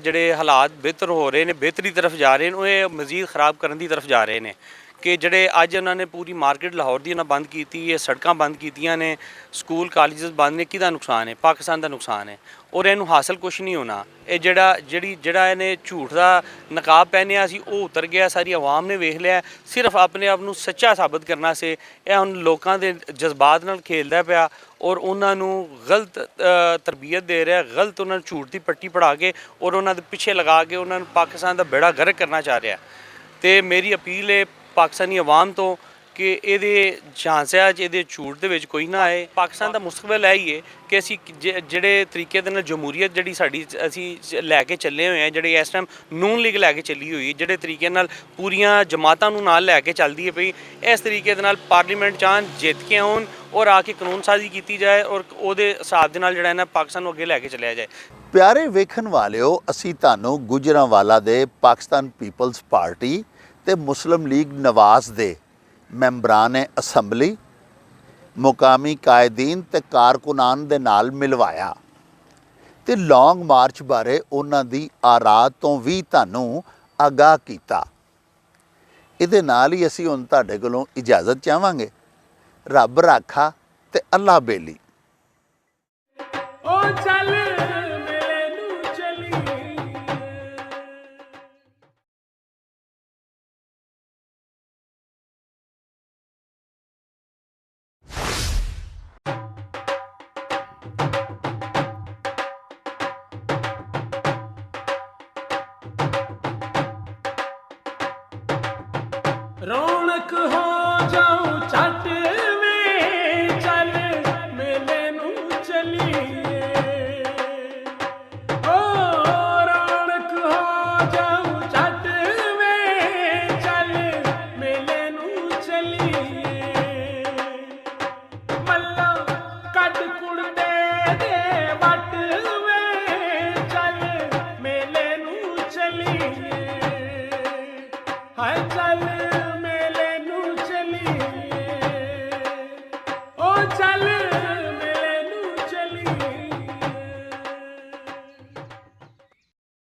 ਜਿਹੜੇ ਹਾਲਾਤ ਬਿਹਤਰ ਹੋ ਰਹੇ ਨੇ, ਬਿਹਤਰੀ ਤਰਫ ਜਾ ਰਹੇ ਨੇ, ਉਹ ਇਹ ਮਜ਼ੀਦ ਖਰਾਬ ਕਰਨ ਦੀ ਤਰਫ ਜਾ ਰਹੇ ਨੇ। ਕਿ ਜਿਹੜੇ ਅੱਜ ਉਹਨਾਂ ਨੇ ਪੂਰੀ ਮਾਰਕੀਟ ਲਾਹੌਰ ਦੀ ਉਹਨਾਂ ਬੰਦ ਕੀਤੀ ਹੈ, ਸੜਕਾਂ ਬੰਦ ਕੀਤੀਆਂ ਨੇ, ਸਕੂਲ ਕਾਲਜਸ ਬੰਦ ਨੇ, ਕਿਹਦਾ ਨੁਕਸਾਨ ਹੈ? ਪਾਕਿਸਤਾਨ ਦਾ ਨੁਕਸਾਨ ਹੈ। ਔਰ ਇਹਨੂੰ ਹਾਸਲ ਕੁਛ ਨਹੀਂ ਹੋਣਾ। ਇਹ ਜਿਹੜਾ ਇਹਨੇ ਝੂਠ ਦਾ ਨਕਾਬ ਪਹਿਨਿਆ ਸੀ ਉਹ ਉਤਰ ਗਿਆ, ਸਾਰੀ ਆਵਾਮ ਨੇ ਵੇਖ ਲਿਆ। ਸਿਰਫ ਆਪਣੇ ਆਪ ਨੂੰ ਸੱਚਾ ਸਾਬਤ ਕਰਨਾ ਸੀ। ਇਹ ਹੁਣ ਲੋਕਾਂ ਦੇ ਜਜ਼ਬਾਤ ਨਾਲ ਖੇਲਦਾ ਪਿਆ ਔਰ ਉਹਨਾਂ ਨੂੰ ਗਲਤ ਤਰਬੀਅਤ ਦੇ ਰਿਹਾ, ਗਲਤ ਉਹਨਾਂ ਨੂੰ ਝੂਠ ਦੀ ਪੱਟੀ ਪੜ੍ਹਾ ਕੇ ਔਰ ਉਹਨਾਂ ਦੇ ਪਿੱਛੇ ਲਗਾ ਕੇ ਉਹਨਾਂ ਨੂੰ ਪਾਕਿਸਤਾਨ ਦਾ ਬੇੜਾ ਗਰਕ ਕਰਨਾ ਚਾਹ ਰਿਹਾ। ਤੇ ਮੇਰੀ ਅਪੀਲ ਹੈ ਪਾਕਿਸਤਾਨੀ ਆਵਾਮ ਤੋਂ ਕਿ ਇਹਦੇ ਝਾਂਸਿਆਂ 'ਚ, ਇਹਦੇ ਝੂਠ ਦੇ ਵਿੱਚ ਕੋਈ ਨਾ ਆਏ। ਪਾਕਿਸਤਾਨ ਦਾ ਮੁਸਤਕਬਲ ਹੈ ਹੀ ਹੈ ਕਿ ਅਸੀਂ ਜਿਹੜੇ ਤਰੀਕੇ ਦੇ ਨਾਲ ਜਮਹੂਰੀਅਤ ਜਿਹੜੀ ਸਾਡੀ ਅਸੀਂ ਲੈ ਕੇ ਚੱਲੇ ਹੋਏ ਹਾਂ, ਜਿਹੜੇ ਇਸ ਟਾਈਮ ਨੂਨ ਲੀਗ ਲੈ ਕੇ ਚੱਲੀ ਹੋਈ, ਜਿਹੜੇ ਤਰੀਕੇ ਨਾਲ ਪੂਰੀਆਂ ਜਮਾਤਾਂ ਨੂੰ ਨਾਲ ਲੈ ਕੇ ਚੱਲਦੀ ਹੈ ਪਈ, ਇਸ ਤਰੀਕੇ ਦੇ ਨਾਲ ਪਾਰਲੀਮੈਂਟ ਚਾਹਨ ਜਿੱਤ ਕੇ ਆਉਣ ਔਰ ਆ ਕੇ ਕਾਨੂੰਨ ਸਾਜ਼ੀ ਕੀਤੀ ਜਾਏ ਔਰ ਉਹਦੇ ਹਿਸਾਬ ਦੇ ਨਾਲ ਜਿਹੜਾ ਨਾ ਪਾਕਿਸਤਾਨ ਨੂੰ ਅੱਗੇ ਲੈ ਕੇ ਚੱਲਿਆ ਜਾਏ। ਪਿਆਰੇ ਵੇਖਣ ਵਾਲਿਓ, ਅਸੀਂ ਤੁਹਾਨੂੰ ਗੁਜਰਾਂਵਾਲਾ ਦੇ ਪਾਕਿਸਤਾਨ ਪੀਪਲਸ ਪਾਰਟੀ ਤੇ ਮੁਸਲਿਮ ਲੀਗ ਨਵਾਜ਼ ਦੇ ਮੈਂਬਰਾਨ ਅਸੈਂਬਲੀ, ਮੁਕਾਮੀ ਕਾਇਦੀਨ ਤੇ ਕਾਰਕੁਨਾਨ ਦੇ ਨਾਲ ਮਿਲਵਾਇਆ ਤੇ ਲੌਂਗ ਮਾਰਚ ਬਾਰੇ ਉਹਨਾਂ ਦੀ ਆਰਾਅ ਤੋਂ ਵੀ ਤੁਹਾਨੂੰ ਆਗਾਹ ਕੀਤਾ। ਇਹਦੇ ਨਾਲ ਹੀ ਅਸੀਂ ਹੁਣ ਤੁਹਾਡੇ ਕੋਲੋਂ ਇਜਾਜ਼ਤ ਚਾਹਾਂਗੇ। ਰੱਬ ਰਾਖਾ ਤੇ ਅੱਲਾ ਬੇਲੀ। रौनक हो जाऊं चट